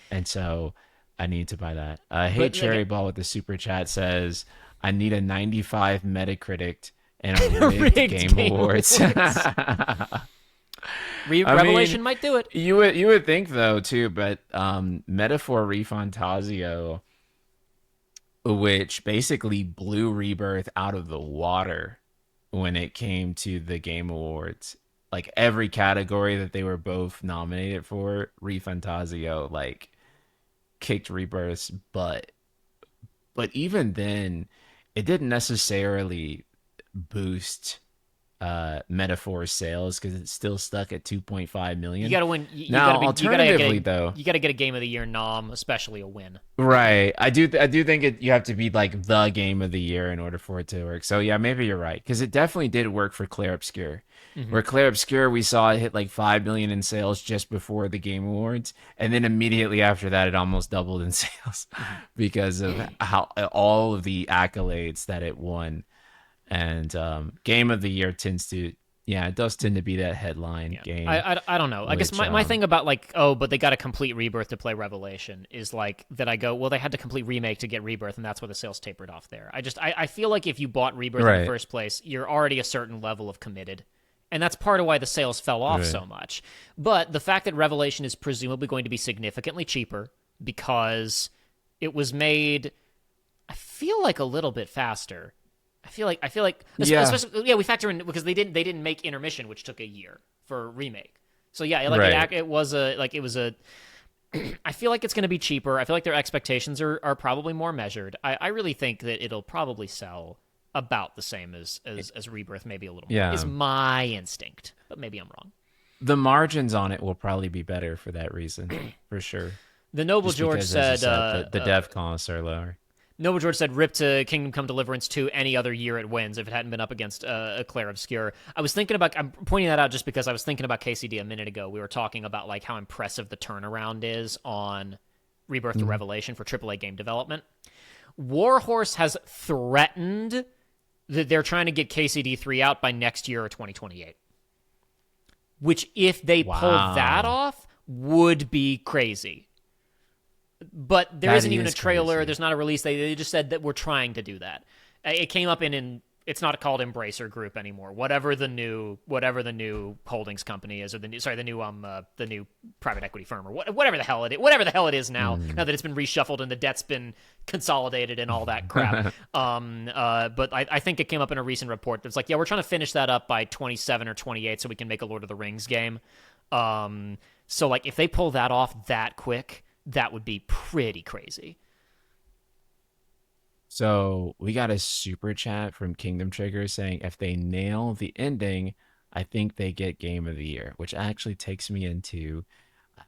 Speaker 1: and so I need to buy that. Hey
Speaker 2: But
Speaker 1: Cherry
Speaker 2: again,
Speaker 1: Ball with the super chat says, I need a 95 Metacritic and a rigged
Speaker 2: rigged
Speaker 1: Game
Speaker 2: Game
Speaker 1: Awards.
Speaker 2: Awards.
Speaker 1: I mean,
Speaker 2: Revelation might do it.
Speaker 1: you would think though too, but Metaphor Refantasio, which basically blew Rebirth out of the water when it came to the Game Awards. Like every category that they were both nominated for, Refantasio like kicked Rebirth's butt. But even then, it didn't necessarily boost Metaphor sales because it's still stuck at 2.5
Speaker 2: You
Speaker 1: million.
Speaker 2: got to win. You got
Speaker 1: Now,
Speaker 2: to be. You got to get
Speaker 1: alternatively,
Speaker 2: a.
Speaker 1: though,
Speaker 2: You got to get a Game of the Year nom, especially a win.
Speaker 1: right, I do think you have to be like the game of the year in order for it to work. So yeah, maybe you're right because it definitely did work for Claire Obscure.
Speaker 2: Mm-hmm.
Speaker 1: Where Claire Obscure, we saw it hit like 5 million in sales just before the Game Awards, and then immediately after that, it almost doubled in sales
Speaker 2: Mm-hmm.
Speaker 1: because of how all of the accolades that it won. And game of the year tends to, yeah, it does tend to be that headline
Speaker 2: Yeah,
Speaker 1: game,
Speaker 2: I don't know. I guess
Speaker 1: which
Speaker 2: my thing about like, oh, but they got to complete Rebirth to play Revelation is like that. I go, well, they had to complete Remake to get Rebirth, and that's why the sales tapered off there. I feel like if you bought Rebirth in the
Speaker 1: right,
Speaker 2: first place, you're already a certain level of committed, and that's part of why the sales fell off
Speaker 1: right,
Speaker 2: so much. But the fact that Revelation is presumably going to be significantly cheaper because it was made, I feel like a little bit faster. I feel like
Speaker 1: yeah,
Speaker 2: especially, yeah, we factor in because they didn't make Intermission, which took a year for Remake. So yeah, like
Speaker 1: right.
Speaker 2: it was a like it was a. I feel like it's going to be cheaper. I feel like their expectations are probably more measured. I really think that it'll probably sell about the same as Rebirth, maybe a little more. Is
Speaker 1: Yeah,
Speaker 2: my instinct, but maybe I'm wrong.
Speaker 1: the margins on it will probably be better for that reason, for sure.
Speaker 2: The Noble
Speaker 1: Just
Speaker 2: George
Speaker 1: because, as you
Speaker 2: said,
Speaker 1: said, the dev costs are lower.
Speaker 2: Noble George said, "Rip to Kingdom Come Deliverance 2 any other year it wins if it hadn't been up against a Claire Obscure." I was thinking about. I'm pointing that out just because I was thinking about KCD a minute ago. We were talking about like how impressive the turnaround is on Rebirth to
Speaker 1: Mhm.
Speaker 2: Revelation for AAA game development. Warhorse has threatened that they're trying to get KCD 3 out by next year or 2028. Which, if they pull that
Speaker 1: Wow,
Speaker 2: off, would be crazy. But there
Speaker 1: that
Speaker 2: isn't even a
Speaker 1: is
Speaker 2: trailer.
Speaker 1: crazy.
Speaker 2: There's not a release. They just said that we're trying to do that. It came up in it's not called Embracer Group anymore. Whatever the new holdings company is, or the new private equity firm, or whatever the hell it is now.
Speaker 1: Mm.
Speaker 2: Now that it's been reshuffled and the debt's been consolidated and all that crap. But I think it came up in a recent report that's like, yeah, we're trying to finish that up by 27 or 28 so we can make a Lord of the Rings game. So like if they pull that off that quick, that would be pretty crazy.
Speaker 1: So we got a super chat from Kingdom Trigger saying if they nail the ending, I think they get Game of the Year, which actually takes me into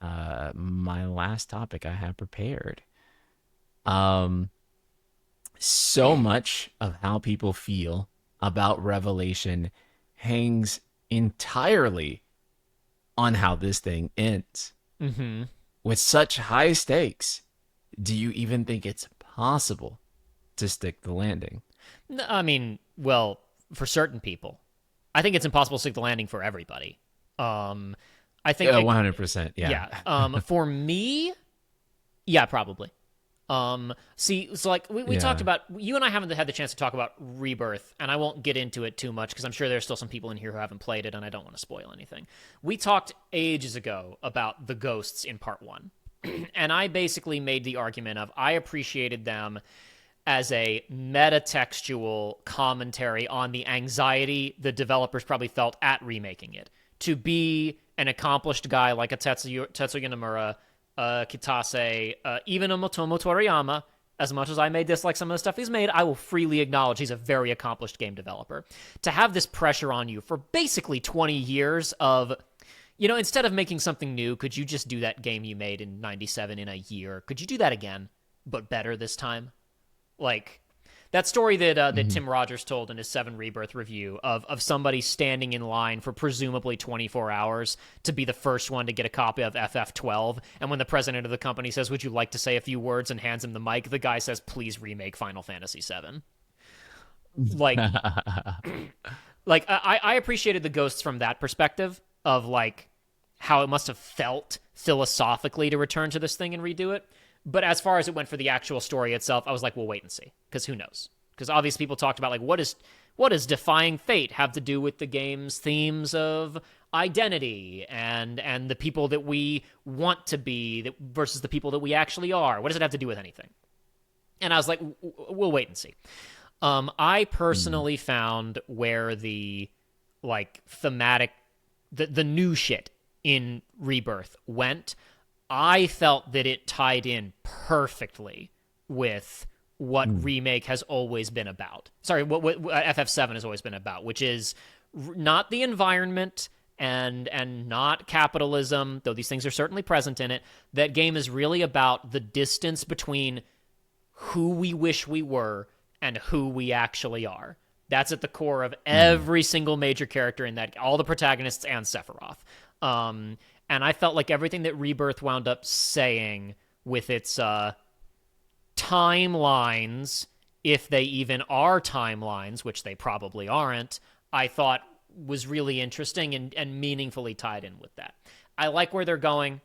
Speaker 1: my last topic I have prepared. Um, so much of how people feel about Revelation hangs entirely on how this thing ends.
Speaker 2: Mm-hmm.
Speaker 1: With such high stakes, do you even think it's possible to stick the landing?
Speaker 2: I mean, well, for certain people. I think it's impossible to stick the landing for everybody. Um, I think,
Speaker 1: Yeah, 100%. Yeah.
Speaker 2: yeah. For me, yeah, probably. See, so like we talked
Speaker 1: Yeah.
Speaker 2: about, you and I haven't had the chance to talk about Rebirth, and I won't get into it too much because I'm sure there's still some people in here who haven't played it, and I don't want to spoil anything. We talked ages ago about the ghosts in part one, and I basically made the argument of I appreciated them as a metatextual commentary on the anxiety the developers probably felt at remaking it. To be an accomplished guy like a Tetsuya Nomura, Kitase, even a Motomo Toriyama, as much as I may dislike some of the stuff he's made, I will freely acknowledge he's a very accomplished game developer. To have this pressure on you for basically 20 years of, instead of making something new, could you just do that game you made in 97 in a year? Could you do that again, but better this time? Like that story that Tim Rogers told in his 7 Rebirth review of somebody standing in line for presumably 24 hours to be the first one to get a copy of FF12, and when the president of the company says, "Would you like to say a few words?" and hands him the mic, the guy says, "Please remake Final Fantasy VII." Like, I appreciated the ghosts from that perspective of like how it must have felt philosophically to return to this thing and redo it. But as far as it went for the actual story itself, I was like, we'll wait and see, because who knows? Because obviously people talked about like what does defying fate have to do with the game's themes of identity and the people that we want to be versus the people that we actually are? What does it have to do with anything? And I was like, we'll wait and see. I personally found where the like thematic, the new shit in Rebirth went. I felt that it tied in perfectly with what Remake has always been about. Sorry, what FF7 has always been about, which is not the environment and not capitalism, though these things are certainly present in it. That game is really about the distance between who we wish we were and who we actually are. That's at the core of every single major character in that, all the protagonists and Sephiroth. And I felt like everything that Rebirth wound up saying with its timelines, if they even are timelines, which they probably aren't, I thought was really interesting and meaningfully tied in with that. I like where they're going.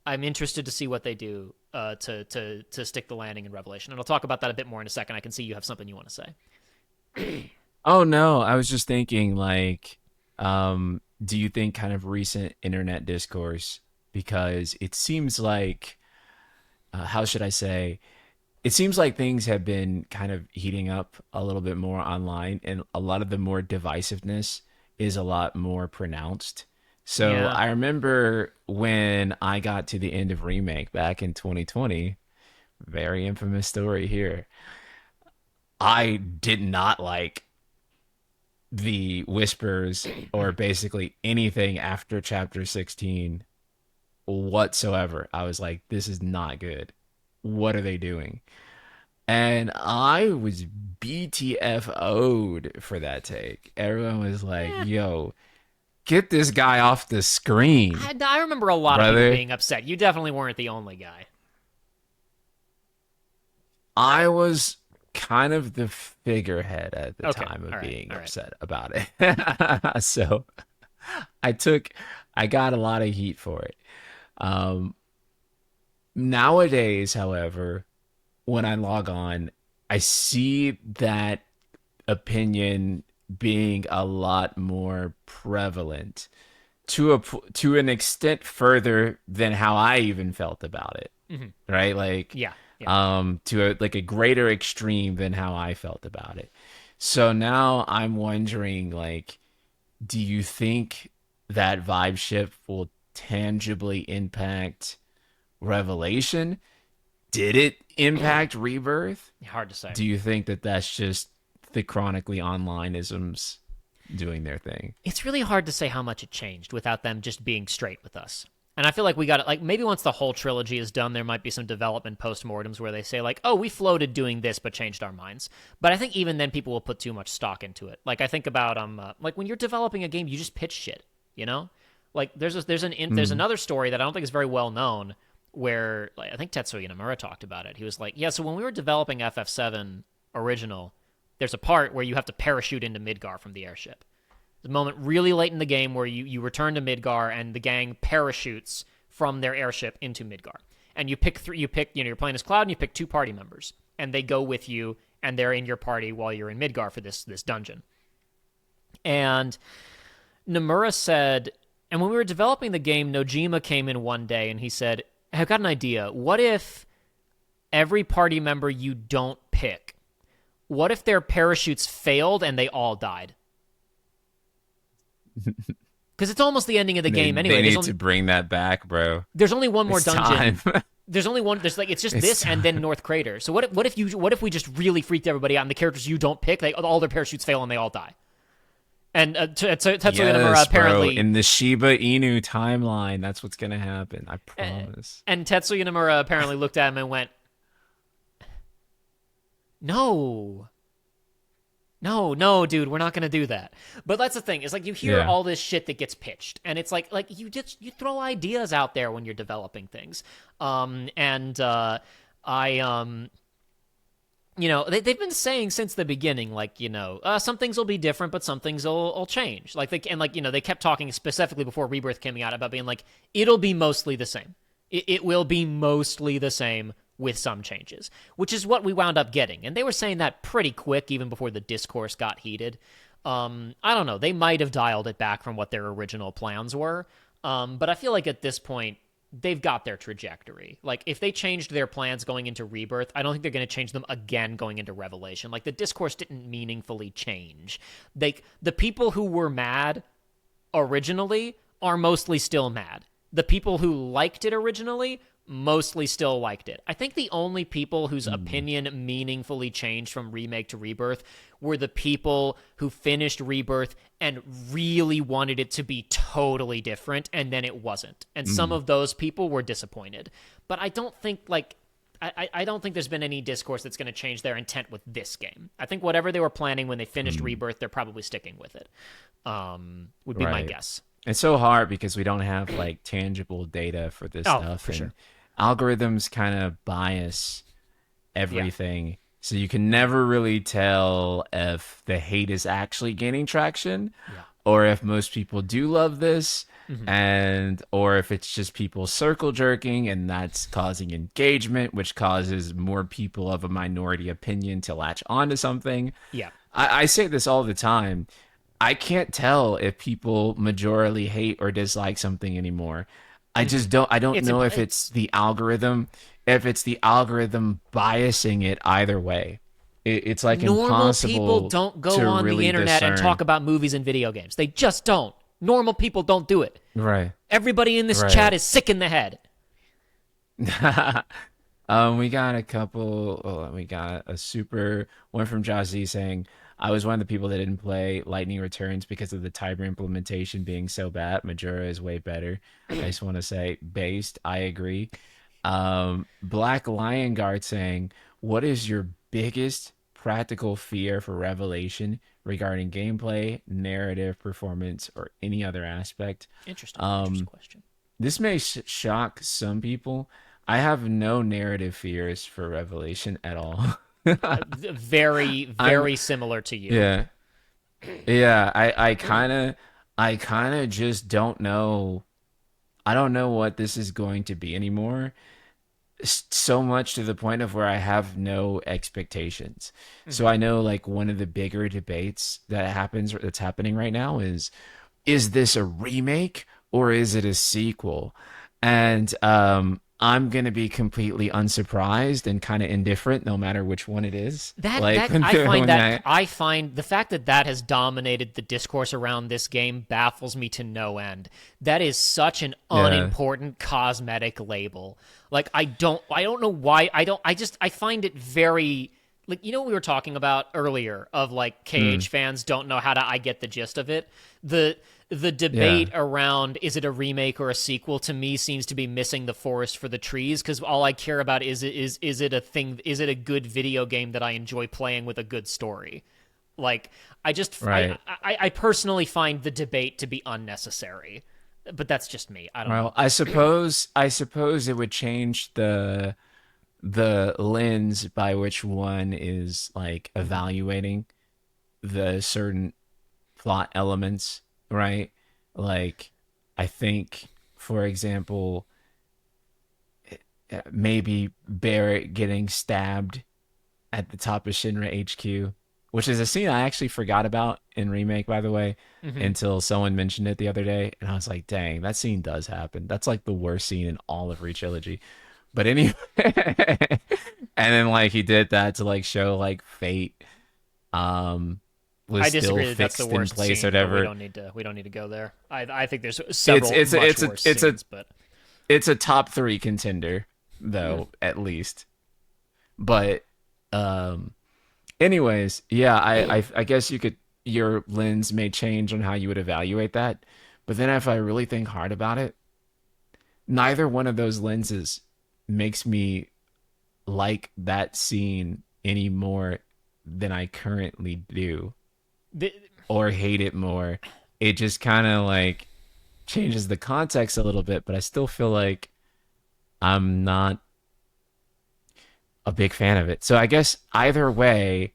Speaker 2: I'm interested to see what they do to stick the landing in Revelation. And I'll talk about that a bit more in a second. I can see you have something you want to say.
Speaker 1: Oh no, I was just thinking like do you think kind of recent internet discourse, because it seems like how should I say, it seems like things have been kind of heating up a little bit more online, and a lot of the more divisiveness is a lot more pronounced. So
Speaker 2: Yeah.
Speaker 1: I remember when I got to the end of Remake back in 2020, very infamous story here. I did not like the whispers or basically anything after chapter 16 whatsoever. I was like, this is not good. What are they doing? And I was BTFO'd for that take. Everyone was like,
Speaker 2: Eh,
Speaker 1: yo, get this guy off the screen,
Speaker 2: I remember a lot of people
Speaker 1: brother.
Speaker 2: being upset. You definitely weren't the only guy.
Speaker 1: I was kind of the figurehead at the
Speaker 2: Okay.
Speaker 1: time
Speaker 2: All
Speaker 1: of
Speaker 2: right.
Speaker 1: being
Speaker 2: All right.
Speaker 1: upset about it. So I took, I got a lot of heat for it. Um, Nowadays, however, when I log on, I see that opinion being a lot more prevalent to an extent further than how I even felt about it.
Speaker 2: Mm-hmm.
Speaker 1: Right? Like
Speaker 2: Yeah. Yeah.
Speaker 1: to a greater extreme than how I felt about it. So now I'm wondering like, do you think that vibe shift will tangibly impact Revelation? Did it impact Rebirth?
Speaker 2: Hard to say.
Speaker 1: Do you think that that's just the chronically online isms doing their thing?
Speaker 2: It's really hard to say how much it changed without them just being straight with us. And I feel like we got it. Like maybe once the whole trilogy is done, there might be some development postmortems where they say like, "Oh, we floated doing this, but changed our minds." But I think even then, people will put too much stock into it. Like I think about like when you're developing a game, you just pitch shit. You know, like there's
Speaker 1: Mm.
Speaker 2: another story that I don't think is very well known where like, I think Tetsuya Nomura talked about it. He was like, "Yeah, so when we were developing FF7 original, there's a part where you have to parachute into Midgar from the airship. The moment really late in the game where you return to Midgar and the gang parachutes from their airship into Midgar. And you pick you're playing as Cloud and you pick 2 party members. And they go with you and they're in your party while you're in Midgar for this dungeon. And Nomura said, and when we were developing the game, Nojima came in one day and he said, I've got an idea. What if every party member you don't pick, what if their parachutes failed and they all died? Because it's almost the ending of the game anyway.
Speaker 1: They need to bring that back, bro.
Speaker 2: There's only one more dungeon.
Speaker 1: Time.
Speaker 2: There's only one. There's it's just this time. And then North Crater. So what if we just really freaked everybody out and the characters you don't pick, all their parachutes fail and they all die? And Tetsuya Nomura apparently,
Speaker 1: bro. In the Shiba Inu timeline, that's what's gonna happen. I promise.
Speaker 2: And Tetsuya Nomura apparently looked at him and went, "No, dude, we're not gonna do that." But that's the thing. It's like you hear all this shit that gets pitched, and it's like you throw ideas out there when you're developing things. They've been saying since the beginning, some things will be different, but some things will change. They kept talking specifically before Rebirth came out about being like, it'll be mostly the same. It will be mostly the same with some changes, which is what we wound up getting. And they were saying that pretty quick, even before the discourse got heated. I don't know. They might have dialed it back from what their original plans were. But I feel like at this point, they've got their trajectory. Like, if they changed their plans going into Rebirth, I don't think they're going to change them again going into Revelation. Like, the discourse didn't meaningfully change. The people who were mad originally are mostly still mad. The people who liked it originally mostly still liked it. I think the only people whose opinion meaningfully changed from Remake to Rebirth were the people who finished Rebirth and really wanted it to be totally different, and then it wasn't. And some of those people were disappointed. But I don't think, I don't think there's been any discourse that's going to change their intent with this game. I think whatever they were planning when they finished Rebirth, they're probably sticking with it. Would be my guess.
Speaker 1: It's so hard because we don't have tangible data for this stuff.
Speaker 2: For sure.
Speaker 1: Algorithms kind of bias everything. So you can never really tell if the hate is actually gaining traction or if most people do love this or if it's just people circle jerking and that's causing engagement, which causes more people of a minority opinion to latch onto something.
Speaker 2: Yeah.
Speaker 1: I say this all the time. I can't tell if people majorly hate or dislike something anymore. I just don't. I don't know if it's the algorithm, biasing it either way. It's like
Speaker 2: normal
Speaker 1: impossible.
Speaker 2: People don't go
Speaker 1: to
Speaker 2: on
Speaker 1: really
Speaker 2: the internet
Speaker 1: discern.
Speaker 2: and talk about movies and video games. They just don't. Normal people don't do it.
Speaker 1: Right.
Speaker 2: Everybody in this chat is sick in the head.
Speaker 1: We got a couple. We got a super one from Josh Z saying, I was one of the people that didn't play Lightning Returns because of the timer implementation being so bad. Majora is way better. I just want to say, based, I agree. Black Lion Guard saying, what is your biggest practical fear for Revelation regarding gameplay, narrative, performance, or any other aspect?
Speaker 2: Interesting question.
Speaker 1: This may shock some people. I have no narrative fears for Revelation at all.
Speaker 2: Very, very similar to you.
Speaker 1: Yeah. I kind of just don't know. I don't know what this is going to be anymore. So much to the point of where I have no expectations. So I know one of the bigger debates that's happening right now is this a remake or is it a sequel? And I'm going to be completely unsurprised and kind of indifferent no matter which one it is.
Speaker 2: I find the fact that has dominated the discourse around this game baffles me to no end. That is such an unimportant cosmetic label. I don't know why. I find it very, we were talking about earlier of KH fans don't know how to, I get the gist of it. The debate around is it a remake or a sequel to me seems to be missing the forest for the trees, because all I care about is it a good video game that I enjoy playing with a good story. I personally find the debate to be unnecessary, but that's just me. I don't know.
Speaker 1: I suppose it would change the lens by which one is evaluating. the certain plot elements, right? Like, I think, for example, maybe Barrett getting stabbed at the top of Shinra HQ, which is a scene I actually forgot about in Remake, by the way,
Speaker 2: Hmm.
Speaker 1: until someone mentioned it the other day. And I was like, dang, that scene does happen. That's like the worst scene in all of Re-Trilogy. But anyway, and then like he did that to like show like fate um was
Speaker 2: I
Speaker 1: still
Speaker 2: disagree that that's the
Speaker 1: fixed in
Speaker 2: worst
Speaker 1: place or
Speaker 2: scene, but
Speaker 1: whatever.
Speaker 2: we don't need to go there. I think there's
Speaker 1: It's
Speaker 2: several
Speaker 1: it's a,
Speaker 2: much
Speaker 1: it's a
Speaker 2: worse
Speaker 1: it's a
Speaker 2: scenes, but
Speaker 1: it's a top three contender
Speaker 2: mm.
Speaker 1: though, at least. But um anyways, yeah, I guess you could your lens may change on how you would evaluate that. But then if I really think hard about it, neither one of those lenses makes me like that scene any more than I currently do
Speaker 2: the,
Speaker 1: or hate it more. It just kind of like changes the context a little bit, but I still feel like I'm not a big fan of it. So I guess either way,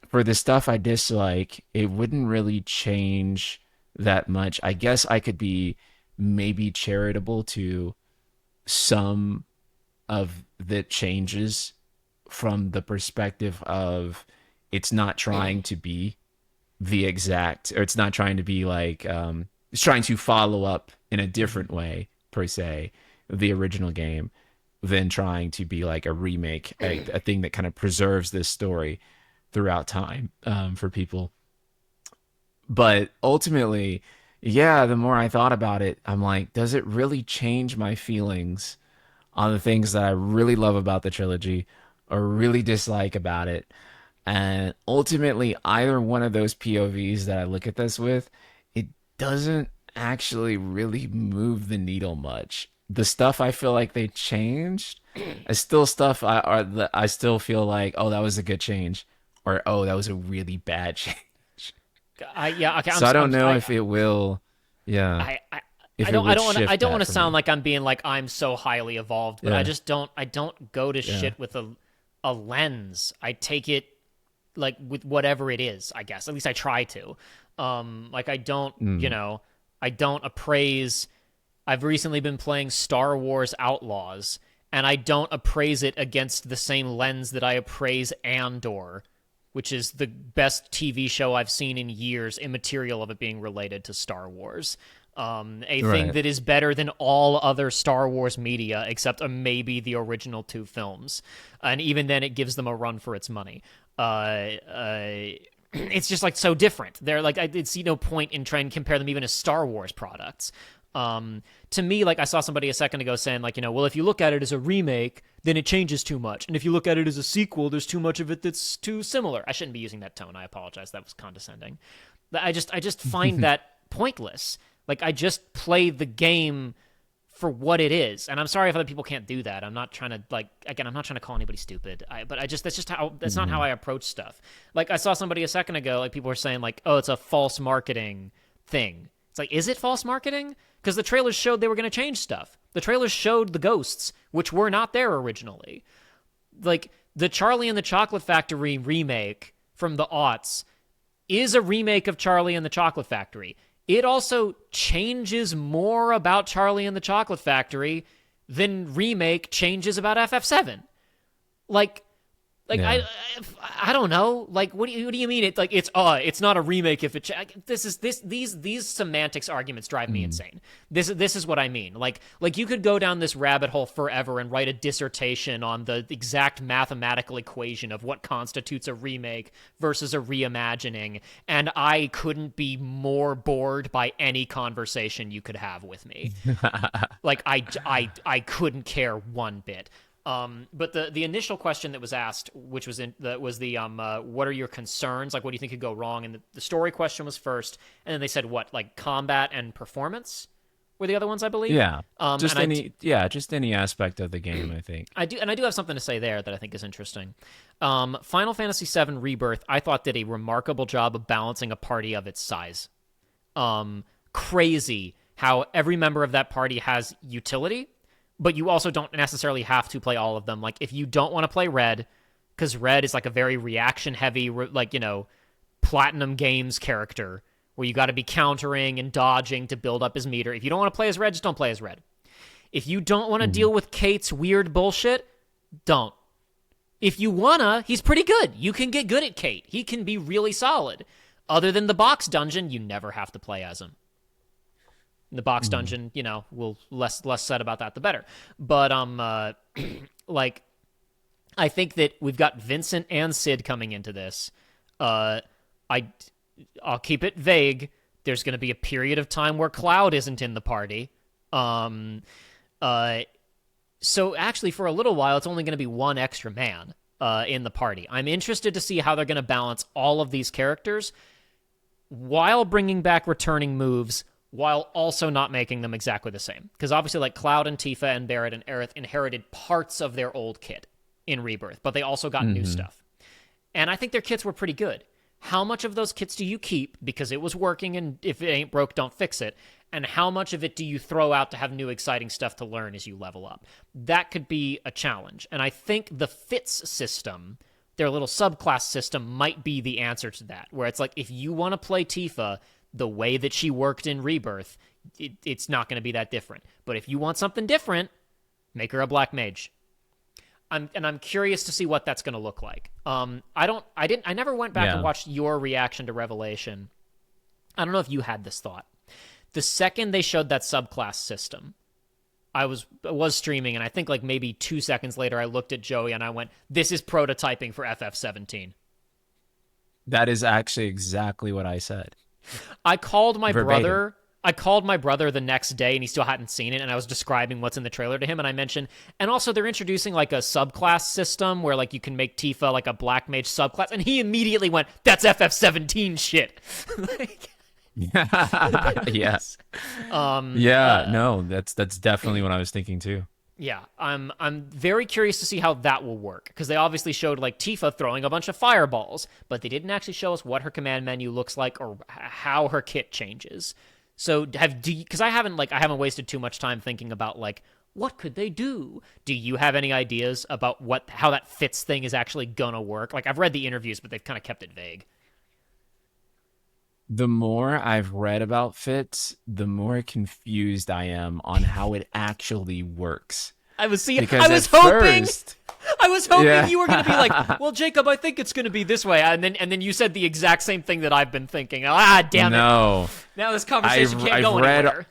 Speaker 1: for the stuff I dislike, it wouldn't really change that much. I guess I could be maybe charitable to some of the changes from the perspective of it's not trying to be the exact, or it's not trying to be like it's trying to follow up in a
Speaker 2: Mhm.
Speaker 1: different way per se the original game than trying to be like a remake, a thing that kind of preserves this story throughout time for people. But ultimately, yeah, the more I thought about it, I'm like, does it really change my feelings on the things that I really love about the trilogy or really dislike about it? And ultimately, either one of those POVs that I look at this with, it doesn't actually really move the needle much. The stuff I feel like they changed is still stuff I still feel like, oh, that was a good change, or oh, that was a really bad change.
Speaker 2: Yeah, okay,
Speaker 1: So I don't know if it will, yeah,
Speaker 2: I, I
Speaker 1: if it would
Speaker 2: I
Speaker 1: shift
Speaker 2: don't want
Speaker 1: that
Speaker 2: to
Speaker 1: for
Speaker 2: sound
Speaker 1: me.
Speaker 2: like I'm being like I'm so highly evolved, but
Speaker 1: Yeah,
Speaker 2: I don't go to
Speaker 1: yeah.
Speaker 2: shit with a lens. I take it like with whatever it is, I guess. At least I try to. Like I don't,
Speaker 1: Mm.
Speaker 2: I don't appraise. I've recently been playing Star Wars Outlaws, and I don't appraise it against the same lens that I appraise Andor, which is the best TV show I've seen in years, immaterial of it being related to Star Wars. A thing
Speaker 1: Right.
Speaker 2: that is better than all other Star Wars media, except maybe the original two films. And even then, it gives them a run for its money. It's just like so different. They're like, I see no point in trying to compare them even as Star Wars products. To me, like I saw somebody a second ago saying, like, well, if you look at it as a remake, then it changes too much, and if you look at it as a sequel, there's too much of it that's too similar. I shouldn't be using that tone. I apologize. That was condescending. I just find that pointless. Like I just play the game for what it is, and I'm sorry if other people can't do that. I'm not trying to like again. I'm not trying to call anybody stupid. But I just that's not how
Speaker 1: Hmm.
Speaker 2: I approach stuff. Like I saw somebody a second ago. Like people were saying like, oh, it's a false marketing thing. It's like, is it false marketing? Because the trailers showed they were going to change stuff. The trailers showed the ghosts, which were not there originally. Like the Charlie and the Chocolate Factory remake from the aughts is a remake of Charlie and the Chocolate Factory. It also changes more about Charlie and the Chocolate Factory than remake changes about FF7. Like like
Speaker 1: Yeah.
Speaker 2: I don't know. Like what do you mean? It's not a remake if this is these semantics arguments drive me
Speaker 1: Mm.
Speaker 2: insane. This is what I mean. Like you could go down this rabbit hole forever and write a dissertation on the exact mathematical equation of what constitutes a remake versus a reimagining, and I couldn't be more bored by any conversation you could have with me. Like I couldn't care one bit. But the initial question that was asked, which was what are your concerns? Like, what do you think could go wrong? And the story question was first, and then they said what, like combat and performance were the other ones, I believe.
Speaker 1: Yeah. Just any, yeah, just any aspect of the game, I think.
Speaker 2: I do have something to say there that I think is interesting. Final Fantasy VII Rebirth, I thought did a remarkable job of balancing a party of its size. Crazy how every member of that party has utility, but you also don't necessarily have to play all of them. Like if you don't want to play Red, because Red is like a very reaction heavy, like Platinum Games character where you got to be countering and dodging to build up his meter. If you don't want to play as Red, just don't play as Red. If you don't want to deal with Kate's weird bullshit, don't. If you wanna, he's pretty good. You can get good at Kate. He can be really solid. Other than the box dungeon, you never have to play as him. The box dungeon, will less said about that, the better. But like, I think that we've got Vincent and Sid coming into this. I'll keep it vague. There's going to be a period of time where Cloud isn't in the party. So actually, for a little while, it's only going to be one extra man in the party. I'm interested to see how they're going to balance all of these characters while bringing back returning moves, while also not making them exactly the same. Because obviously, like, Cloud and Tifa and Barrett and Aerith inherited parts of their old kit in Rebirth, but they also got new stuff. And I think their kits were pretty good. How much of those kits do you keep because it was working, and if it ain't broke, don't fix it? And how much of it do you throw out to have new exciting stuff to learn as you level up? That could be a challenge. And I think the fits system, their little subclass system, might be the answer to that, where it's like, if you want to play Tifa the way that she worked in Rebirth, it's not going to be that different. But if you want something different, make her a black mage. I'm curious to see what that's going to look like. I never went back and watched your reaction to Revelation. I don't know if you had this thought. The second they showed that subclass system, I was streaming, and I think like maybe 2 seconds later, I looked at Joey and I went, "This is prototyping for FF17."
Speaker 1: That is actually exactly what I said.
Speaker 2: I called my
Speaker 1: Verbatim.
Speaker 2: brother. I called my brother the next day, and he still hadn't seen it, and I was describing what's in the trailer to him, and I mentioned, and also they're introducing like a subclass system where like you can make Tifa like a black mage subclass, and he immediately went, "That's FF17 shit." Like,
Speaker 1: Yes. No, that's definitely what I was thinking too.
Speaker 2: yeah, I'm very curious to see how that will work, because they obviously showed like Tifa throwing a bunch of fireballs, but they didn't actually show us what her command menu looks like or how her kit changes. So because I haven't wasted too much time thinking about like, what could they do? Do you have any ideas about how that fits thing is actually gonna work? Like, I've read the interviews, but they've kind of kept it vague.
Speaker 1: The more I've read about Fitz, the more confused I am on how it actually works.
Speaker 2: I was
Speaker 1: Because
Speaker 2: hoping
Speaker 1: first,
Speaker 2: you were going to be like, "Well, Jacob, I think it's going to be this way," and then you said the exact same thing that I've been thinking. Damn it!
Speaker 1: No,
Speaker 2: Now this conversation can't go anywhere.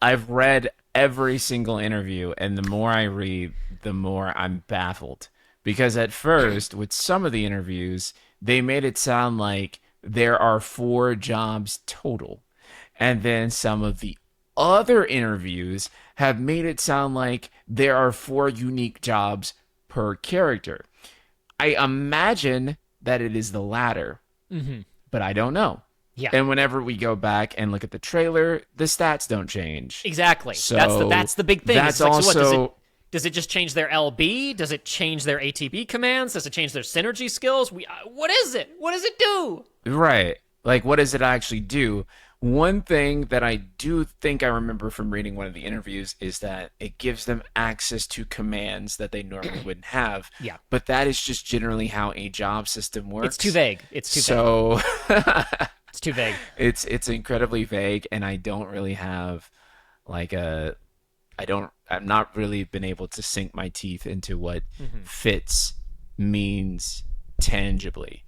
Speaker 1: I've read every single interview, and the more I read, the more I'm baffled. Because at first, with some of the interviews, they made it sound like there are 4 jobs total. And then some of the other interviews have made it sound like there are 4 unique jobs per character. I imagine that it is the latter, but I don't know.
Speaker 2: Yeah.
Speaker 1: And whenever we go back and look at the trailer, the stats don't change.
Speaker 2: Exactly.
Speaker 1: So
Speaker 2: that's the big thing.
Speaker 1: That's
Speaker 2: like,
Speaker 1: also...
Speaker 2: So what, does it just change their LB? Does it change their ATB commands? Does it change their synergy skills? What is it? What does it do?
Speaker 1: Right. Like, what does it actually do? One thing that I do think I remember from reading one of the interviews is that it gives them access to commands that they normally wouldn't have.
Speaker 2: Yeah.
Speaker 1: But that is just generally how a job system works.
Speaker 2: It's too vague.
Speaker 1: So
Speaker 2: it's too vague.
Speaker 1: It's incredibly vague, and I don't really have like I've not really been able to sink my teeth into what fits means tangibly.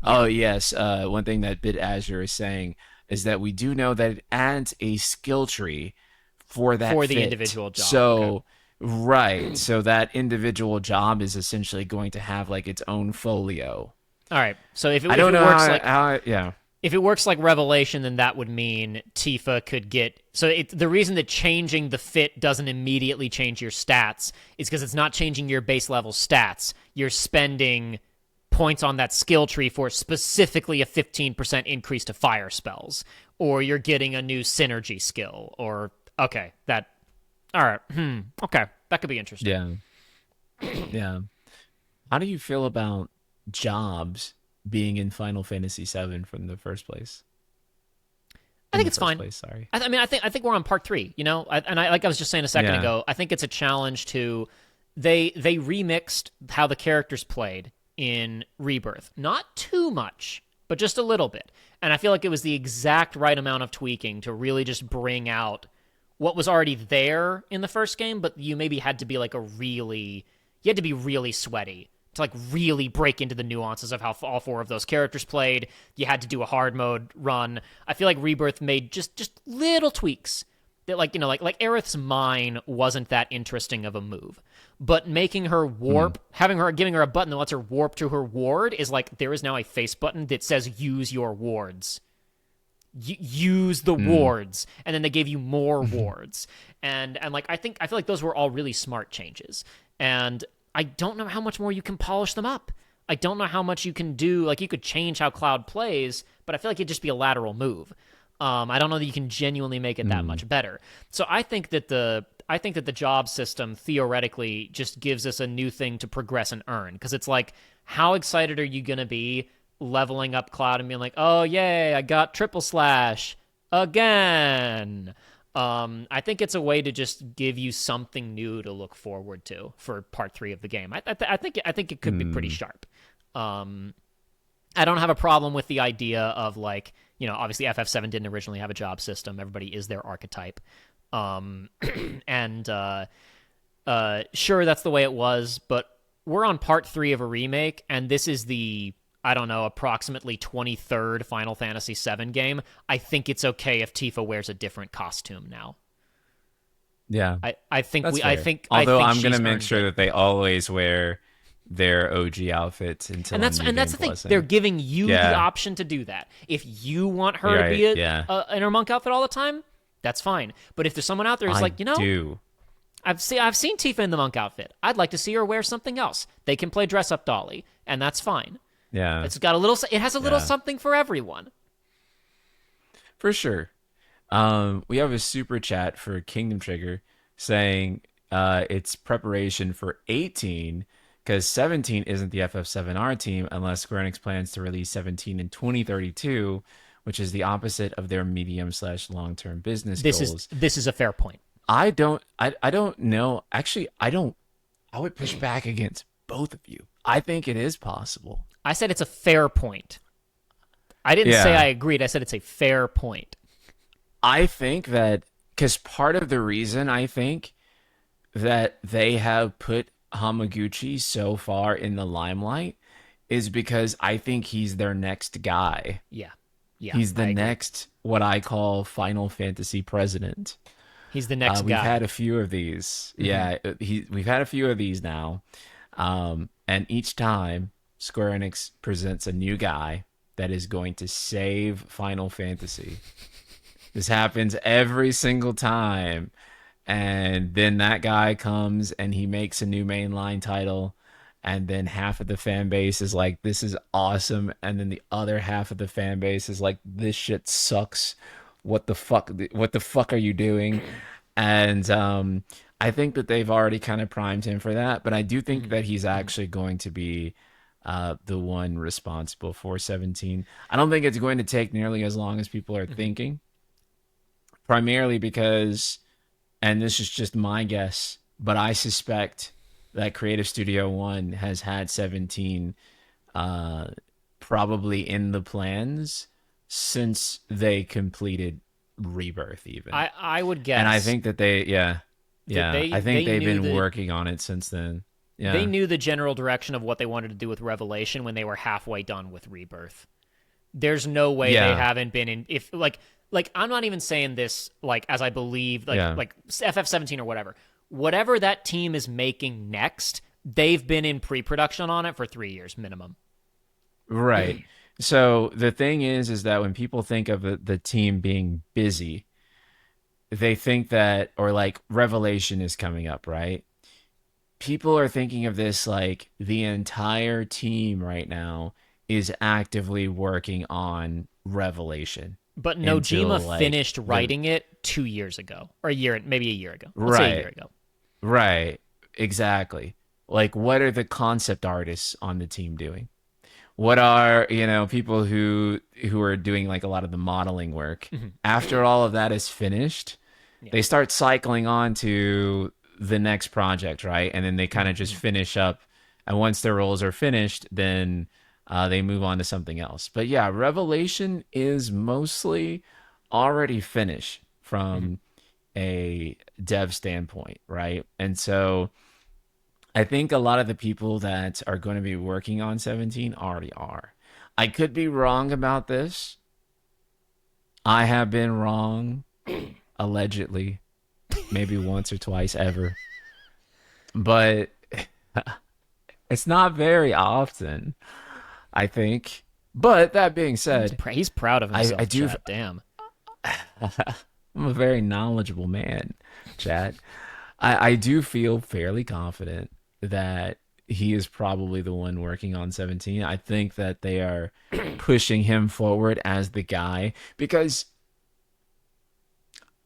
Speaker 1: Yeah. Oh yes, one thing that Bit Azure is saying is that we do know that it adds a skill tree for that
Speaker 2: for
Speaker 1: fit.
Speaker 2: the individual job.
Speaker 1: So
Speaker 2: okay.
Speaker 1: Right, so that individual job is essentially going to have like its own folio.
Speaker 2: All right, so if it works like Revelation, then that would mean Tifa could get... So the reason that changing the fit doesn't immediately change your stats is because it's not changing your base level stats. You're spending points on that skill tree for specifically a 15% increase to fire spells, or you're getting a new synergy skill, or... Okay, that... All right, okay, that could be interesting.
Speaker 1: Yeah. How do you feel about jobs being in Final Fantasy VII from the first place?
Speaker 2: I think it's fine.
Speaker 1: Sorry.
Speaker 2: I think we're on part 3. You know, like I was just saying a second ago, I think it's a challenge to they remixed how the characters played in Rebirth. Not too much, but just a little bit. And I feel like it was the exact right amount of tweaking to really just bring out what was already there in the first game, but you maybe had to be like you had to be really sweaty to like really break into the nuances of how all four of those characters played. You had to do a hard mode run. I feel like Rebirth made just little tweaks that, like, like Aerith's mine wasn't that interesting of a move, but making her warp, giving her a button that lets her warp to her ward is like, there is now a face button that says use your wards. Use the wards, and then they gave you more wards, and like I feel like those were all really smart changes, and I don't know how much more you can polish them up. I don't know how much you can do. Like, you could change how Cloud plays, but I feel like it'd just be a lateral move. I don't know that you can genuinely make it that much better. So I think that the job system theoretically just gives us a new thing to progress and earn, because it's like, how excited are you gonna be leveling up Cloud and being like, oh yay, I got triple slash again. I think it's a way to just give you something new to look forward to for part 3 of the game. I think it could be pretty sharp. I don't have a problem with the idea of, like, obviously FF7 didn't originally have a job system. Everybody is their archetype. And sure, that's the way it was, but we're on part 3 of a remake, and this is the, I don't know, approximately 23rd Final Fantasy VII game. I think it's okay if Tifa wears a different costume now.
Speaker 1: Yeah,
Speaker 2: I think
Speaker 1: that's
Speaker 2: we.
Speaker 1: fair.
Speaker 2: I think.
Speaker 1: Although
Speaker 2: I think
Speaker 1: I'm gonna
Speaker 2: she's
Speaker 1: make
Speaker 2: earned
Speaker 1: sure
Speaker 2: it.
Speaker 1: that they always wear their OG outfits until
Speaker 2: And that's
Speaker 1: New
Speaker 2: and that's
Speaker 1: Game
Speaker 2: the thing.
Speaker 1: Plus
Speaker 2: They're
Speaker 1: ends.
Speaker 2: giving you the
Speaker 1: Yeah,
Speaker 2: option to do that. If you want her to
Speaker 1: right.
Speaker 2: be
Speaker 1: Yeah,
Speaker 2: in her monk outfit all the time, that's fine. But if there's someone out there who's
Speaker 1: I
Speaker 2: like,
Speaker 1: do.
Speaker 2: I've seen Tifa in the monk outfit. I'd like to see her wear something else. They can play dress up Dolly, and that's fine.
Speaker 1: Yeah,
Speaker 2: It's got a little. It has a little
Speaker 1: yeah,
Speaker 2: something for everyone.
Speaker 1: for sure. We have a super chat for Kingdom Trigger saying it's preparation for 18 because 17 isn't the FF7R team unless Square Enix plans to release 17 in 2032, which is the opposite of their medium slash long term business goals.
Speaker 2: This is a fair point.
Speaker 1: I don't know. Actually, I would push back against both of you. I think it is possible.
Speaker 2: I said it's a fair point. I didn't say
Speaker 1: Yeah.
Speaker 2: I agreed. I said it's a fair point.
Speaker 1: I think that because part of the reason I think that they have put Hamaguchi so far in the limelight is because I think he's their next guy.
Speaker 2: Yeah, yeah.
Speaker 1: He's
Speaker 2: I
Speaker 1: the
Speaker 2: agree.
Speaker 1: next, what I call Final Fantasy president.
Speaker 2: He's the next
Speaker 1: We've
Speaker 2: guy.
Speaker 1: had a few of these. Yeah, we've had a few of these now. And each time Square Enix presents a new guy that is going to save Final Fantasy. This happens every single time. And then that guy comes and he makes a new mainline title. And then half of the fan base is like, this is awesome. And then the other half of the fan base is like, this shit sucks. What the fuck? What the fuck are you doing? And I think that they've already kind of primed him for that. But I do think that he's actually going to be the one responsible for 17. I don't think it's going to take nearly as long as people are thinking. Primarily because, and this is just my guess, but I suspect that Creative Studio One has had 17 probably in the plans since they completed Rebirth, even.
Speaker 2: I would guess.
Speaker 1: And I think that I think they've
Speaker 2: knew
Speaker 1: been working on it since then. Yeah.
Speaker 2: they knew the general direction of what they wanted to do with Revelation when they were halfway done with Rebirth. There's no way
Speaker 1: Yeah.
Speaker 2: they haven't been in. If like I'm not even saying this like as I believe
Speaker 1: Yeah.
Speaker 2: like FF17 or whatever that team is making next. They've been in pre-production on it for 3 years minimum.
Speaker 1: Right. So the thing is that when people think of the team being busy, they think that, or like Revelation is coming up, right? People are thinking of this like the entire team right now is actively working on Revelation
Speaker 2: But
Speaker 1: until
Speaker 2: Nojima
Speaker 1: like
Speaker 2: finished
Speaker 1: the
Speaker 2: writing it 2 years ago, or maybe a year ago. Let's say a year
Speaker 1: right,
Speaker 2: ago.
Speaker 1: right, exactly. Like, what are the concept artists on the team doing? What are, people who are doing like a lot of the modeling work? After all of that is finished,
Speaker 2: Yeah.
Speaker 1: they start cycling on to the next project, right? And then they kind of just finish up. And once their roles are finished, then they move on to something else. But yeah, Revelation is mostly already finished from a dev standpoint, right? And so I think a lot of the people that are going to be working on 17 already are. I could be wrong about this. I have been wrong, allegedly, maybe once or twice ever. But it's not very often, I think. But that being said,
Speaker 2: He's proud of himself.
Speaker 1: I do.
Speaker 2: Chad. Damn.
Speaker 1: I'm a very knowledgeable man, Chad. I do feel fairly confident that he is probably the one working on 17. I think that they are pushing him forward as the guy because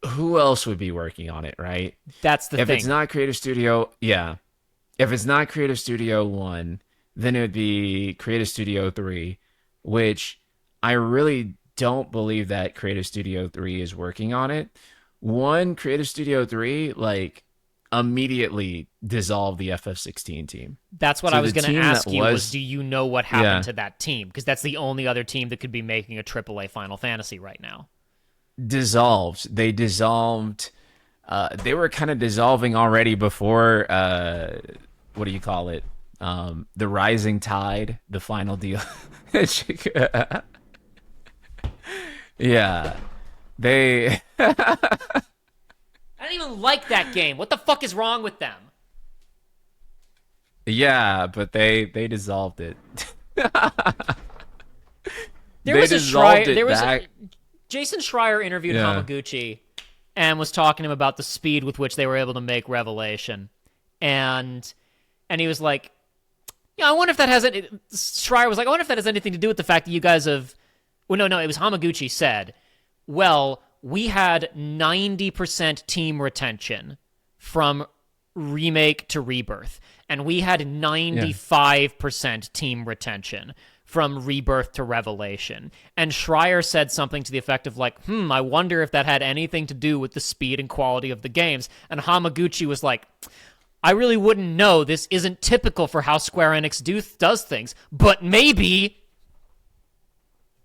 Speaker 1: who else would be working on it, right?
Speaker 2: That's the
Speaker 1: If
Speaker 2: thing.
Speaker 1: it's not Creative Studio, yeah. If it's not Creative Studio 1, then it would be Creative Studio 3, which I really don't believe that Creative Studio 3 is working on it. One, Creative Studio 3, like, immediately dissolved the FF16 team.
Speaker 2: That's what
Speaker 1: So
Speaker 2: I was
Speaker 1: the
Speaker 2: going to
Speaker 1: team
Speaker 2: ask
Speaker 1: that
Speaker 2: you
Speaker 1: was
Speaker 2: do you know what happened
Speaker 1: yeah,
Speaker 2: to that team? Because that's the only other team that could be making a AAA Final Fantasy right now.
Speaker 1: dissolved. They dissolved. They were kind of dissolving already before. What do you call it? The Rising Tide, the final deal. Yeah, they.
Speaker 2: I don't even like that game. What the fuck is wrong with them?
Speaker 1: Yeah, but they dissolved it.
Speaker 2: There
Speaker 1: They
Speaker 2: was a
Speaker 1: dissolved
Speaker 2: Schreier.
Speaker 1: it
Speaker 2: There was
Speaker 1: back.
Speaker 2: Jason Schreier interviewed
Speaker 1: Yeah.
Speaker 2: Hamaguchi and was talking to him about the speed with which they were able to make Revelation, and he was like, "Yeah, I wonder if that has any." Schreier was like, "I wonder if that has anything to do with the fact that you guys have." Well, no, it was Hamaguchi said, "Well, we had 90% team retention from remake to rebirth, and we had
Speaker 1: Yeah.
Speaker 2: 95% team retention from rebirth to revelation." And Schreier said something to the effect of like, I wonder if that had anything to do with the speed and quality of the games. And Hamaguchi was like, I really wouldn't know. This isn't typical for how Square Enix does things, but maybe.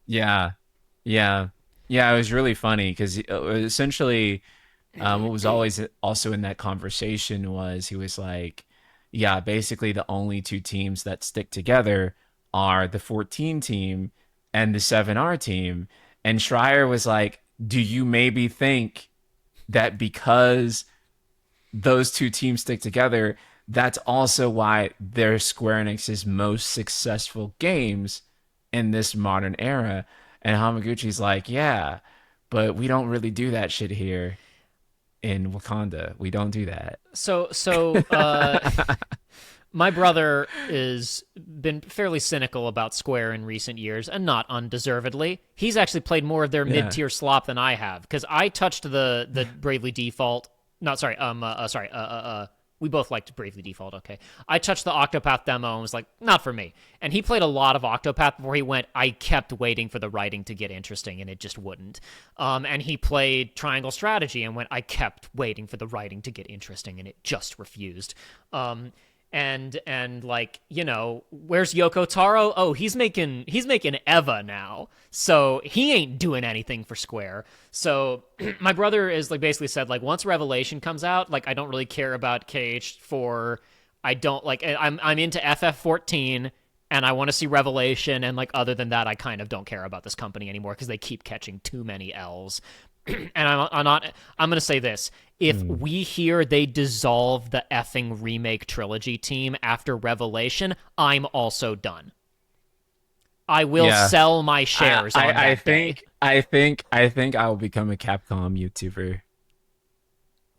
Speaker 1: Yeah, yeah, yeah. It was really funny because essentially, what was always also in that conversation was he was like, "Yeah, basically the only two teams that stick together are the 14 team and the 7R team." And Schreier was like, "Do you maybe think that because those two teams stick together, that's also why they're Square Enix's most successful games in this modern era?" And Hamaguchi's like, "Yeah, but we don't really do that shit here in Wakanda. We don't do that."
Speaker 2: So, my brother has been fairly cynical about Square in recent years, and not undeservedly. He's actually played more of their
Speaker 1: Yeah.
Speaker 2: mid-tier slop than I have, because I touched the Bravely Default. No, sorry. We both liked Bravely Default. Okay, I touched the Octopath demo and was like, not for me. And he played a lot of Octopath before he went. I kept waiting for the writing to get interesting, and it just wouldn't. And he played Triangle Strategy and went. I kept waiting for the writing to get interesting, and it just refused. And like, where's Yoko Taro? Oh, he's making Eva now, so he ain't doing anything for Square. So my brother is like basically said like once Revelation comes out, like I don't really care about KH4. I don't like I'm into FF14 and I want to see Revelation, and like other than that I kind of don't care about this company anymore because they keep catching too many L's. And I'm going to say this. If we hear they dissolve the effing remake trilogy team after Revelation, I'm also done. I will sell my shares on that day.
Speaker 1: I think I will become a Capcom YouTuber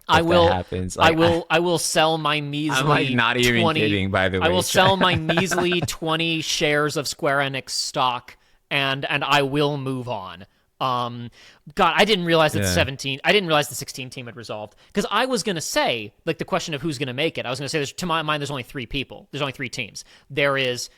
Speaker 2: I
Speaker 1: if
Speaker 2: will
Speaker 1: that happens. Like,
Speaker 2: I will sell my measly
Speaker 1: I'm like not even
Speaker 2: 20
Speaker 1: kidding, by the way.
Speaker 2: I will sell my measly 20 shares of Square Enix stock and I will move on. God, I didn't realize that I didn't realize the 16 team had resolved. Because I was going to say, like, the question of who's going to make it, I was going to say, to my mind, there's only three people. There's only three teams. There is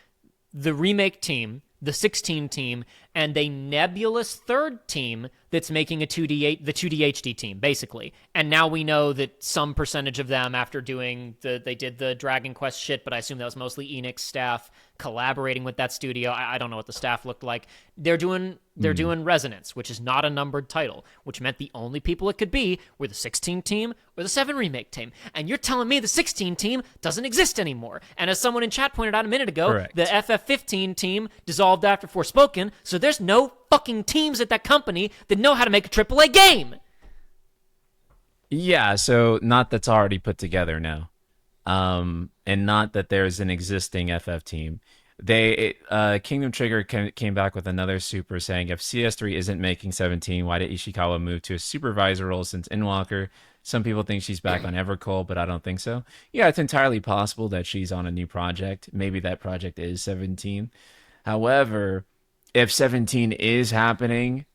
Speaker 2: the remake team, the 16 team, and a nebulous third team that's making the 2D HD team, basically. And now we know that some percentage of them, after they did the Dragon Quest shit, but I assume that was mostly Enix staff collaborating with that studio. I don't know what the staff looked like. They're doing Resonance, which is not a numbered title, which meant the only people it could be were the 16 team or the 7 Remake team. And you're telling me the 16 team doesn't exist anymore. And as someone in chat pointed out a minute ago,
Speaker 1: Correct.
Speaker 2: the FF15 team dissolved after Forspoken, so there's no fucking teams at that company that know how to make a AAA game.
Speaker 1: Yeah, so not that's already put together now. And not that there's an existing FF team. Kingdom Trigger came back with another super saying, if CS3 isn't making 17, why did Ishikawa move to a supervisor role since Endwalker? Some people think she's back on Evercoal, but I don't think so. Yeah, it's entirely possible that she's on a new project. Maybe that project is 17. However, if 17 is happening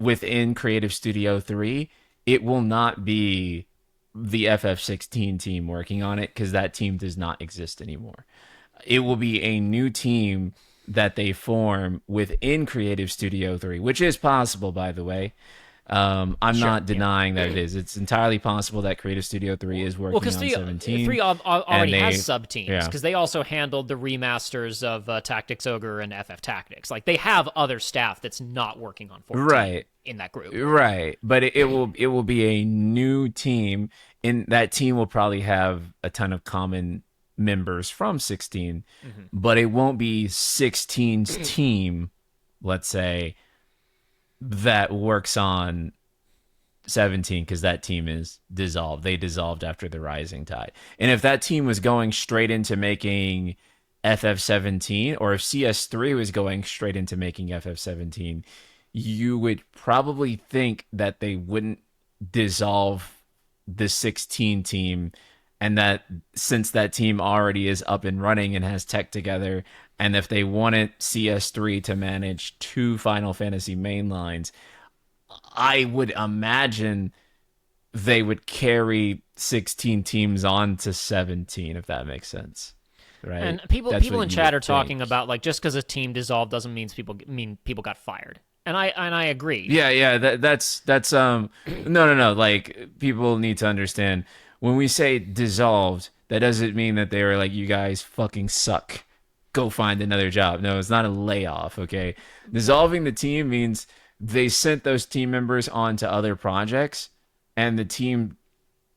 Speaker 1: within Creative Studio 3, it will not be the FF16 team working on it, because that team does not exist anymore. It will be a new team that they form within Creative Studio 3, which is possible, by the way. I'm not denying that it is. It's entirely possible that Creative Studio 3 is working on 17.
Speaker 2: 3 already has sub-teams, because
Speaker 1: yeah.
Speaker 2: they also handled the remasters of Tactics Ogre and FF Tactics. Like, they have other staff that's not working on 14
Speaker 1: right.
Speaker 2: in that group.
Speaker 1: Right, but it will be a new team, and that team will probably have a ton of common members from 16, but it won't be 16's team, let's say, that works on 17, because that team is dissolved. They dissolved after the Rising Tide. And if that team was going straight into making FF17, or if CS3 was going straight into making FF17, you would probably think that they wouldn't dissolve the 16 team, and that since that team already is up and running and has tech together, and if they wanted CS3 to manage 2 Final Fantasy mainlines, I would imagine they would carry 16 teams on to 17, if that makes sense. Right?
Speaker 2: And people in chat are talking about, like, just because a team dissolved doesn't mean people got fired. And I agree.
Speaker 1: Yeah. That's no. Like, people need to understand, when we say dissolved, that doesn't mean that they were like, you guys fucking suck, go find another job. No, it's not a layoff. Okay, dissolving the team means they sent those team members on to other projects, and the team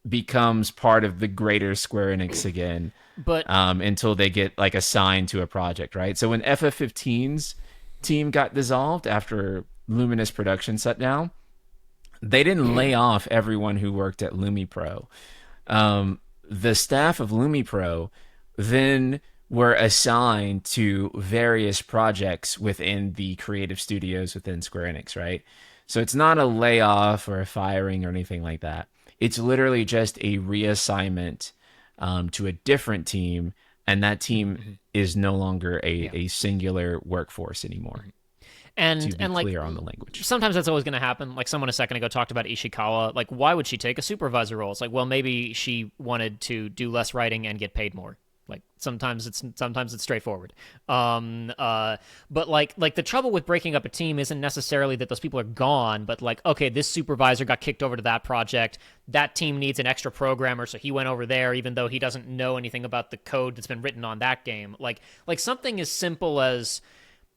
Speaker 1: becomes part of the greater Square Enix again.
Speaker 2: But
Speaker 1: until they get, like, assigned to a project, right? So when FF15's team got dissolved after Luminous Production shut down, they didn't lay off everyone who worked at LumiPro. The staff of LumiPro then were assigned to various projects within the creative studios within Square Enix, right? So it's not a layoff or a firing or anything like that. It's literally just a reassignment to a different team, and that team is no longer a singular workforce anymore.
Speaker 2: And
Speaker 1: to be
Speaker 2: and
Speaker 1: clear
Speaker 2: like
Speaker 1: on the language.
Speaker 2: Sometimes that's always going to happen. Like, someone a second ago talked about Ishikawa. Like, why would she take a supervisor role? It's like, well, maybe she wanted to do less writing and get paid more. Like, sometimes it's straightforward. But like the trouble with breaking up a team isn't necessarily that those people are gone, but like, okay, this supervisor got kicked over to that project. That team needs an extra programmer, so he went over there, even though he doesn't know anything about the code that's been written on that game. Like something as simple as,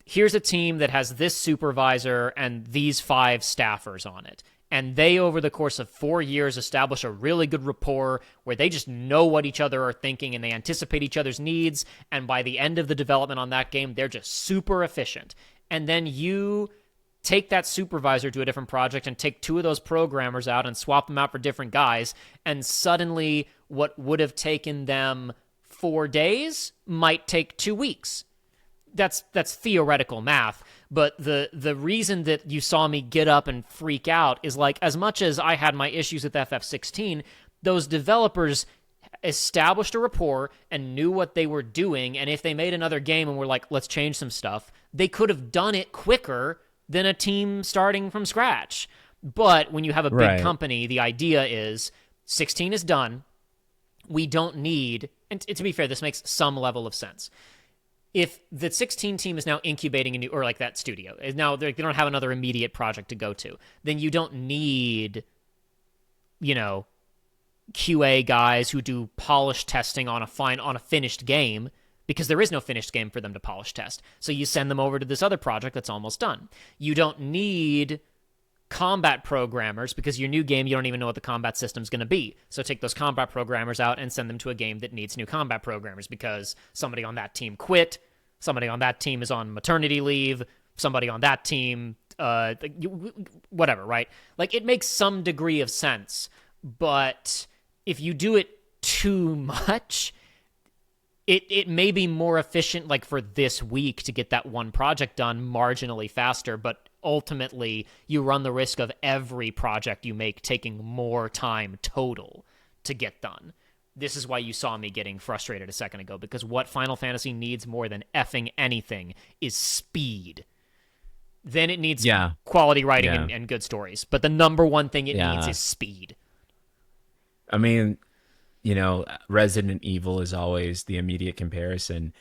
Speaker 2: here's a team that has this supervisor and these 5 staffers on it. And they, over the course of 4 years, establish a really good rapport where they just know what each other are thinking and they anticipate each other's needs. And by the end of the development on that game, they're just super efficient. And then you take that supervisor to a different project and take 2 of those programmers out and swap them out for different guys. And suddenly what would have taken them 4 days might take 2 weeks. That's theoretical math, but the reason that you saw me get up and freak out is, like, as much as I had my issues with FF16, those developers established a rapport and knew what they were doing, and if they made another game and were like, let's change some stuff, they could have done it quicker than a team starting from scratch. But when you have a big company, the idea is 16 is done. We don't need, and to be fair, this makes some level of sense. if the 16 team is now incubating a new, or like that studio is now they don't have another immediate project to go to, then you don't need, you know, QA guys who do polish testing on a finished game, because there is no finished game for them to polish test. So you send them over to this other project that's almost done. You don't need combat programmers, because your new game, you don't even know what the combat system's going to be. So take those combat programmers out and send them to a game that needs new combat programmers, because somebody on that team quit, somebody on that team is on maternity leave, somebody on that team, whatever, right? Like, it makes some degree of sense, but if you do it too much, it may be more efficient, like for this week, to get that one project done marginally faster, but ultimately you run the risk of every project you make taking more time total to get done. This is why you saw me getting frustrated a second ago, because what Final Fantasy needs more than effing anything is speed. Then it needs quality writing and good stories. But the number one thing it needs is speed.
Speaker 1: I mean, you know, Resident Evil is always the immediate comparison,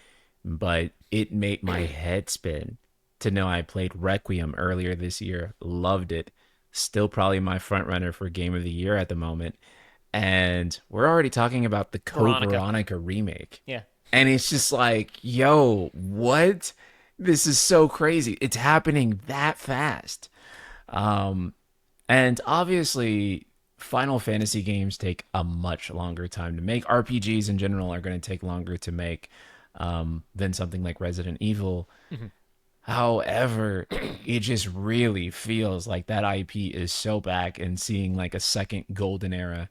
Speaker 1: but it made my head spin to know I played Requiem earlier this year. Loved it. Still probably my front runner for Game of the Year at the moment. And we're already talking about the Code Veronica remake.
Speaker 2: Yeah.
Speaker 1: And it's just like, yo, what? This is so crazy. It's happening that fast. And obviously, Final Fantasy games take a much longer time to make. RPGs in general are going to take longer to make than something like Resident Evil. Mm-hmm. However, it just really feels like that IP is so back, and seeing like a second golden era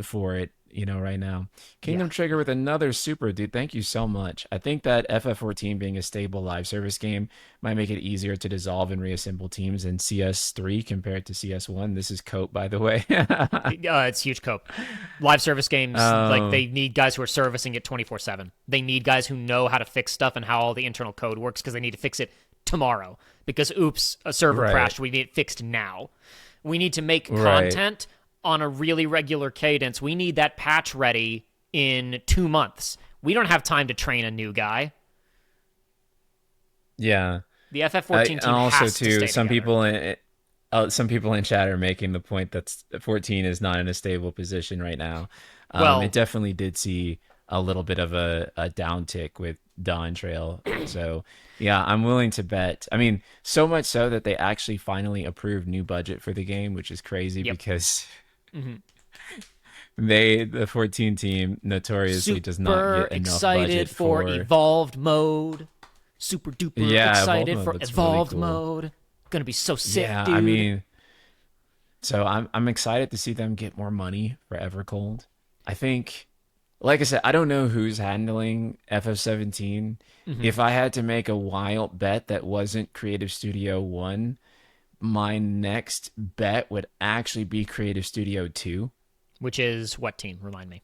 Speaker 1: for it, you know, right now. Kingdom Trigger with another super, dude. Thank you so much. I think that FF14 being a stable live service game might make it easier to dissolve and reassemble teams in CS3 compared to CS1. This is Cope, by the way.
Speaker 2: It's huge Cope. Live service games, like, they need guys who are servicing it 24/7. They need guys who know how to fix stuff and how all the internal code works, because they need to fix it tomorrow. Because, oops, a server crashed. We need it fixed now. We need to make content on a really regular cadence. We need that patch ready in 2 months. We don't have time to train a new guy.
Speaker 1: Yeah.
Speaker 2: The FF14 team
Speaker 1: also
Speaker 2: has to stay
Speaker 1: some
Speaker 2: together.
Speaker 1: some people in chat are making the point that 14 is not in a stable position right now.
Speaker 2: Well,
Speaker 1: it definitely did see a little bit of a downtick with Dawn Trail. So yeah, I'm willing to bet. I mean, so much so that they actually finally approved new budget for the game, which is crazy because the 14 team notoriously does not get enough budget
Speaker 2: for evolved mode. Super duper excited for evolved
Speaker 1: really cool.
Speaker 2: mode. Gonna be so sick,
Speaker 1: yeah,
Speaker 2: dude.
Speaker 1: I mean, so I'm excited to see them get more money for Evercold. I think, like I said, I don't know who's handling FF17. If I had to make a wild bet that wasn't Creative Studio 1, my next bet would actually be Creative Studio 2.
Speaker 2: Which is what team? Remind me.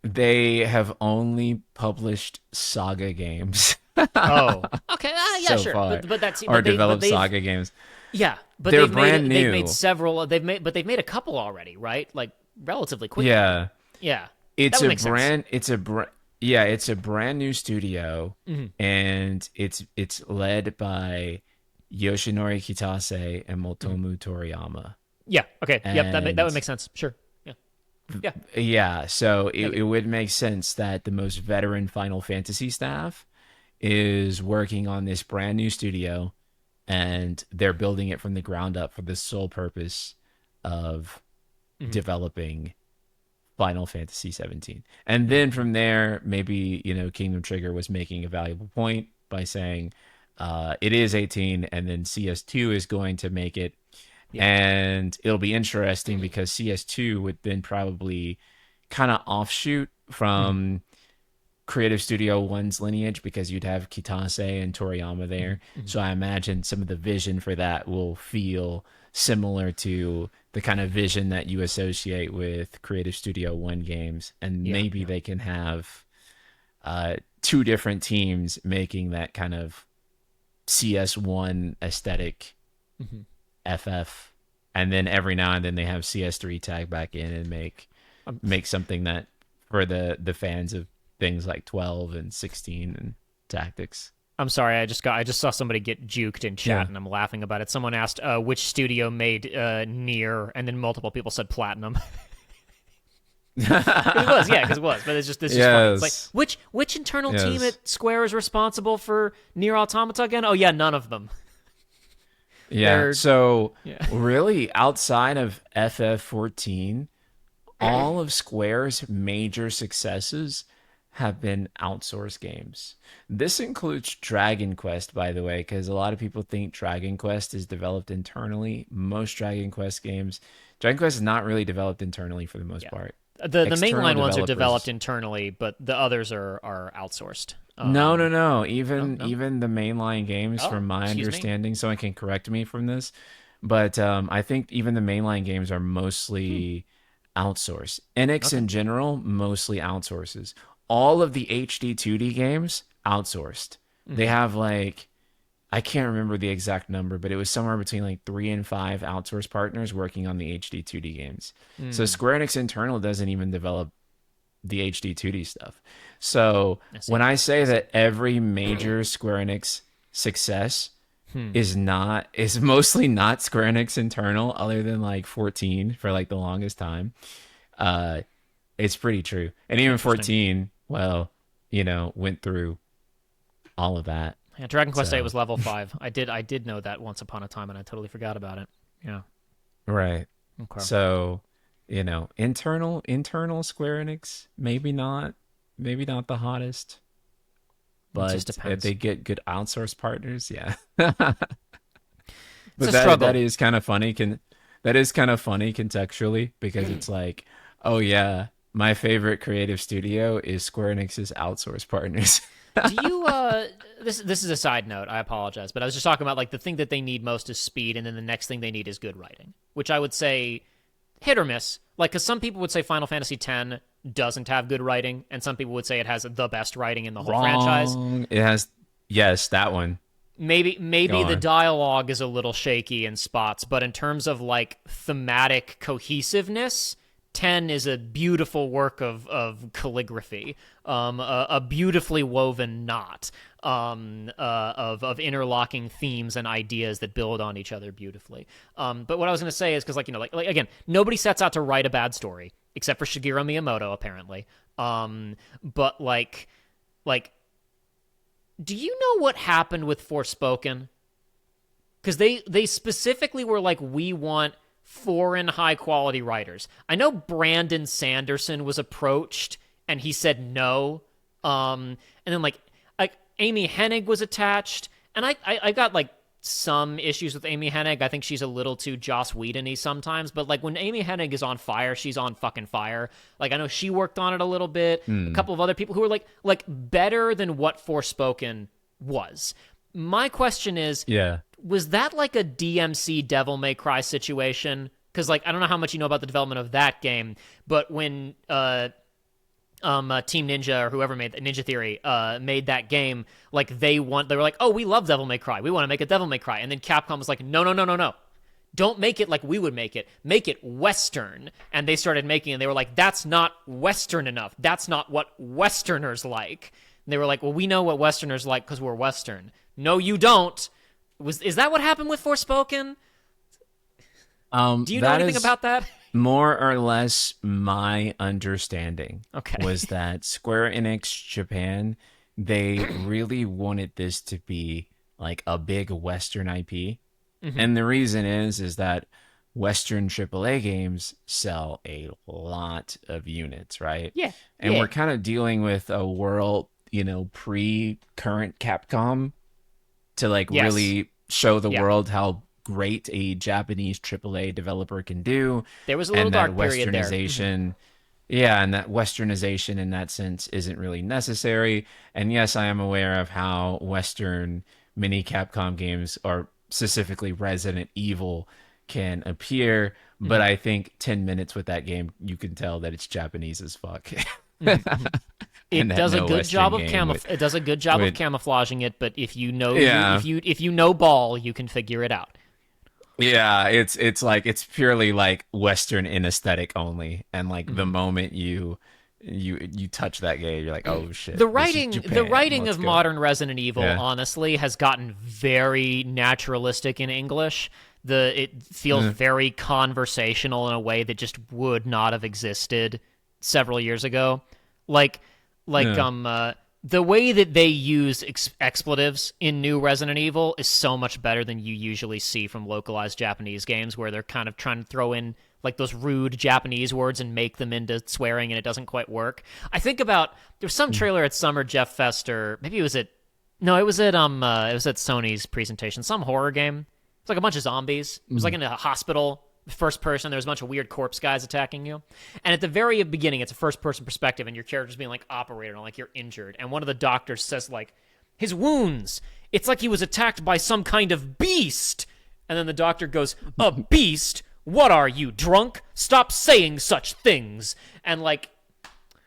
Speaker 1: They have only published Saga games.
Speaker 2: Oh, okay. Yeah,
Speaker 1: so
Speaker 2: sure.
Speaker 1: Far.
Speaker 2: But that's
Speaker 1: or developed Saga games.
Speaker 2: Yeah, but
Speaker 1: they're brand new.
Speaker 2: They've made several. They've made a couple already, right? Like relatively quickly.
Speaker 1: Yeah. It's
Speaker 2: a brand.
Speaker 1: It's a brand new studio, and it's led by Yoshinori Kitase and Motomu Toriyama.
Speaker 2: Yeah. Okay. Yep. That would make sense. Sure. Yeah.
Speaker 1: Yeah. So it would make sense that the most veteran Final Fantasy staff is working on this brand new studio, and they're building it from the ground up for the sole purpose of developing Final Fantasy 17. And then from there, maybe, Kingdom Trigger was making a valuable point by saying it is 18, and then CS2 is going to make it. Yeah. And it'll be interesting because CS2 would then probably kind of offshoot from Creative Studio 1's lineage, because you'd have Kitase and Toriyama there. So I imagine some of the vision for that will feel similar to the kind of vision that you associate with Creative Studio 1 games. And maybe they can have two different teams making that kind of CS1 aesthetic FF, and then every now and then they have CS3 tag back in and make something that for the fans of things like 12 and 16 and Tactics.
Speaker 2: I'm sorry, I just saw somebody get juked in chat,
Speaker 1: Yeah.
Speaker 2: and I'm laughing about it. Someone asked which studio made Nier, and then multiple people said Platinum. Because it was, yeah, because it was. But it's just funny. It's like
Speaker 1: Yes.
Speaker 2: which internal team
Speaker 1: Yes.
Speaker 2: at Square is responsible for Nier Automata again? Oh yeah, none of them.
Speaker 1: Yeah.
Speaker 2: They're
Speaker 1: So
Speaker 2: yeah.
Speaker 1: really, outside of FF14, all of Square's major successes have been outsourced games. This includes Dragon Quest, by the way, because a lot of people think Dragon Quest is developed internally. Most Dragon Quest is not really developed internally for the most
Speaker 2: Yeah.
Speaker 1: part.
Speaker 2: The
Speaker 1: External
Speaker 2: mainline ones are developed
Speaker 1: developers.
Speaker 2: internally, but the others are outsourced.
Speaker 1: No, no, no.
Speaker 2: No,
Speaker 1: Even
Speaker 2: no.
Speaker 1: even the mainline games,
Speaker 2: Oh,
Speaker 1: from my
Speaker 2: excuse me.
Speaker 1: understanding, someone can correct me from this, but I think even the mainline games are
Speaker 2: Hmm.
Speaker 1: mostly outsourced. Enix
Speaker 2: Okay.
Speaker 1: in general mostly outsources. All of the HD 2D games outsourced. They
Speaker 2: Hmm.
Speaker 1: have like I can't remember the exact number, but it was somewhere between like 3 and 5 outsourced partners working on the HD 2D games. So
Speaker 2: Hmm.
Speaker 1: Square Enix internal doesn't even develop the HD 2D stuff. So
Speaker 2: I see.
Speaker 1: when I say
Speaker 2: I see.
Speaker 1: that every major Square Enix success
Speaker 2: Hmm.
Speaker 1: is mostly not Square Enix internal, other than like 14 for like the longest time, uh, it's pretty true. And even
Speaker 2: Interesting.
Speaker 1: 14, well, went through all of that.
Speaker 2: Yeah, Dragon Quest VIII
Speaker 1: So
Speaker 2: was level 5. I did know that once upon a time, and I totally forgot about it. Yeah.
Speaker 1: right.
Speaker 2: Okay.
Speaker 1: So internal Square Enix, maybe not the hottest,
Speaker 2: It just
Speaker 1: but if
Speaker 2: depends.
Speaker 1: they get good outsource partners, yeah.
Speaker 2: It's
Speaker 1: But
Speaker 2: a
Speaker 1: that
Speaker 2: struggle.
Speaker 1: is kind of funny. That is kind of funny contextually because it's like, oh yeah, my favorite creative studio is Square Enix's outsource partners.
Speaker 2: Do you this is a side note, I apologize, but I was just talking about like the thing that they need most is speed, and then the next thing they need is good writing, which I would say hit or miss. Like, because some people would say Final Fantasy X doesn't have good writing, and some people would say it has the best writing in the whole franchise.
Speaker 1: Wrong. It has, yes, that one. Go
Speaker 2: Maybe the
Speaker 1: on.
Speaker 2: dialogue is a little shaky in spots, but in terms of like thematic cohesiveness, 10 is a beautiful work of calligraphy, a beautifully woven knot of interlocking themes and ideas that build on each other beautifully. But what I was going to say is because, like, like again, nobody sets out to write a bad story except for Shigeru Miyamoto, apparently. But like do you know what happened with Forspoken? Because they specifically were like, we want foreign high quality writers. I know Brandon Sanderson was approached and he said no. And then like Amy Hennig was attached, and I got like some issues with Amy Hennig. I think she's a little too Joss Whedon-y sometimes, but like when Amy Hennig is on fire, she's on fucking fire. Like I know she worked on it a little bit. A
Speaker 1: Hmm.
Speaker 2: couple of other people who were like better than what Forspoken was. My question is,
Speaker 1: Yeah.
Speaker 2: was that like a DMC Devil May Cry situation? Because like I don't know how much you know about the development of that game, but when Team Ninja or whoever made Ninja Theory made that game, like they were like, oh, we love Devil May Cry, we want to make a Devil May Cry, and then Capcom was like, no, no, no, no, no, don't make it like we would make it Western. And they started making it, and they were like, that's not Western enough, that's not what Westerners like. And they were like, well, we know what Westerners like because we're Western. No, you don't. Is that what happened with Forspoken? Do you know
Speaker 1: That
Speaker 2: anything
Speaker 1: is
Speaker 2: about that?
Speaker 1: more or less my understanding
Speaker 2: Okay.
Speaker 1: was that Square Enix Japan, they really wanted this to be like a big Western IP.
Speaker 2: Hmm.
Speaker 1: And the reason is that Western AAA games sell a lot of units, right?
Speaker 2: Yeah.
Speaker 1: And we're
Speaker 2: Yeah.
Speaker 1: kind of dealing with a world, pre-current Capcom to like
Speaker 2: Yes.
Speaker 1: really show the
Speaker 2: Yeah.
Speaker 1: world how great a Japanese AAA developer can do,
Speaker 2: There was a little
Speaker 1: and that
Speaker 2: dark period there. Hmm.
Speaker 1: westernization, yeah, and that westernization in that sense isn't really necessary. And yes, I am aware of how Western mini Capcom games, or specifically Resident Evil, can appear, but
Speaker 2: Hmm.
Speaker 1: I think 10 minutes with that game, you can tell that it's Japanese as fuck.
Speaker 2: Hmm. Hmm.
Speaker 1: And
Speaker 2: It
Speaker 1: that
Speaker 2: does a
Speaker 1: no
Speaker 2: good
Speaker 1: Western
Speaker 2: job of
Speaker 1: game would,
Speaker 2: it does a good job of
Speaker 1: would
Speaker 2: camouflaging it, but if you know
Speaker 1: yeah.
Speaker 2: if you know ball, you can figure it out.
Speaker 1: Yeah, it's like it's purely like Western in aesthetic only, and like the
Speaker 2: Hmm.
Speaker 1: moment you you touch that game, you're like, oh shit,
Speaker 2: The
Speaker 1: this is
Speaker 2: writing
Speaker 1: Let's
Speaker 2: of
Speaker 1: go.
Speaker 2: modern Resident Evil,
Speaker 1: Yeah.
Speaker 2: honestly, has gotten very naturalistic in English. It feels very conversational in a way that just would not have existed several years ago. Like like
Speaker 1: Yeah.
Speaker 2: the way that they use expletives in new Resident Evil is so much better than you usually see from localized Japanese games, where they're kind of trying to throw in like those rude Japanese words and make them into swearing, and it doesn't quite work. I think about there was some trailer at Summer Jeff Fest, or maybe it was at no, it was at Sony's presentation, some horror game. It's like a bunch of zombies. It was like in a hospital, first person. There was a bunch of weird corpse guys attacking you. And at the very beginning, it's a first person perspective, and your character's being like operated on, like you're injured. And one of the doctors says, like, his wounds, it's like he was attacked by some kind of beast. And then the doctor goes, a beast? What are you, drunk? Stop saying such things. And like,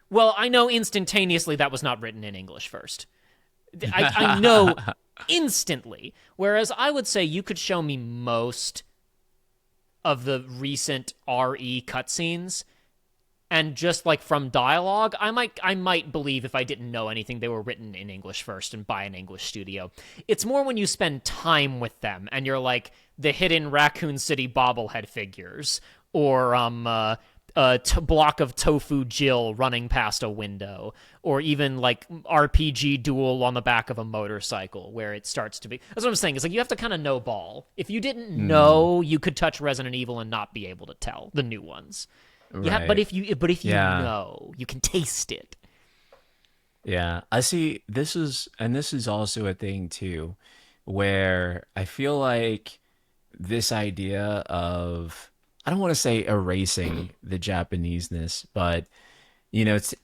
Speaker 2: well, I know instantaneously that was not written in English first. I know instantly. Whereas I would say you could show me most of the recent RE cutscenes, and just like from dialogue, I might believe if I didn't know anything they were written in English first and by an English studio. It's more when you spend time with them and you're like the hidden Raccoon City bobblehead figures, or block of tofu Jill running past a window, or even like RPG duel on the back of a motorcycle, where it starts to be. That's what I'm saying. It's like you have to kind of know ball. If you didn't know, you could touch Resident Evil and not be able to tell the new ones. Yeah, but
Speaker 1: Right.
Speaker 2: if you
Speaker 1: Yeah.
Speaker 2: know, you can taste it.
Speaker 1: Yeah, I see. This is also a thing too, where I feel like this idea of, I don't want to say erasing the Japaneseness, but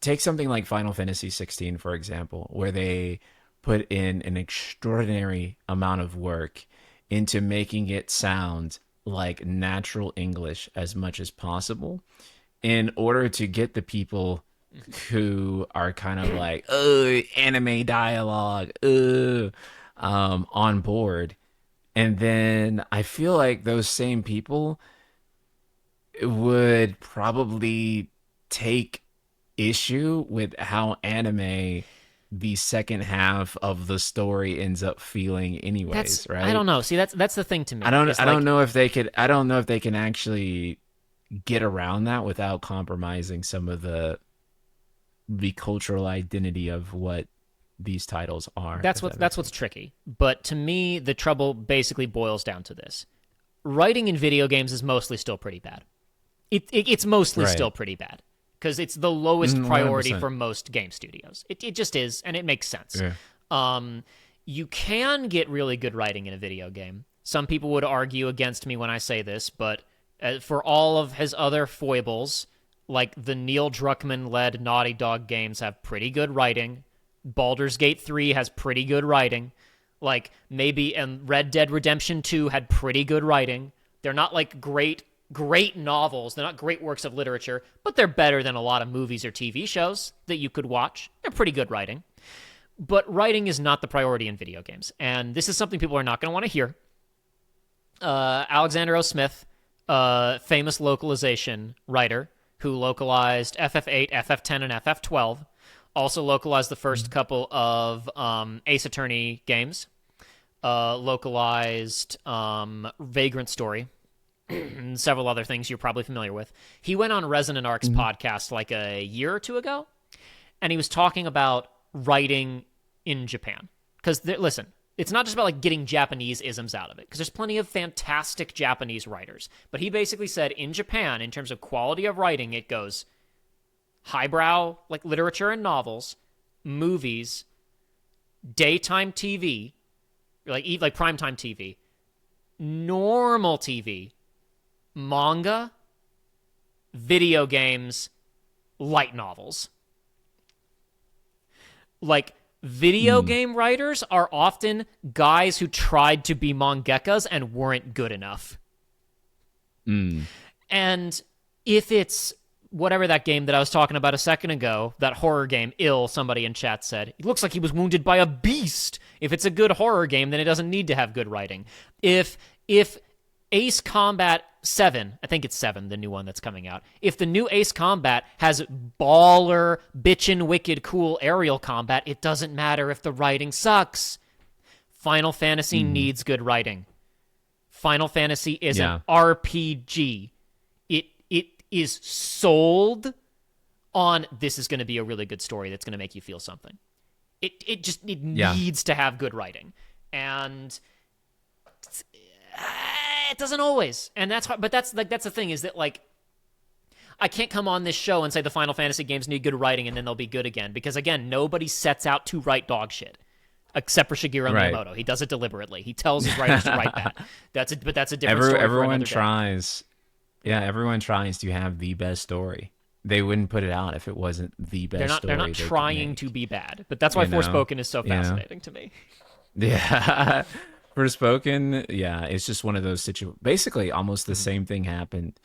Speaker 1: take something like Final Fantasy 16, for example, where they put in an extraordinary amount of work into making it sound like natural English as much as possible in order to get the people who are kind of like, oh, anime dialogue, on board. And then I feel like those same people would probably take issue with how anime the second half of the story ends up feeling anyways,
Speaker 2: I don't
Speaker 1: right?
Speaker 2: know. See, that's the thing to me. It's
Speaker 1: I
Speaker 2: like,
Speaker 1: don't know if they could, I don't know if they can actually get around that without compromising some of the cultural identity of what these titles are. If that
Speaker 2: that's
Speaker 1: makes
Speaker 2: what's
Speaker 1: sense.
Speaker 2: tricky. But to me, the trouble basically boils down to this: writing in video games is mostly still pretty bad. It's mostly
Speaker 1: Right.
Speaker 2: still pretty bad because it's the lowest priority
Speaker 1: 100%.
Speaker 2: for most game studios. It just is, and it makes sense.
Speaker 1: Yeah.
Speaker 2: You can get really good writing in a video game. Some people would argue against me when I say this, but for all of his other foibles, like the Neil Druckmann-led Naughty Dog games have pretty good writing. Baldur's Gate 3 has pretty good writing. Like maybe and Red Dead Redemption 2 had pretty good writing. They're not like great novels. They're not great works of literature, but they're better than a lot of movies or TV shows that you could watch. They're pretty good writing. But writing is not the priority in video games. And this is something people are not going to want to hear. Alexander O. Smith, famous localization writer who localized FF8, FF10, and FF12, also localized the first couple of Ace Attorney games, localized Vagrant Story, and several other things you're probably familiar with. He went on Resonant Arc's podcast like a year or two ago, and he was talking about writing in Japan. Because, listen, it's not just about like getting Japanese isms out of it, because there's plenty of fantastic Japanese writers. But he basically said in Japan, in terms of quality of writing, it goes highbrow like literature and novels, movies, daytime TV, like primetime TV, normal TV, manga, video games, light novels. Like, video game writers are often guys who tried to be mangakas and weren't good enough. And if it's whatever that game that I was talking about a second ago, that horror game, somebody in chat said, it looks like he was wounded by a beast. If it's a good horror game, then it doesn't need to have good writing. If Ace Combat FF7, I think it's 7, the new one that's coming out. If the new Ace Combat has baller, bitchin' wicked cool aerial combat, it doesn't matter if the writing sucks. Final Fantasy needs good writing. Final Fantasy is an
Speaker 1: Yeah.
Speaker 2: RPG. It is sold on this is going to be a really good story that's going to make you feel something. It
Speaker 1: Yeah.
Speaker 2: needs to have good writing, and it doesn't always. And that's hard, but that's the thing is that like I can't come on this show and say the Final Fantasy games need good writing and then they'll be good again because again nobody sets out to write dog shit. Except for Shigeru
Speaker 1: Right.
Speaker 2: Miyamoto, he does it deliberately. He tells his writers to write that. But that's a different story for
Speaker 1: Everyone
Speaker 2: another day.
Speaker 1: tries. Yeah, everyone tries to have the best story. They wouldn't put it out if it wasn't the best story.
Speaker 2: They're not
Speaker 1: they could
Speaker 2: trying
Speaker 1: make.
Speaker 2: to be bad, but that's why
Speaker 1: You know?
Speaker 2: Forspoken is so
Speaker 1: You know?
Speaker 2: fascinating to me.
Speaker 1: Yeah. Forspoken, yeah, it's just one of those situations. Basically, almost the same thing happened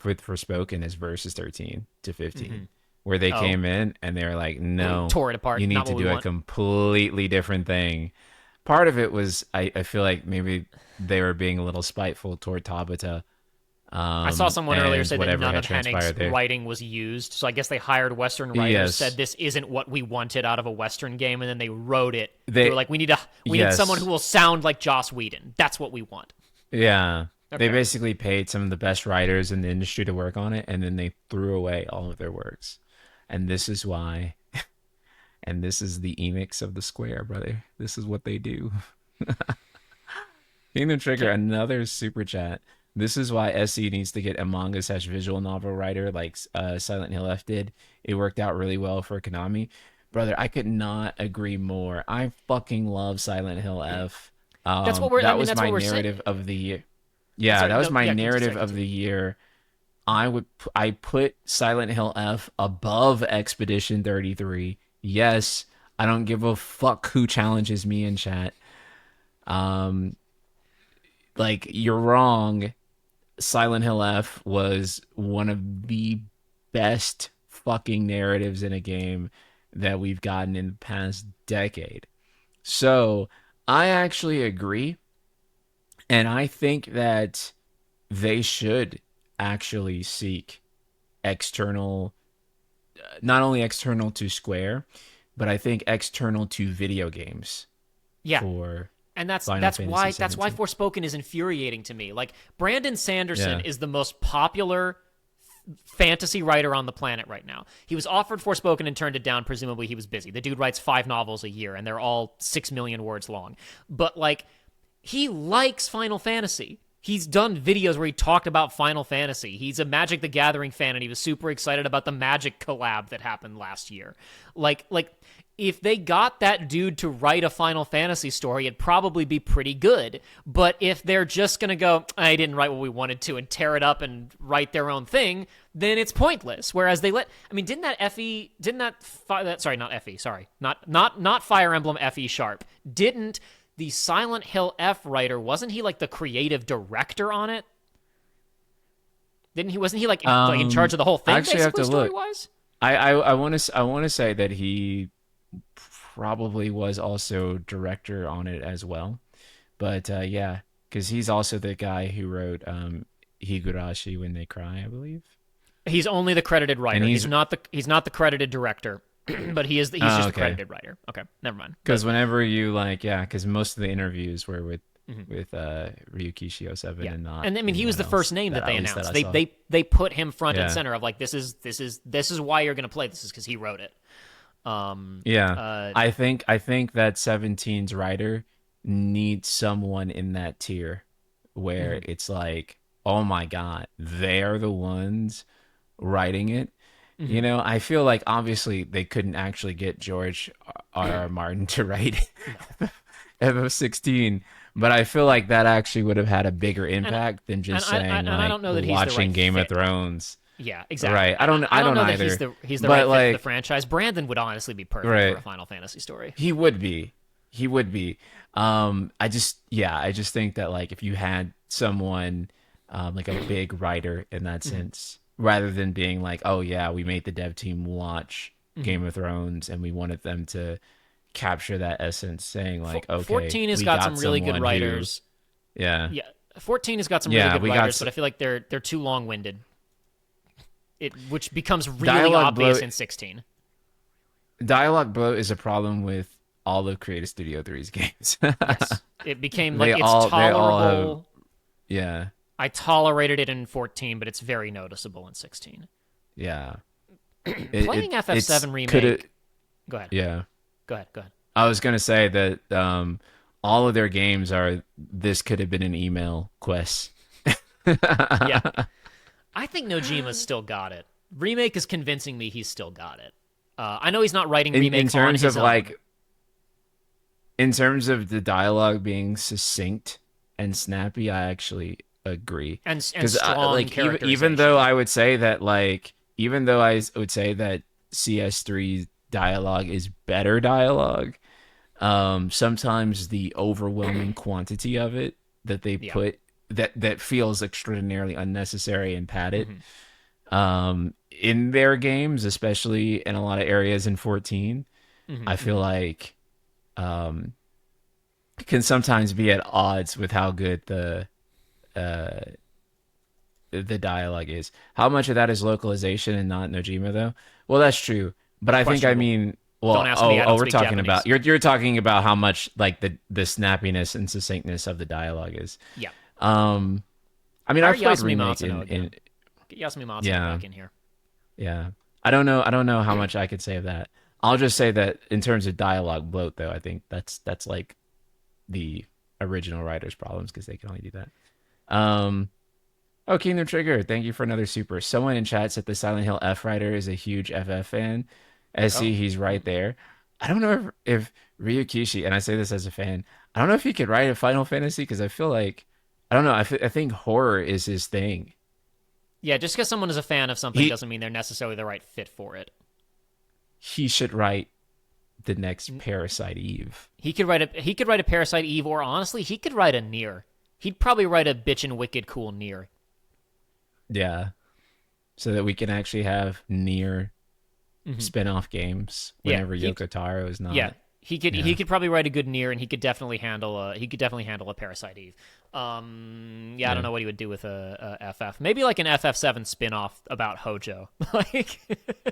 Speaker 1: with Forspoken as Versus 13 to 15, where they
Speaker 2: Oh.
Speaker 1: came in and they were like, no,
Speaker 2: Tore it apart.
Speaker 1: you need
Speaker 2: Not
Speaker 1: to
Speaker 2: what we
Speaker 1: do a
Speaker 2: want.
Speaker 1: completely different thing. Part of it was, I feel like maybe they were being a little spiteful toward Tabata.
Speaker 2: I saw someone earlier
Speaker 1: and
Speaker 2: say that
Speaker 1: whatever
Speaker 2: none
Speaker 1: had
Speaker 2: of Henig's
Speaker 1: transpired there.
Speaker 2: writing was used. So I guess they hired Western writers,
Speaker 1: Yes.
Speaker 2: said this isn't what we wanted out of a Western game, and then they wrote it.
Speaker 1: They-
Speaker 2: They were like, we need
Speaker 1: Yes.
Speaker 2: someone who will sound like Joss Whedon. That's what we want.
Speaker 1: Yeah.
Speaker 2: Okay.
Speaker 1: They basically paid some of the best writers in the industry to work on it, and then they threw away all of their works. And this is why. And this is the Enix of the Square, brother. This is what they do. Kingdom Trigger, another super chat. This is why SE needs to get a manga/visual novel writer like Silent Hill F did. It worked out really well for Konami. Brother, I could not agree more. I fucking love Silent Hill F.
Speaker 2: That's what we're.
Speaker 1: That
Speaker 2: I mean,
Speaker 1: was
Speaker 2: that's
Speaker 1: my
Speaker 2: what we're
Speaker 1: narrative
Speaker 2: saying.
Speaker 1: of the year. Yeah,
Speaker 2: Sorry,
Speaker 1: that was
Speaker 2: no,
Speaker 1: my
Speaker 2: yeah, continue,
Speaker 1: narrative
Speaker 2: sorry,
Speaker 1: of the year. I put Silent Hill F above Expedition 33. Yes, I don't give a fuck who challenges me in chat. Like you're wrong. Silent Hill F was one of the best fucking narratives in a game that we've gotten in the past decade. So, I actually agree. And I think that they should actually seek external, not only external to Square, but I think external to video games
Speaker 2: Yeah.
Speaker 1: for
Speaker 2: And that's
Speaker 1: Final
Speaker 2: that's
Speaker 1: Fantasy
Speaker 2: why that's why
Speaker 1: 17.
Speaker 2: Forspoken is infuriating to me. Like Brandon Sanderson
Speaker 1: Yeah.
Speaker 2: is the most popular fantasy writer on the planet right now. He was offered Forspoken and turned it down. Presumably he was busy. The dude writes 5 novels a year and they're all 6 million words long. But like he likes Final Fantasy. He's done videos where he talked about Final Fantasy. He's a Magic the Gathering fan and he was super excited about the Magic collab that happened last year. Like if they got that dude to write a Final Fantasy story, it'd probably be pretty good. But if they're just going to go, I didn't write what we wanted to and tear it up and write their own thing, then it's pointless. Whereas didn't not Fire Emblem FE Sharp. Didn't the Silent Hill F writer, wasn't he like the creative director on it? Wasn't he like in charge of the whole thing,
Speaker 1: I actually have
Speaker 2: basically,
Speaker 1: to look.
Speaker 2: story-wise?
Speaker 1: I want to say that he probably was also director on it as well, but yeah, because he's also the guy who wrote Higurashi When They Cry, I believe.
Speaker 2: He's only the credited writer.
Speaker 1: And
Speaker 2: He's not the credited director, but he's just the
Speaker 1: okay.
Speaker 2: credited writer. Okay, never mind.
Speaker 1: Because whenever you because most of the interviews were with Ryukishi 07
Speaker 2: Yeah.
Speaker 1: and not.
Speaker 2: And I mean, he was the
Speaker 1: anyone
Speaker 2: first
Speaker 1: else
Speaker 2: name that they
Speaker 1: at least
Speaker 2: announced.
Speaker 1: I saw.
Speaker 2: They put him front and
Speaker 1: Yeah.
Speaker 2: center of like this is why you're gonna play this is because he wrote it.
Speaker 1: Yeah, I think that 17's writer needs someone in that tier where it's like, oh my god, they're the ones writing it. You know, I feel like obviously they couldn't actually get George R.R. Martin to write FF16, but I feel like that actually would have had a bigger impact than just saying
Speaker 2: I don't know that he's the
Speaker 1: watching
Speaker 2: right
Speaker 1: Game
Speaker 2: fit.
Speaker 1: of Thrones.
Speaker 2: Yeah, exactly.
Speaker 1: Right. I don't
Speaker 2: know
Speaker 1: either.
Speaker 2: that he's the
Speaker 1: But,
Speaker 2: right fit for
Speaker 1: like-
Speaker 2: the franchise. Brandon would honestly be perfect
Speaker 1: Right.
Speaker 2: for a Final Fantasy story.
Speaker 1: He would be. I just think that like if you had someone like a big writer in that sense, rather than being like, oh yeah, we made the dev team watch Game of Thrones and we wanted them to capture that essence, saying like, okay,
Speaker 2: 14 has
Speaker 1: we
Speaker 2: got some really good
Speaker 1: someone who-
Speaker 2: writers.
Speaker 1: yeah.
Speaker 2: Yeah, 14 has got some really
Speaker 1: Yeah,
Speaker 2: good
Speaker 1: we got
Speaker 2: writers, but I feel like they're too long-winded. Which becomes really
Speaker 1: dialogue
Speaker 2: obvious
Speaker 1: bloat.
Speaker 2: in 16.
Speaker 1: Dialogue bloat is a problem with all of Creative Studio 3's games.
Speaker 2: Yes, it became like
Speaker 1: they
Speaker 2: it's
Speaker 1: all have,
Speaker 2: tolerable.
Speaker 1: yeah,
Speaker 2: I tolerated it in 14, but it's very noticeable in 16.
Speaker 1: yeah.
Speaker 2: Playing
Speaker 1: It's
Speaker 2: FF7
Speaker 1: could it,
Speaker 2: remake. Go ahead.
Speaker 1: yeah.
Speaker 2: Go ahead. Go ahead.
Speaker 1: I was gonna say that all of their games are this could have been an email quest.
Speaker 2: Yeah, I think Nojima's still got it. Remake is convincing me he's still got it. I know he's not writing
Speaker 1: In
Speaker 2: remake on
Speaker 1: terms
Speaker 2: his
Speaker 1: of
Speaker 2: own.
Speaker 1: in terms of the dialogue being succinct and snappy, I actually agree.
Speaker 2: And
Speaker 1: Because
Speaker 2: strong
Speaker 1: like even though
Speaker 2: characterization.
Speaker 1: I would say that like even though would say that CS3 dialogue is better dialogue, sometimes the overwhelming quantity of it that they
Speaker 2: Yeah.
Speaker 1: put that feels extraordinarily unnecessary and padded
Speaker 2: Hmm.
Speaker 1: in their games, especially in a lot of areas in 14.
Speaker 2: Hmm.
Speaker 1: I feel
Speaker 2: Hmm.
Speaker 1: like um, can sometimes be at odds with how good uh, the dialogue is. How much of that is localization and not Nojima though? Well, that's true, but I think I
Speaker 2: Questionable.
Speaker 1: mean,
Speaker 2: Don't
Speaker 1: well,
Speaker 2: ask me. I don't
Speaker 1: we're
Speaker 2: speak
Speaker 1: talking about
Speaker 2: Japanese.
Speaker 1: you're talking about how much like the snappiness and succinctness of the dialogue is.
Speaker 2: Yeah.
Speaker 1: Um, I mean,
Speaker 2: Hire
Speaker 1: I've played
Speaker 2: Yasumi
Speaker 1: remake
Speaker 2: Matsuno
Speaker 1: in
Speaker 2: again. Get Yasumi Matsuno
Speaker 1: yeah,
Speaker 2: back in here.
Speaker 1: yeah. I don't know how much I could say of that. I'll just say that in terms of dialogue bloat, though, I think that's like the original writer's problems because they can only do that. Um, oh, Kingdom Trigger, thank you for another super. Someone in chat said the Silent Hill F writer is a huge FF fan.
Speaker 2: Oh.
Speaker 1: SC, he's right there. I don't know if Ryukishi, and I say this as a fan, I don't know if he could write a Final Fantasy because I feel like, I don't know, I think horror is his thing.
Speaker 2: Yeah, just because someone is a fan of something
Speaker 1: He
Speaker 2: doesn't mean they're necessarily the right fit for it.
Speaker 1: he should write the next Parasite Eve.
Speaker 2: He could write a Parasite Eve, or honestly, he could write a Nier. He'd probably write a bitchin' wicked cool Nier.
Speaker 1: Yeah, so that we can actually have near
Speaker 2: Hmm.
Speaker 1: spin-off games
Speaker 2: Yeah,
Speaker 1: whenever
Speaker 2: he
Speaker 1: Yoko Taro is
Speaker 2: yeah
Speaker 1: not.
Speaker 2: he
Speaker 1: Yeah.
Speaker 2: could probably write a good Nier, and he could definitely handle a Parasite Eve. Yeah, I don't
Speaker 1: Yeah.
Speaker 2: know what he would do with a FF. Maybe like an FF7 spin-off about Hojo, like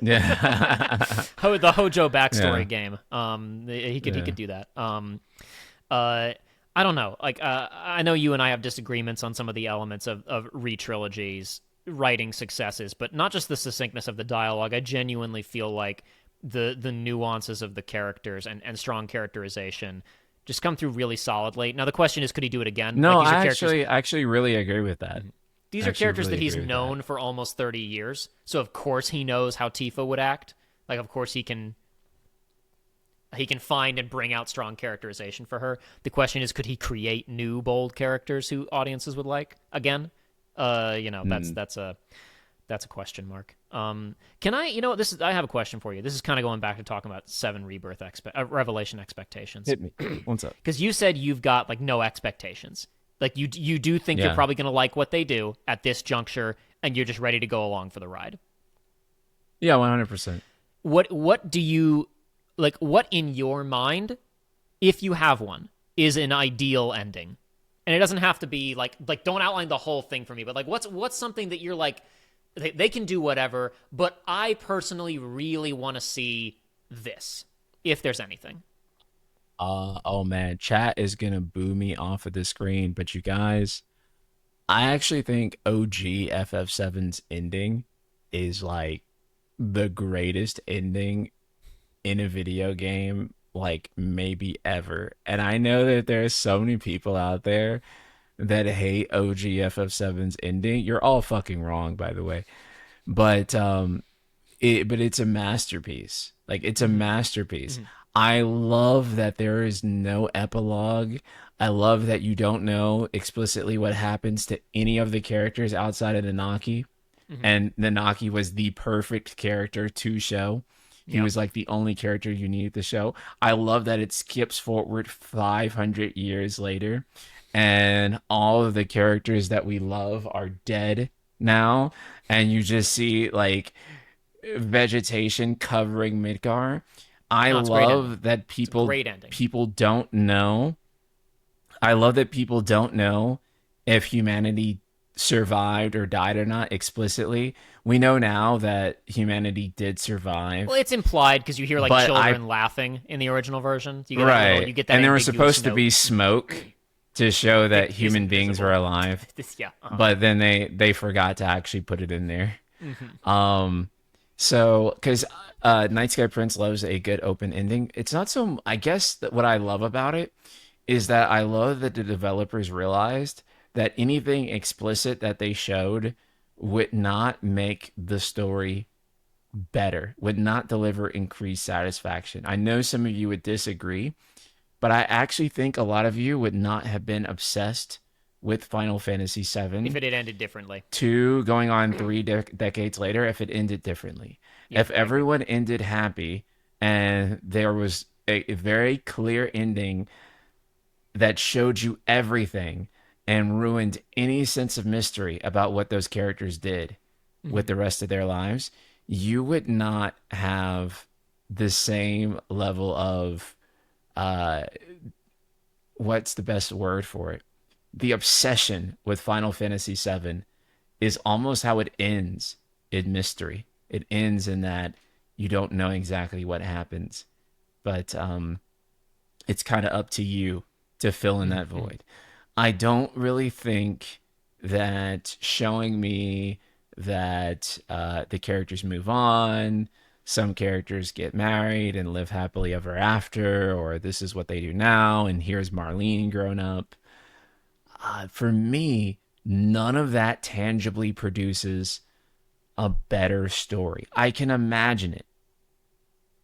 Speaker 1: Yeah.
Speaker 2: The Hojo backstory
Speaker 1: Yeah.
Speaker 2: game. He
Speaker 1: Yeah.
Speaker 2: could do that. I don't know. Like, I know you and I have disagreements on some of the elements of re-trilogies writing successes, but not just the succinctness of the dialogue. I genuinely feel like the nuances of the characters and strong characterization just come through really solidly. Now the question is, could he do it again? Like
Speaker 1: No,
Speaker 2: these are characters.
Speaker 1: I actually really agree with that.
Speaker 2: These
Speaker 1: I
Speaker 2: are
Speaker 1: actually
Speaker 2: characters
Speaker 1: really
Speaker 2: that he's
Speaker 1: agree with that.
Speaker 2: known for almost 30 years. So of course he knows how Tifa would act. Like of course he can find and bring out strong characterization for her. The question is, could he create new bold characters who audiences would like again? That's
Speaker 1: Mm.
Speaker 2: that's a question mark. Can I? This is. I have a question for you. This is kind of going back to talking about Seven Rebirth Revelation expectations,
Speaker 1: Hit me. What's up?
Speaker 2: because you said you've got like no expectations. Like you do think you're
Speaker 1: Yeah.
Speaker 2: probably gonna like what they do at this juncture, and you're just ready to go along for the ride.
Speaker 1: Yeah, 100%.
Speaker 2: What do you like? What in your mind, if you have one, is an ideal ending? And it doesn't have to be like don't outline the whole thing for me, but like what's something that you're like they can do whatever, but I personally really want to see this, if there's anything.
Speaker 1: Oh man, chat is gonna boo me off of the screen, but you guys, I actually think OG FF7's ending is like the greatest ending in a video game like maybe ever. And I know that there's so many people out there that hate OG FF7's ending. You're all fucking wrong, by the way. But but it's a masterpiece. Like it's a
Speaker 2: Mm-hmm.
Speaker 1: masterpiece.
Speaker 2: Mm-hmm.
Speaker 1: I love that there is no epilogue. I love that you don't know explicitly what happens to any of the characters outside of Nanaki.
Speaker 2: Mm-hmm.
Speaker 1: And Nanaki was the perfect character to show. He
Speaker 2: Yep.
Speaker 1: was like the only character you needed to show. I love that it skips forward 500 years later and all of the characters that we love are dead now. And you just see like vegetation covering Midgar. I
Speaker 2: No, it's a great ending.
Speaker 1: love that
Speaker 2: It's a great ending.
Speaker 1: people don't know. I love that people don't know if humanity survived or died or not explicitly. We know now that humanity did
Speaker 2: Well,
Speaker 1: survive,
Speaker 2: it's implied because you hear like
Speaker 1: but I
Speaker 2: children laughing in the original version. You get that little,
Speaker 1: right,
Speaker 2: you get that
Speaker 1: and there was
Speaker 2: ambiguous
Speaker 1: supposed to
Speaker 2: note.
Speaker 1: be smoke to show that
Speaker 2: It
Speaker 1: human
Speaker 2: isn't
Speaker 1: beings were
Speaker 2: visible.
Speaker 1: alive,
Speaker 2: Yeah.
Speaker 1: but then they forgot to actually put it in there.
Speaker 2: Hmm.
Speaker 1: Um, so because Night Sky Prince loves a good open ending. It's not so. I guess that what I love about it is that I love that the developers realized that anything explicit that they showed would not make the story better, would not deliver increased satisfaction. I know some of you would disagree, but I actually think a lot of you would not have been obsessed with Final Fantasy
Speaker 2: If
Speaker 1: VII
Speaker 2: it had ended differently.
Speaker 1: 2 going on decades later if it ended differently.
Speaker 2: Yeah,
Speaker 1: If
Speaker 2: I agree.
Speaker 1: everyone ended happy and there was a very clear ending that showed you everything and ruined any sense of mystery about what those characters did with
Speaker 2: Hmm.
Speaker 1: the rest of their lives, you would not have the same level of uh what's the best word for it? The obsession with Final Fantasy VII is almost how it ends in mystery. It ends in that you don't know exactly what happens, but it's kind of up to you to fill in that
Speaker 2: Hmm.
Speaker 1: void. I don't really think that showing me that the characters move on, some characters get married and live happily ever after, or this is what they do now, and here's Marlene grown up. For me, none of that tangibly produces a better story. I can imagine it,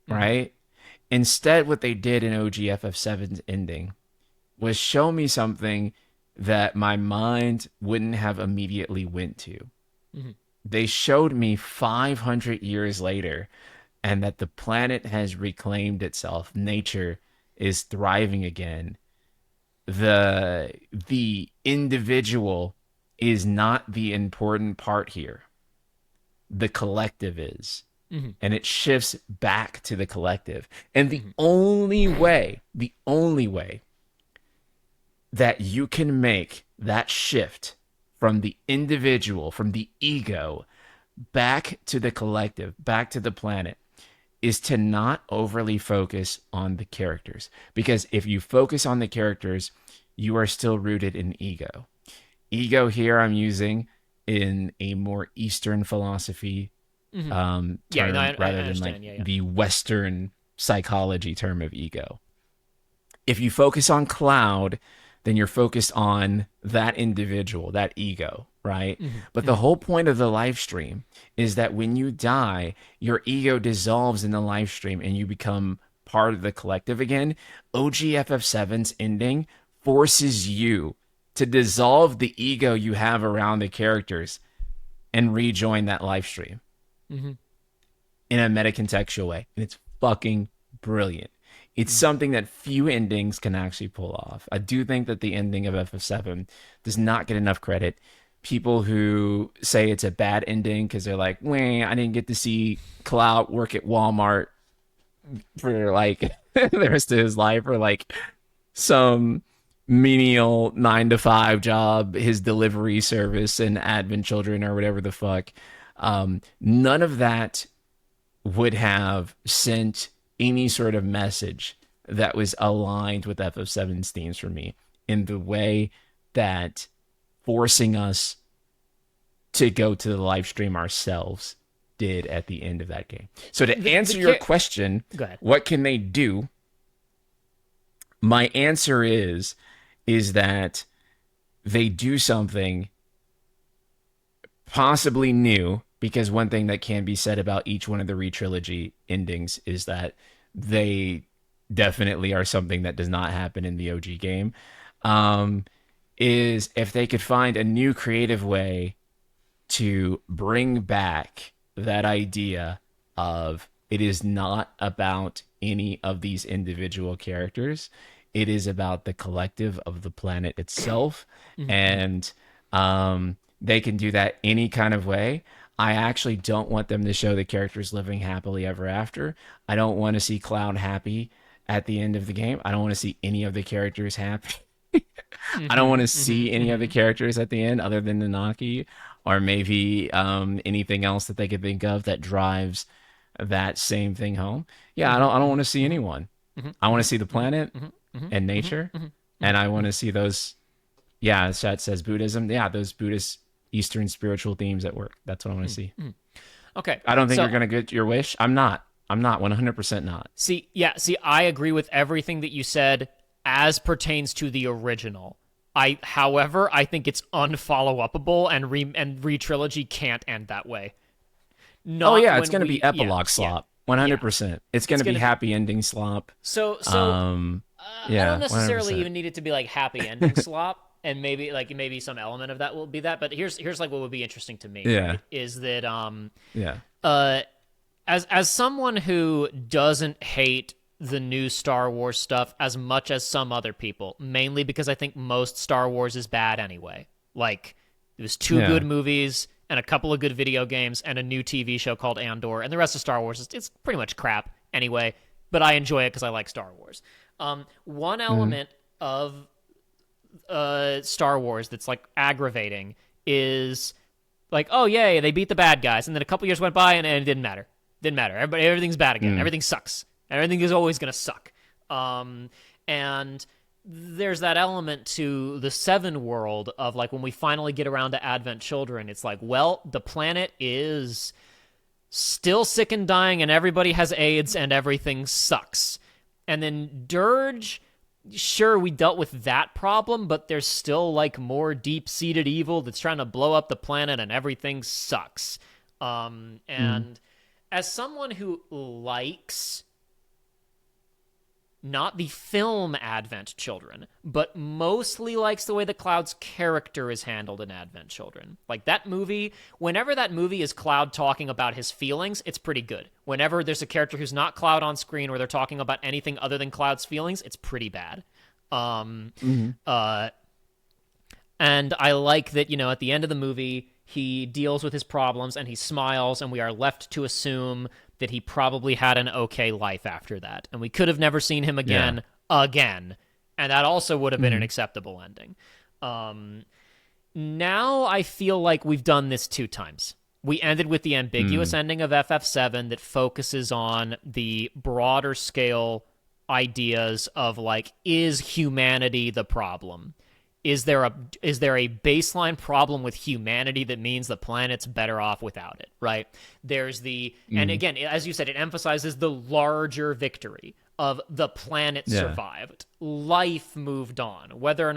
Speaker 2: Hmm.
Speaker 1: right? Instead, what they did in OGFF7's ending was show me something that my mind wouldn't have immediately went to.
Speaker 2: Hmm.
Speaker 1: They showed me 500 years later and that the planet has reclaimed itself. Nature is thriving again. The individual is not the important part here. The collective is.
Speaker 2: Hmm.
Speaker 1: And it shifts back to the collective. And
Speaker 2: Hmm.
Speaker 1: the only way that you can make that shift from the individual, from the ego, back to the collective, back to the planet, is to not overly focus on the characters. Because if you focus on the characters, you are still rooted in ego. Ego here I'm using in a more Eastern philosophy
Speaker 2: Hmm. Yeah, no,
Speaker 1: term
Speaker 2: I
Speaker 1: rather than like
Speaker 2: understand. Yeah, yeah.
Speaker 1: the Western psychology term of ego. If you focus on Cloud, then you're focused on that individual, that ego, right?
Speaker 2: Hmm.
Speaker 1: But the
Speaker 2: Hmm.
Speaker 1: whole point of the live stream is that when you die, your ego dissolves in the live stream and you become part of the collective again. OGFF7's ending forces you to dissolve the ego you have around the characters and rejoin that live stream
Speaker 2: Hmm.
Speaker 1: in a meta-contextual way. And it's fucking brilliant. It's
Speaker 2: Hmm.
Speaker 1: something that few endings can actually pull off. I do think that the ending of FF7 does not get enough credit. People who say it's a bad ending because they're like, "Wah, I didn't get to see Cloud work at Walmart for like the rest of his life," or like some menial 9 to 5 job, his delivery service and advent children or whatever the fuck. None of that would have sent any sort of message that was aligned with FF7's themes for me in the way that forcing us to go to the live stream ourselves did at the end of that game. So to
Speaker 2: The
Speaker 1: answer your
Speaker 2: care.
Speaker 1: question,
Speaker 2: Go ahead.
Speaker 1: what can they do? My answer is that they do something possibly new, because one thing that can be said about each one of the re-trilogy endings is that they definitely are something that does not happen in the OG game. Um, is if they could find a new creative way to bring back that idea of it is not about any of these individual characters. It is about the collective of the planet itself.
Speaker 2: Hmm.
Speaker 1: And they can do that any kind of way. I actually don't want them to show the characters living happily ever after. I don't want to see Cloud happy at the end of the game. I don't want to see any of the characters happy. I don't want to
Speaker 2: Mm-hmm.
Speaker 1: see any other
Speaker 2: Mm-hmm.
Speaker 1: characters at the end other than Nanaki, or maybe anything else that they could think of that drives that same thing home. Yeah,
Speaker 2: Mm-hmm.
Speaker 1: I don't want to see
Speaker 2: Mm-hmm.
Speaker 1: anyone.
Speaker 2: Mm-hmm.
Speaker 1: I want to see the
Speaker 2: Mm-hmm.
Speaker 1: planet
Speaker 2: Mm-hmm.
Speaker 1: and
Speaker 2: Mm-hmm.
Speaker 1: nature,
Speaker 2: Mm-hmm.
Speaker 1: and I
Speaker 2: Mm-hmm.
Speaker 1: want to see those. Yeah, chat says Buddhism. Yeah, those Buddhist Eastern spiritual themes at work. That's what I want to see.
Speaker 2: Mm-hmm. Okay,
Speaker 1: I don't think you're
Speaker 2: so
Speaker 1: gonna get your wish. I'm not. I'm not 100% not.
Speaker 2: see, I agree with everything that you said as pertains to the original. However, I think it's unfollow-upable, and re trilogy can't end that way.
Speaker 1: Oh
Speaker 2: Not
Speaker 1: yeah, it's
Speaker 2: when
Speaker 1: gonna be
Speaker 2: we, yeah,
Speaker 1: epilogue
Speaker 2: yeah,
Speaker 1: slop.
Speaker 2: yeah.
Speaker 1: 100%. It's
Speaker 2: It's
Speaker 1: gonna be
Speaker 2: gonna be
Speaker 1: happy ending slop.
Speaker 2: so.
Speaker 1: Um,
Speaker 2: I don't
Speaker 1: yeah,
Speaker 2: necessarily
Speaker 1: 100%.
Speaker 2: even need it to be like happy ending slop, and maybe some element of that will be that. But here's like what would be interesting to me,
Speaker 1: Yeah,
Speaker 2: right? Is that
Speaker 1: yeah,
Speaker 2: uh as someone who doesn't hate the new Star Wars stuff as much as some other people, mainly because I think most Star Wars is bad anyway. Like, it was two good
Speaker 1: yeah.
Speaker 2: movies and a couple of good video games and a new TV show called Andor, and the rest of Star Wars it's pretty much crap anyway. But I enjoy it because I like Star Wars. One
Speaker 1: Mhm.
Speaker 2: element of Star Wars that's like aggravating is like, oh yay, they beat the bad guys, and then a couple years went by and it didn't matter. Didn't matter. Everything's bad again.
Speaker 1: Mm.
Speaker 2: Everything sucks. Everything is always gonna suck. And there's that element to the Seven world of like when we finally get around to Advent Children, it's like, well, the planet is still sick and dying, and everybody has AIDS, and everything sucks. And then Dirge, sure, we dealt with that problem, but there's still like more deep-seated evil that's trying to blow up the planet, and everything sucks.
Speaker 1: Mm.
Speaker 2: And as someone who likes not the film Advent Children, but mostly likes the way the Cloud's character is handled in Advent Children. Like that movie, whenever that movie is Cloud talking about his feelings, it's pretty good. Whenever there's a character who's not Cloud on screen or they're talking about anything other than Cloud's feelings, it's pretty bad. Um,
Speaker 1: Mhm.
Speaker 2: uh, and I like that, at the end of the movie, he deals with his problems and he smiles, and we are left to assume that he probably had an okay life after that. And we could have never seen him
Speaker 1: Yeah.
Speaker 2: again. And that also would have been an
Speaker 1: Mhm.
Speaker 2: acceptable ending. Um, Now I feel like we've done this two times. We ended with the ambiguous
Speaker 1: Mm.
Speaker 2: ending of FF7 that focuses on the broader scale ideas of like, is humanity the problem? Is there a baseline problem with humanity that means the planet's better off without it, right? And
Speaker 1: Mm.
Speaker 2: again, as you said, it emphasizes the larger victory of the planet
Speaker 1: Yeah.
Speaker 2: survived. Life moved on. Whether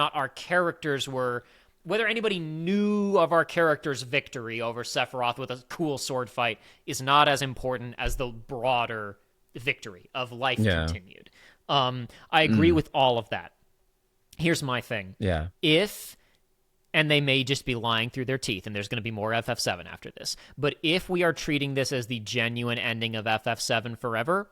Speaker 2: anybody knew of our character's victory over Sephiroth with a cool sword fight is not as important as the broader victory of life
Speaker 1: Yeah.
Speaker 2: continued. I agree
Speaker 1: Mm.
Speaker 2: with all of that. Here's my thing.
Speaker 1: Yeah.
Speaker 2: And they may just be lying through their teeth, and there's going to be more FF7 after this. But if we are treating this as the genuine ending of FF7 forever,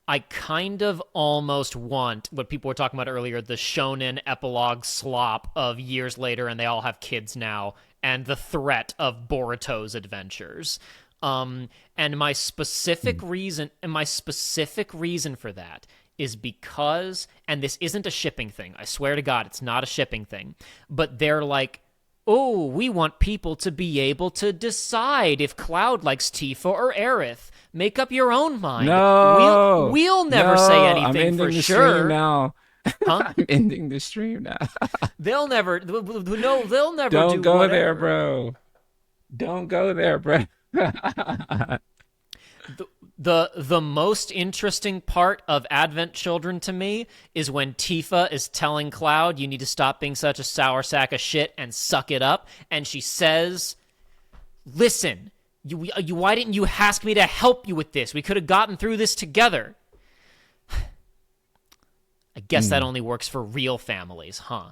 Speaker 2: I kind of almost want what people were talking about earlier, the shonen epilogue slop of years later, and they all have kids now, and the threat of Boruto's adventures. And my specific
Speaker 1: Mm.
Speaker 2: reason for that is because, and this isn't a shipping thing, I swear to God, it's not a shipping thing, but they're like, oh, we want people to be able to decide if Cloud likes Tifa or Aerith. Make up your own mind.
Speaker 1: No.
Speaker 2: We'll never say
Speaker 1: No. I'm
Speaker 2: anything
Speaker 1: ending
Speaker 2: for
Speaker 1: the stream
Speaker 2: sure.
Speaker 1: now.
Speaker 2: Huh?
Speaker 1: I'm ending the stream now.
Speaker 2: They'll never no, they'll never
Speaker 1: Don't
Speaker 2: do
Speaker 1: go there,
Speaker 2: whatever.
Speaker 1: bro. Don't go there, bro.
Speaker 2: The most interesting part of Advent Children to me is when Tifa is telling Cloud, you need to stop being such a sour sack of shit and suck it up, and she says, listen, why didn't you ask me to help you with this? We could have gotten through this together. I guess that
Speaker 1: Mm.
Speaker 2: only works for real families, huh?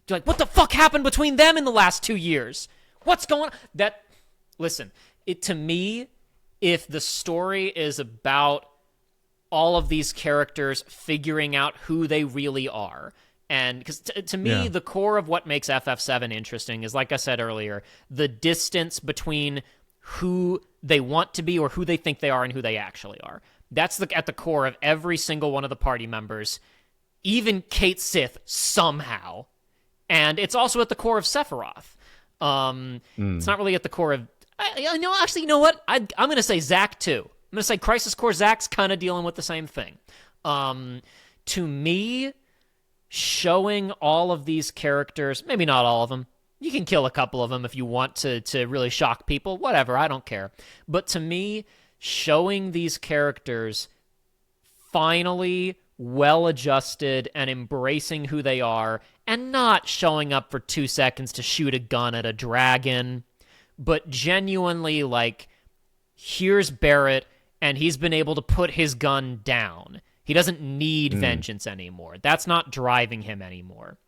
Speaker 2: You're like, what the fuck happened between them in the last 2 years? What's going on? Listen, to me, if the story is about all of these characters figuring out who they really are, and because to me,
Speaker 1: Yeah.
Speaker 2: the core of what makes FF7 interesting is, like I said earlier, the distance between who they want to be or who they think they are and who they actually are. That's at the core of every single one of the party members, even Kate Sith somehow. and it's also at the core of Sephiroth. It's not really at the core of. Actually, you know what? I'm going to say Zack too. I'm going to say Crisis Core Zack's kind of dealing with the same thing. To me, showing all of these characters, maybe not all of them. You can kill a couple of them if you want to really shock people. Whatever, I don't care. But to me, showing these characters finally well-adjusted and embracing who they are and not showing up for 2 seconds to shoot a gun at a dragon, but genuinely like, here's Barrett, and he's been able to put his gun down. He doesn't need vengeance anymore. That's not driving him anymore.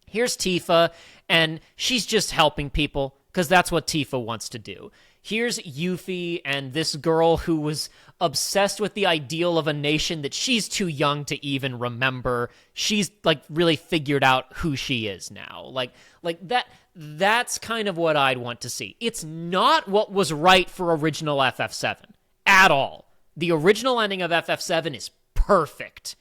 Speaker 2: Here's Tifa, and she's just helping people, because that's what Tifa wants to do. Here's Yuffie and this girl who was obsessed with the ideal of a nation that she's too young to even remember. She's like really figured out who she is now. Like that's kind of what I'd want to see. It's not what was right for original FF7 at all. The original ending of FF7 is perfect.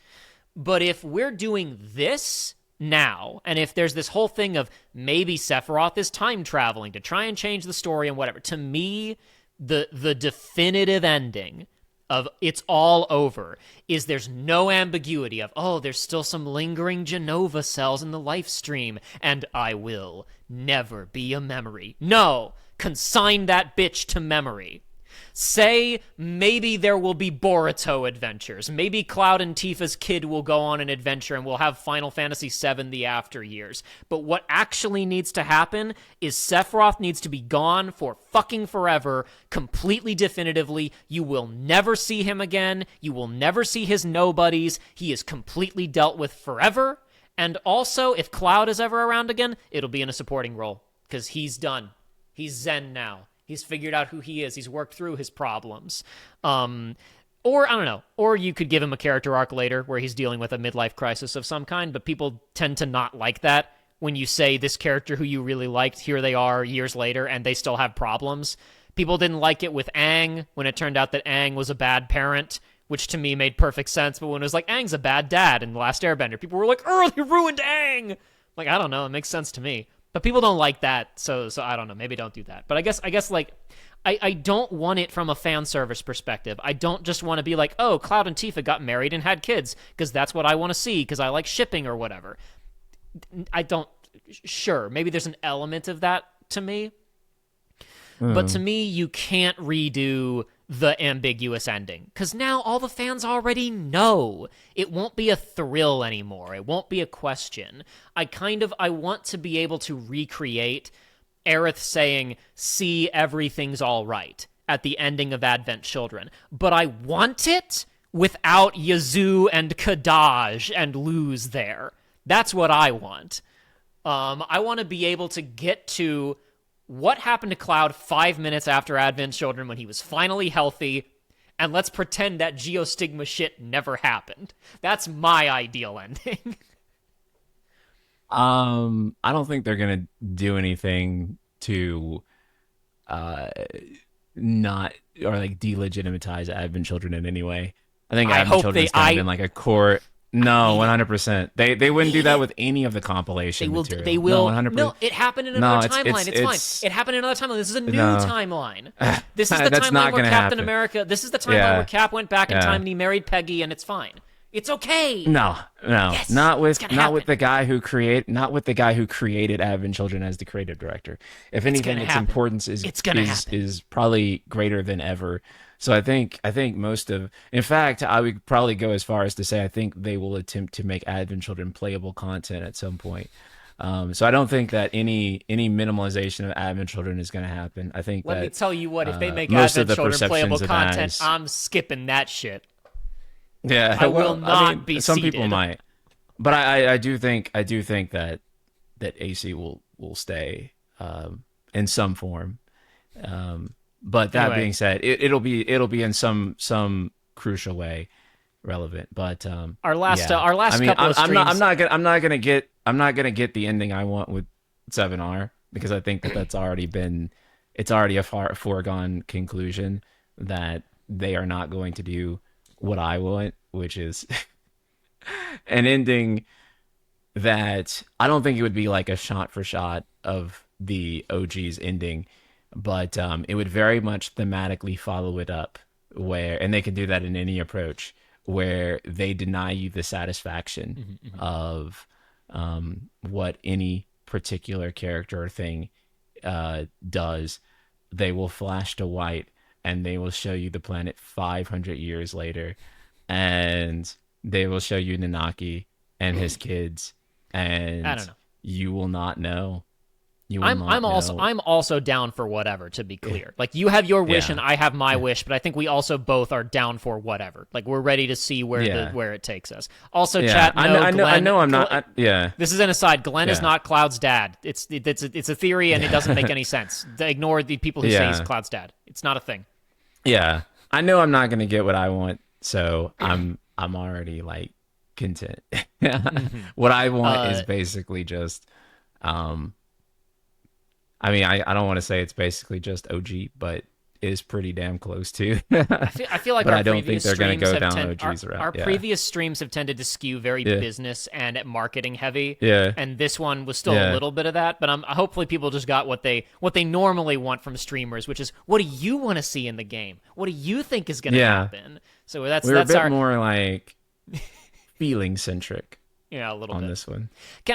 Speaker 2: But if we're doing this now, and if there's this whole thing of maybe Sephiroth is time traveling to try and change the story and whatever, to me, the definitive ending of it's all over is there's no ambiguity of, oh, there's still some lingering Genova cells in the life stream, and I will never be a memory. No, consign that bitch to memory. Say maybe there will be Boruto adventures. Maybe Cloud and Tifa's kid will go on an adventure and we'll have Final Fantasy VII the after years. But what actually needs to happen is Sephiroth needs to be gone for fucking forever, completely definitively. You will never see him again. You will never see his nobodies. He is completely dealt with forever. And also, if Cloud is ever around again, it'll be in a supporting role because he's done. He's zen now. He's figured out who he is. He's worked through his problems. Or, I don't know, or you could give him a character arc later where he's dealing with a midlife crisis of some kind, but people tend to not like that when you say this character who you really liked, here they are years later, and they still have problems. People didn't like it with Aang when it turned out that Aang was a bad parent, which to me made perfect sense, but when it was like, Aang's a bad dad in The Last Airbender, people were like, oh, he ruined Aang! Like, I don't know, it makes sense to me. But people don't like that, so I don't know. Maybe don't do that. But I guess like, I don't want it from a fan service perspective. I don't just want to be like, oh, Cloud and Tifa got married and had kids, because that's what I want to see, because I like shipping or whatever. I don't... Sure, maybe there's an element of that to me. But to me, you can't redo the ambiguous ending, because now all the fans already know. It won't be a thrill anymore. It won't be a question. I want to be able to recreate Aerith saying, see, everything's all right at the ending of Advent Children. But I want it without Yazoo and Kadaj and Luz there. That's what I want. I want to be able to get to what happened to Cloud 5 minutes after Advent Children when he was finally healthy, and let's pretend that geostigma shit never happened. That's my ideal ending.
Speaker 1: I don't think they're gonna do anything to not or like delegitimize Advent Children in any way. I think Advent Children's kind of been like a core. No, 100%. They wouldn't do that with any of the compilation material.
Speaker 2: They will.
Speaker 1: No, 100%.
Speaker 2: No, it happened in another timeline. It's fine. It happened in another timeline. This is a new timeline. This is the timeline where Captain America. This is the timeline where Cap went back in time and he married Peggy, and it's fine. It's okay.
Speaker 1: No,
Speaker 2: yes,
Speaker 1: not with the guy who created Advent Children as the creative director. If anything, its importance is probably greater than ever. So I think in fact, I would probably go as far as to say I think they will attempt to make Advent Children playable content at some point. So I don't think that any minimalization of Advent Children is going to happen. I think
Speaker 2: Let me tell you what, if they make Advent Children playable content, I'm skipping that shit.
Speaker 1: Yeah,
Speaker 2: I will not be
Speaker 1: some
Speaker 2: seated.
Speaker 1: people might, but I do think that AC will stay in some form. But that being said, it'll be in some crucial way relevant. But
Speaker 2: our last couple of streams,
Speaker 1: I'm not gonna get the ending I want with 7R, because I think that's already it's already a foregone conclusion that they are not going to do what I want, which is an ending that I don't think it would be like a shot for shot of the OG's ending, but it would very much thematically follow it up where, and they can do that in any approach where they deny you the satisfaction of what any particular character or thing does. They will flash to white and they will show you the planet 500 years later, and they will show you Nanaki and his kids,
Speaker 2: I don't
Speaker 1: and
Speaker 2: know.
Speaker 1: you will not know. You will not know.
Speaker 2: I'm also down for whatever, to be clear. Like, you have your wish
Speaker 1: Yeah.
Speaker 2: and I have my wish, but I think we also both are down for whatever. Like, we're ready to see where
Speaker 1: Yeah.
Speaker 2: where it takes us. Also,
Speaker 1: Yeah.
Speaker 2: chat, no,
Speaker 1: I know. I
Speaker 2: Glenn,
Speaker 1: know. I'm not. Yeah.
Speaker 2: this is an aside. Glenn is
Speaker 1: Yeah.
Speaker 2: not Cloud's dad. It's a theory and it doesn't make any sense. Ignore the people who say he's
Speaker 1: Yeah.
Speaker 2: Cloud's dad. It's not a thing.
Speaker 1: Yeah. I know I'm not gonna get what I want, so I'm already like content. What I want is basically just um I mean, I don't want to say it's basically just OG, but it is pretty damn close to.
Speaker 2: I feel like
Speaker 1: But
Speaker 2: our
Speaker 1: I don't think
Speaker 2: previous
Speaker 1: they're going to
Speaker 2: streams
Speaker 1: go
Speaker 2: have
Speaker 1: down
Speaker 2: tend-
Speaker 1: OG's route.
Speaker 2: our
Speaker 1: Yeah.
Speaker 2: previous streams have tended to skew very
Speaker 1: Yeah.
Speaker 2: business and marketing heavy.
Speaker 1: Yeah.
Speaker 2: And this one was still a
Speaker 1: Yeah.
Speaker 2: little bit of that, but hopefully people just got what they normally want from streamers, which is, what do you want to see in the game? What do you think is going to
Speaker 1: Yeah.
Speaker 2: happen? So that's
Speaker 1: We're a bit
Speaker 2: our
Speaker 1: more like feeling centric
Speaker 2: a little
Speaker 1: on
Speaker 2: bit.
Speaker 1: this one.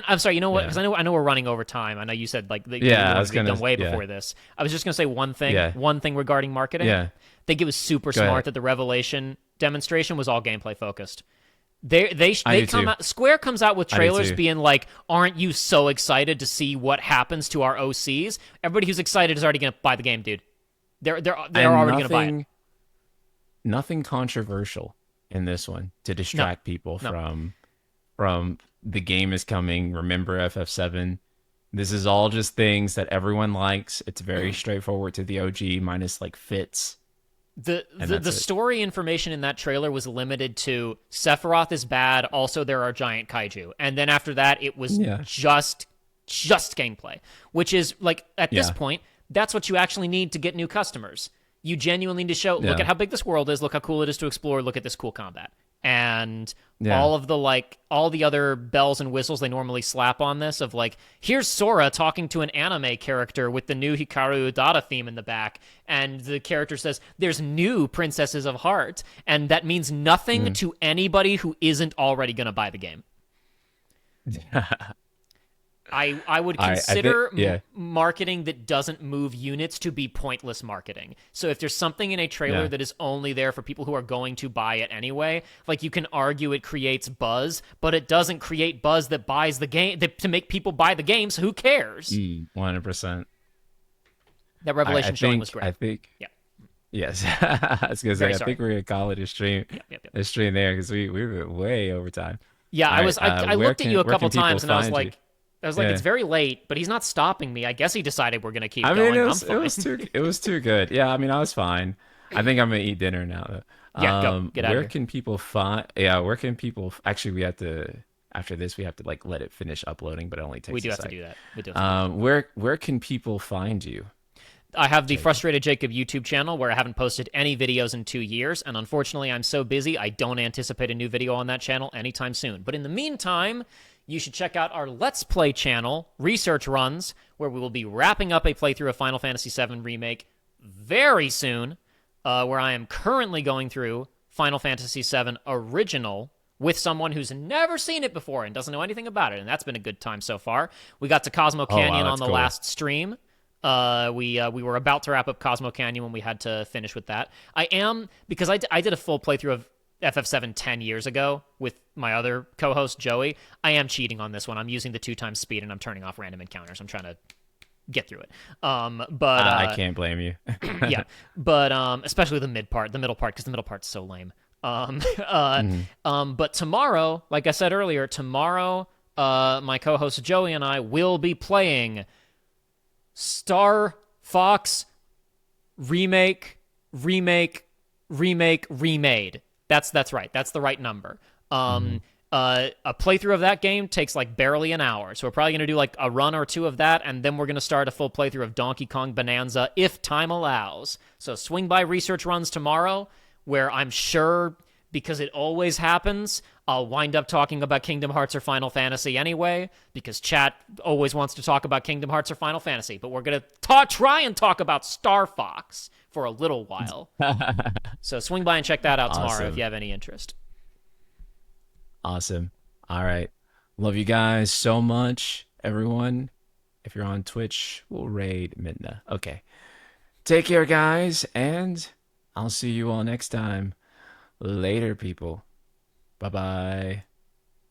Speaker 2: I'm sorry, you know what?
Speaker 1: Yeah.
Speaker 2: Because I know we're running over time. I know you said like that you
Speaker 1: Yeah, I
Speaker 2: wanted
Speaker 1: was
Speaker 2: to be
Speaker 1: gonna-
Speaker 2: done way
Speaker 1: yeah.
Speaker 2: before this. I was just gonna say one thing.
Speaker 1: Yeah.
Speaker 2: One thing regarding marketing.
Speaker 1: Yeah.
Speaker 2: I think it was super
Speaker 1: Go
Speaker 2: smart
Speaker 1: ahead.
Speaker 2: that the Revelation demonstration was all gameplay focused.
Speaker 1: I
Speaker 2: They
Speaker 1: do
Speaker 2: come
Speaker 1: too.
Speaker 2: out. Square comes out with
Speaker 1: I do
Speaker 2: trailers
Speaker 1: too.
Speaker 2: being like, "Aren't you so excited to see what happens to our OCs?" Everybody who's excited is already gonna buy the game, dude. They're
Speaker 1: And
Speaker 2: already gonna buy it.
Speaker 1: Nothing controversial in this one to distract people
Speaker 2: No.
Speaker 1: from the game is coming. Remember FF7. This is all just things that everyone likes. It's very straightforward to the OG, minus like fits.
Speaker 2: The
Speaker 1: And
Speaker 2: the
Speaker 1: that's it.
Speaker 2: story information in that trailer was limited to Sephiroth is bad, also there are giant kaiju. And then after that it was
Speaker 1: Yeah.
Speaker 2: just gameplay, which is like, at this
Speaker 1: Yeah.
Speaker 2: point, that's what you actually need to get new customers. You genuinely need to show, look
Speaker 1: Yeah.
Speaker 2: at how big this world is, look how cool it is to explore, look at this cool combat. And
Speaker 1: Yeah.
Speaker 2: all the other bells and whistles they normally slap on this, of like, here's Sora talking to an anime character with the new Hikaru Udada theme in the back, and the character says there's new Princesses of Heart, and that means nothing to anybody who isn't already going to buy the game. I would
Speaker 1: I think-
Speaker 2: consider
Speaker 1: yeah.
Speaker 2: marketing that doesn't move units to be pointless marketing. So if there's something in a trailer
Speaker 1: Yeah.
Speaker 2: that is only there for people who are going to buy it anyway, like, you can argue it creates buzz, but it doesn't create buzz that buys the game, to make people buy the game, so who cares?
Speaker 1: 100%.
Speaker 2: That Revelation showing was great.
Speaker 1: I think.
Speaker 2: Yeah.
Speaker 1: Yes. I was gonna say.
Speaker 2: Very
Speaker 1: I
Speaker 2: sorry.
Speaker 1: think we're gonna call it a stream.
Speaker 2: Yep.
Speaker 1: A stream there because we were way over time.
Speaker 2: Yeah,
Speaker 1: All
Speaker 2: I was.
Speaker 1: right,
Speaker 2: I
Speaker 1: where
Speaker 2: looked at
Speaker 1: can-
Speaker 2: you a
Speaker 1: where
Speaker 2: couple
Speaker 1: can people
Speaker 2: times, and I was
Speaker 1: find
Speaker 2: like,
Speaker 1: you?
Speaker 2: "It's
Speaker 1: Yeah.
Speaker 2: very late, but he's not stopping me. I guess he decided we're gonna keep
Speaker 1: I mean,
Speaker 2: going.
Speaker 1: it was too good. Yeah, I mean, I was fine. I think I'm gonna eat dinner now. Though.
Speaker 2: Yeah, go. Get out of
Speaker 1: Where
Speaker 2: here.
Speaker 1: can people find? Yeah, where can people? Actually, we have to. After this, we have to like let it finish uploading, but it only takes.
Speaker 2: We do
Speaker 1: a
Speaker 2: have to
Speaker 1: sec.
Speaker 2: do that. We do. Have to
Speaker 1: Where can people find you?
Speaker 2: I have the Frustrated Jacob YouTube channel where I haven't posted any videos in 2 years, and unfortunately I'm so busy I don't anticipate a new video on that channel anytime soon. But in the meantime, you should check out our Let's Play channel, Research Runs, where we will be wrapping up a playthrough of Final Fantasy VII Remake very soon, where I am currently going through Final Fantasy VII Original with someone who's never seen it before and doesn't know anything about it, and that's been a good time so far. We got to Cosmo Canyon on
Speaker 1: that's
Speaker 2: the
Speaker 1: cool.
Speaker 2: last stream. We were about to wrap up Cosmo Canyon when we had to finish with that. Because I did a full playthrough of FF7 10 years ago with my other co-host Joey. I am cheating on this one. I'm using the 2x speed and I'm turning off random encounters. I'm trying to get through it. But
Speaker 1: I can't blame you.
Speaker 2: yeah, but especially the middle part, because the middle part's so lame. But tomorrow, like I said earlier, my co-host Joey and I will be playing Star Fox remade. That's right. That's the right number. A playthrough of that game takes like barely an hour, so we're probably gonna do like a run or two of that, and then we're gonna start a full playthrough of Donkey Kong Bonanza if time allows. So swing by Research Runs tomorrow, where I'm sure, because it always happens, I'll wind up talking about Kingdom Hearts or Final Fantasy anyway, because chat always wants to talk about Kingdom Hearts or Final Fantasy. But we're going to try and talk about Star Fox for a little while. So swing by and check that out tomorrow if
Speaker 1: Awesome.
Speaker 2: you have any interest.
Speaker 1: Awesome. All right. Love you guys so much, everyone. If you're on Twitch, we'll raid Midna. Okay. Take care, guys, and I'll see you all next time. Later, people. Bye bye.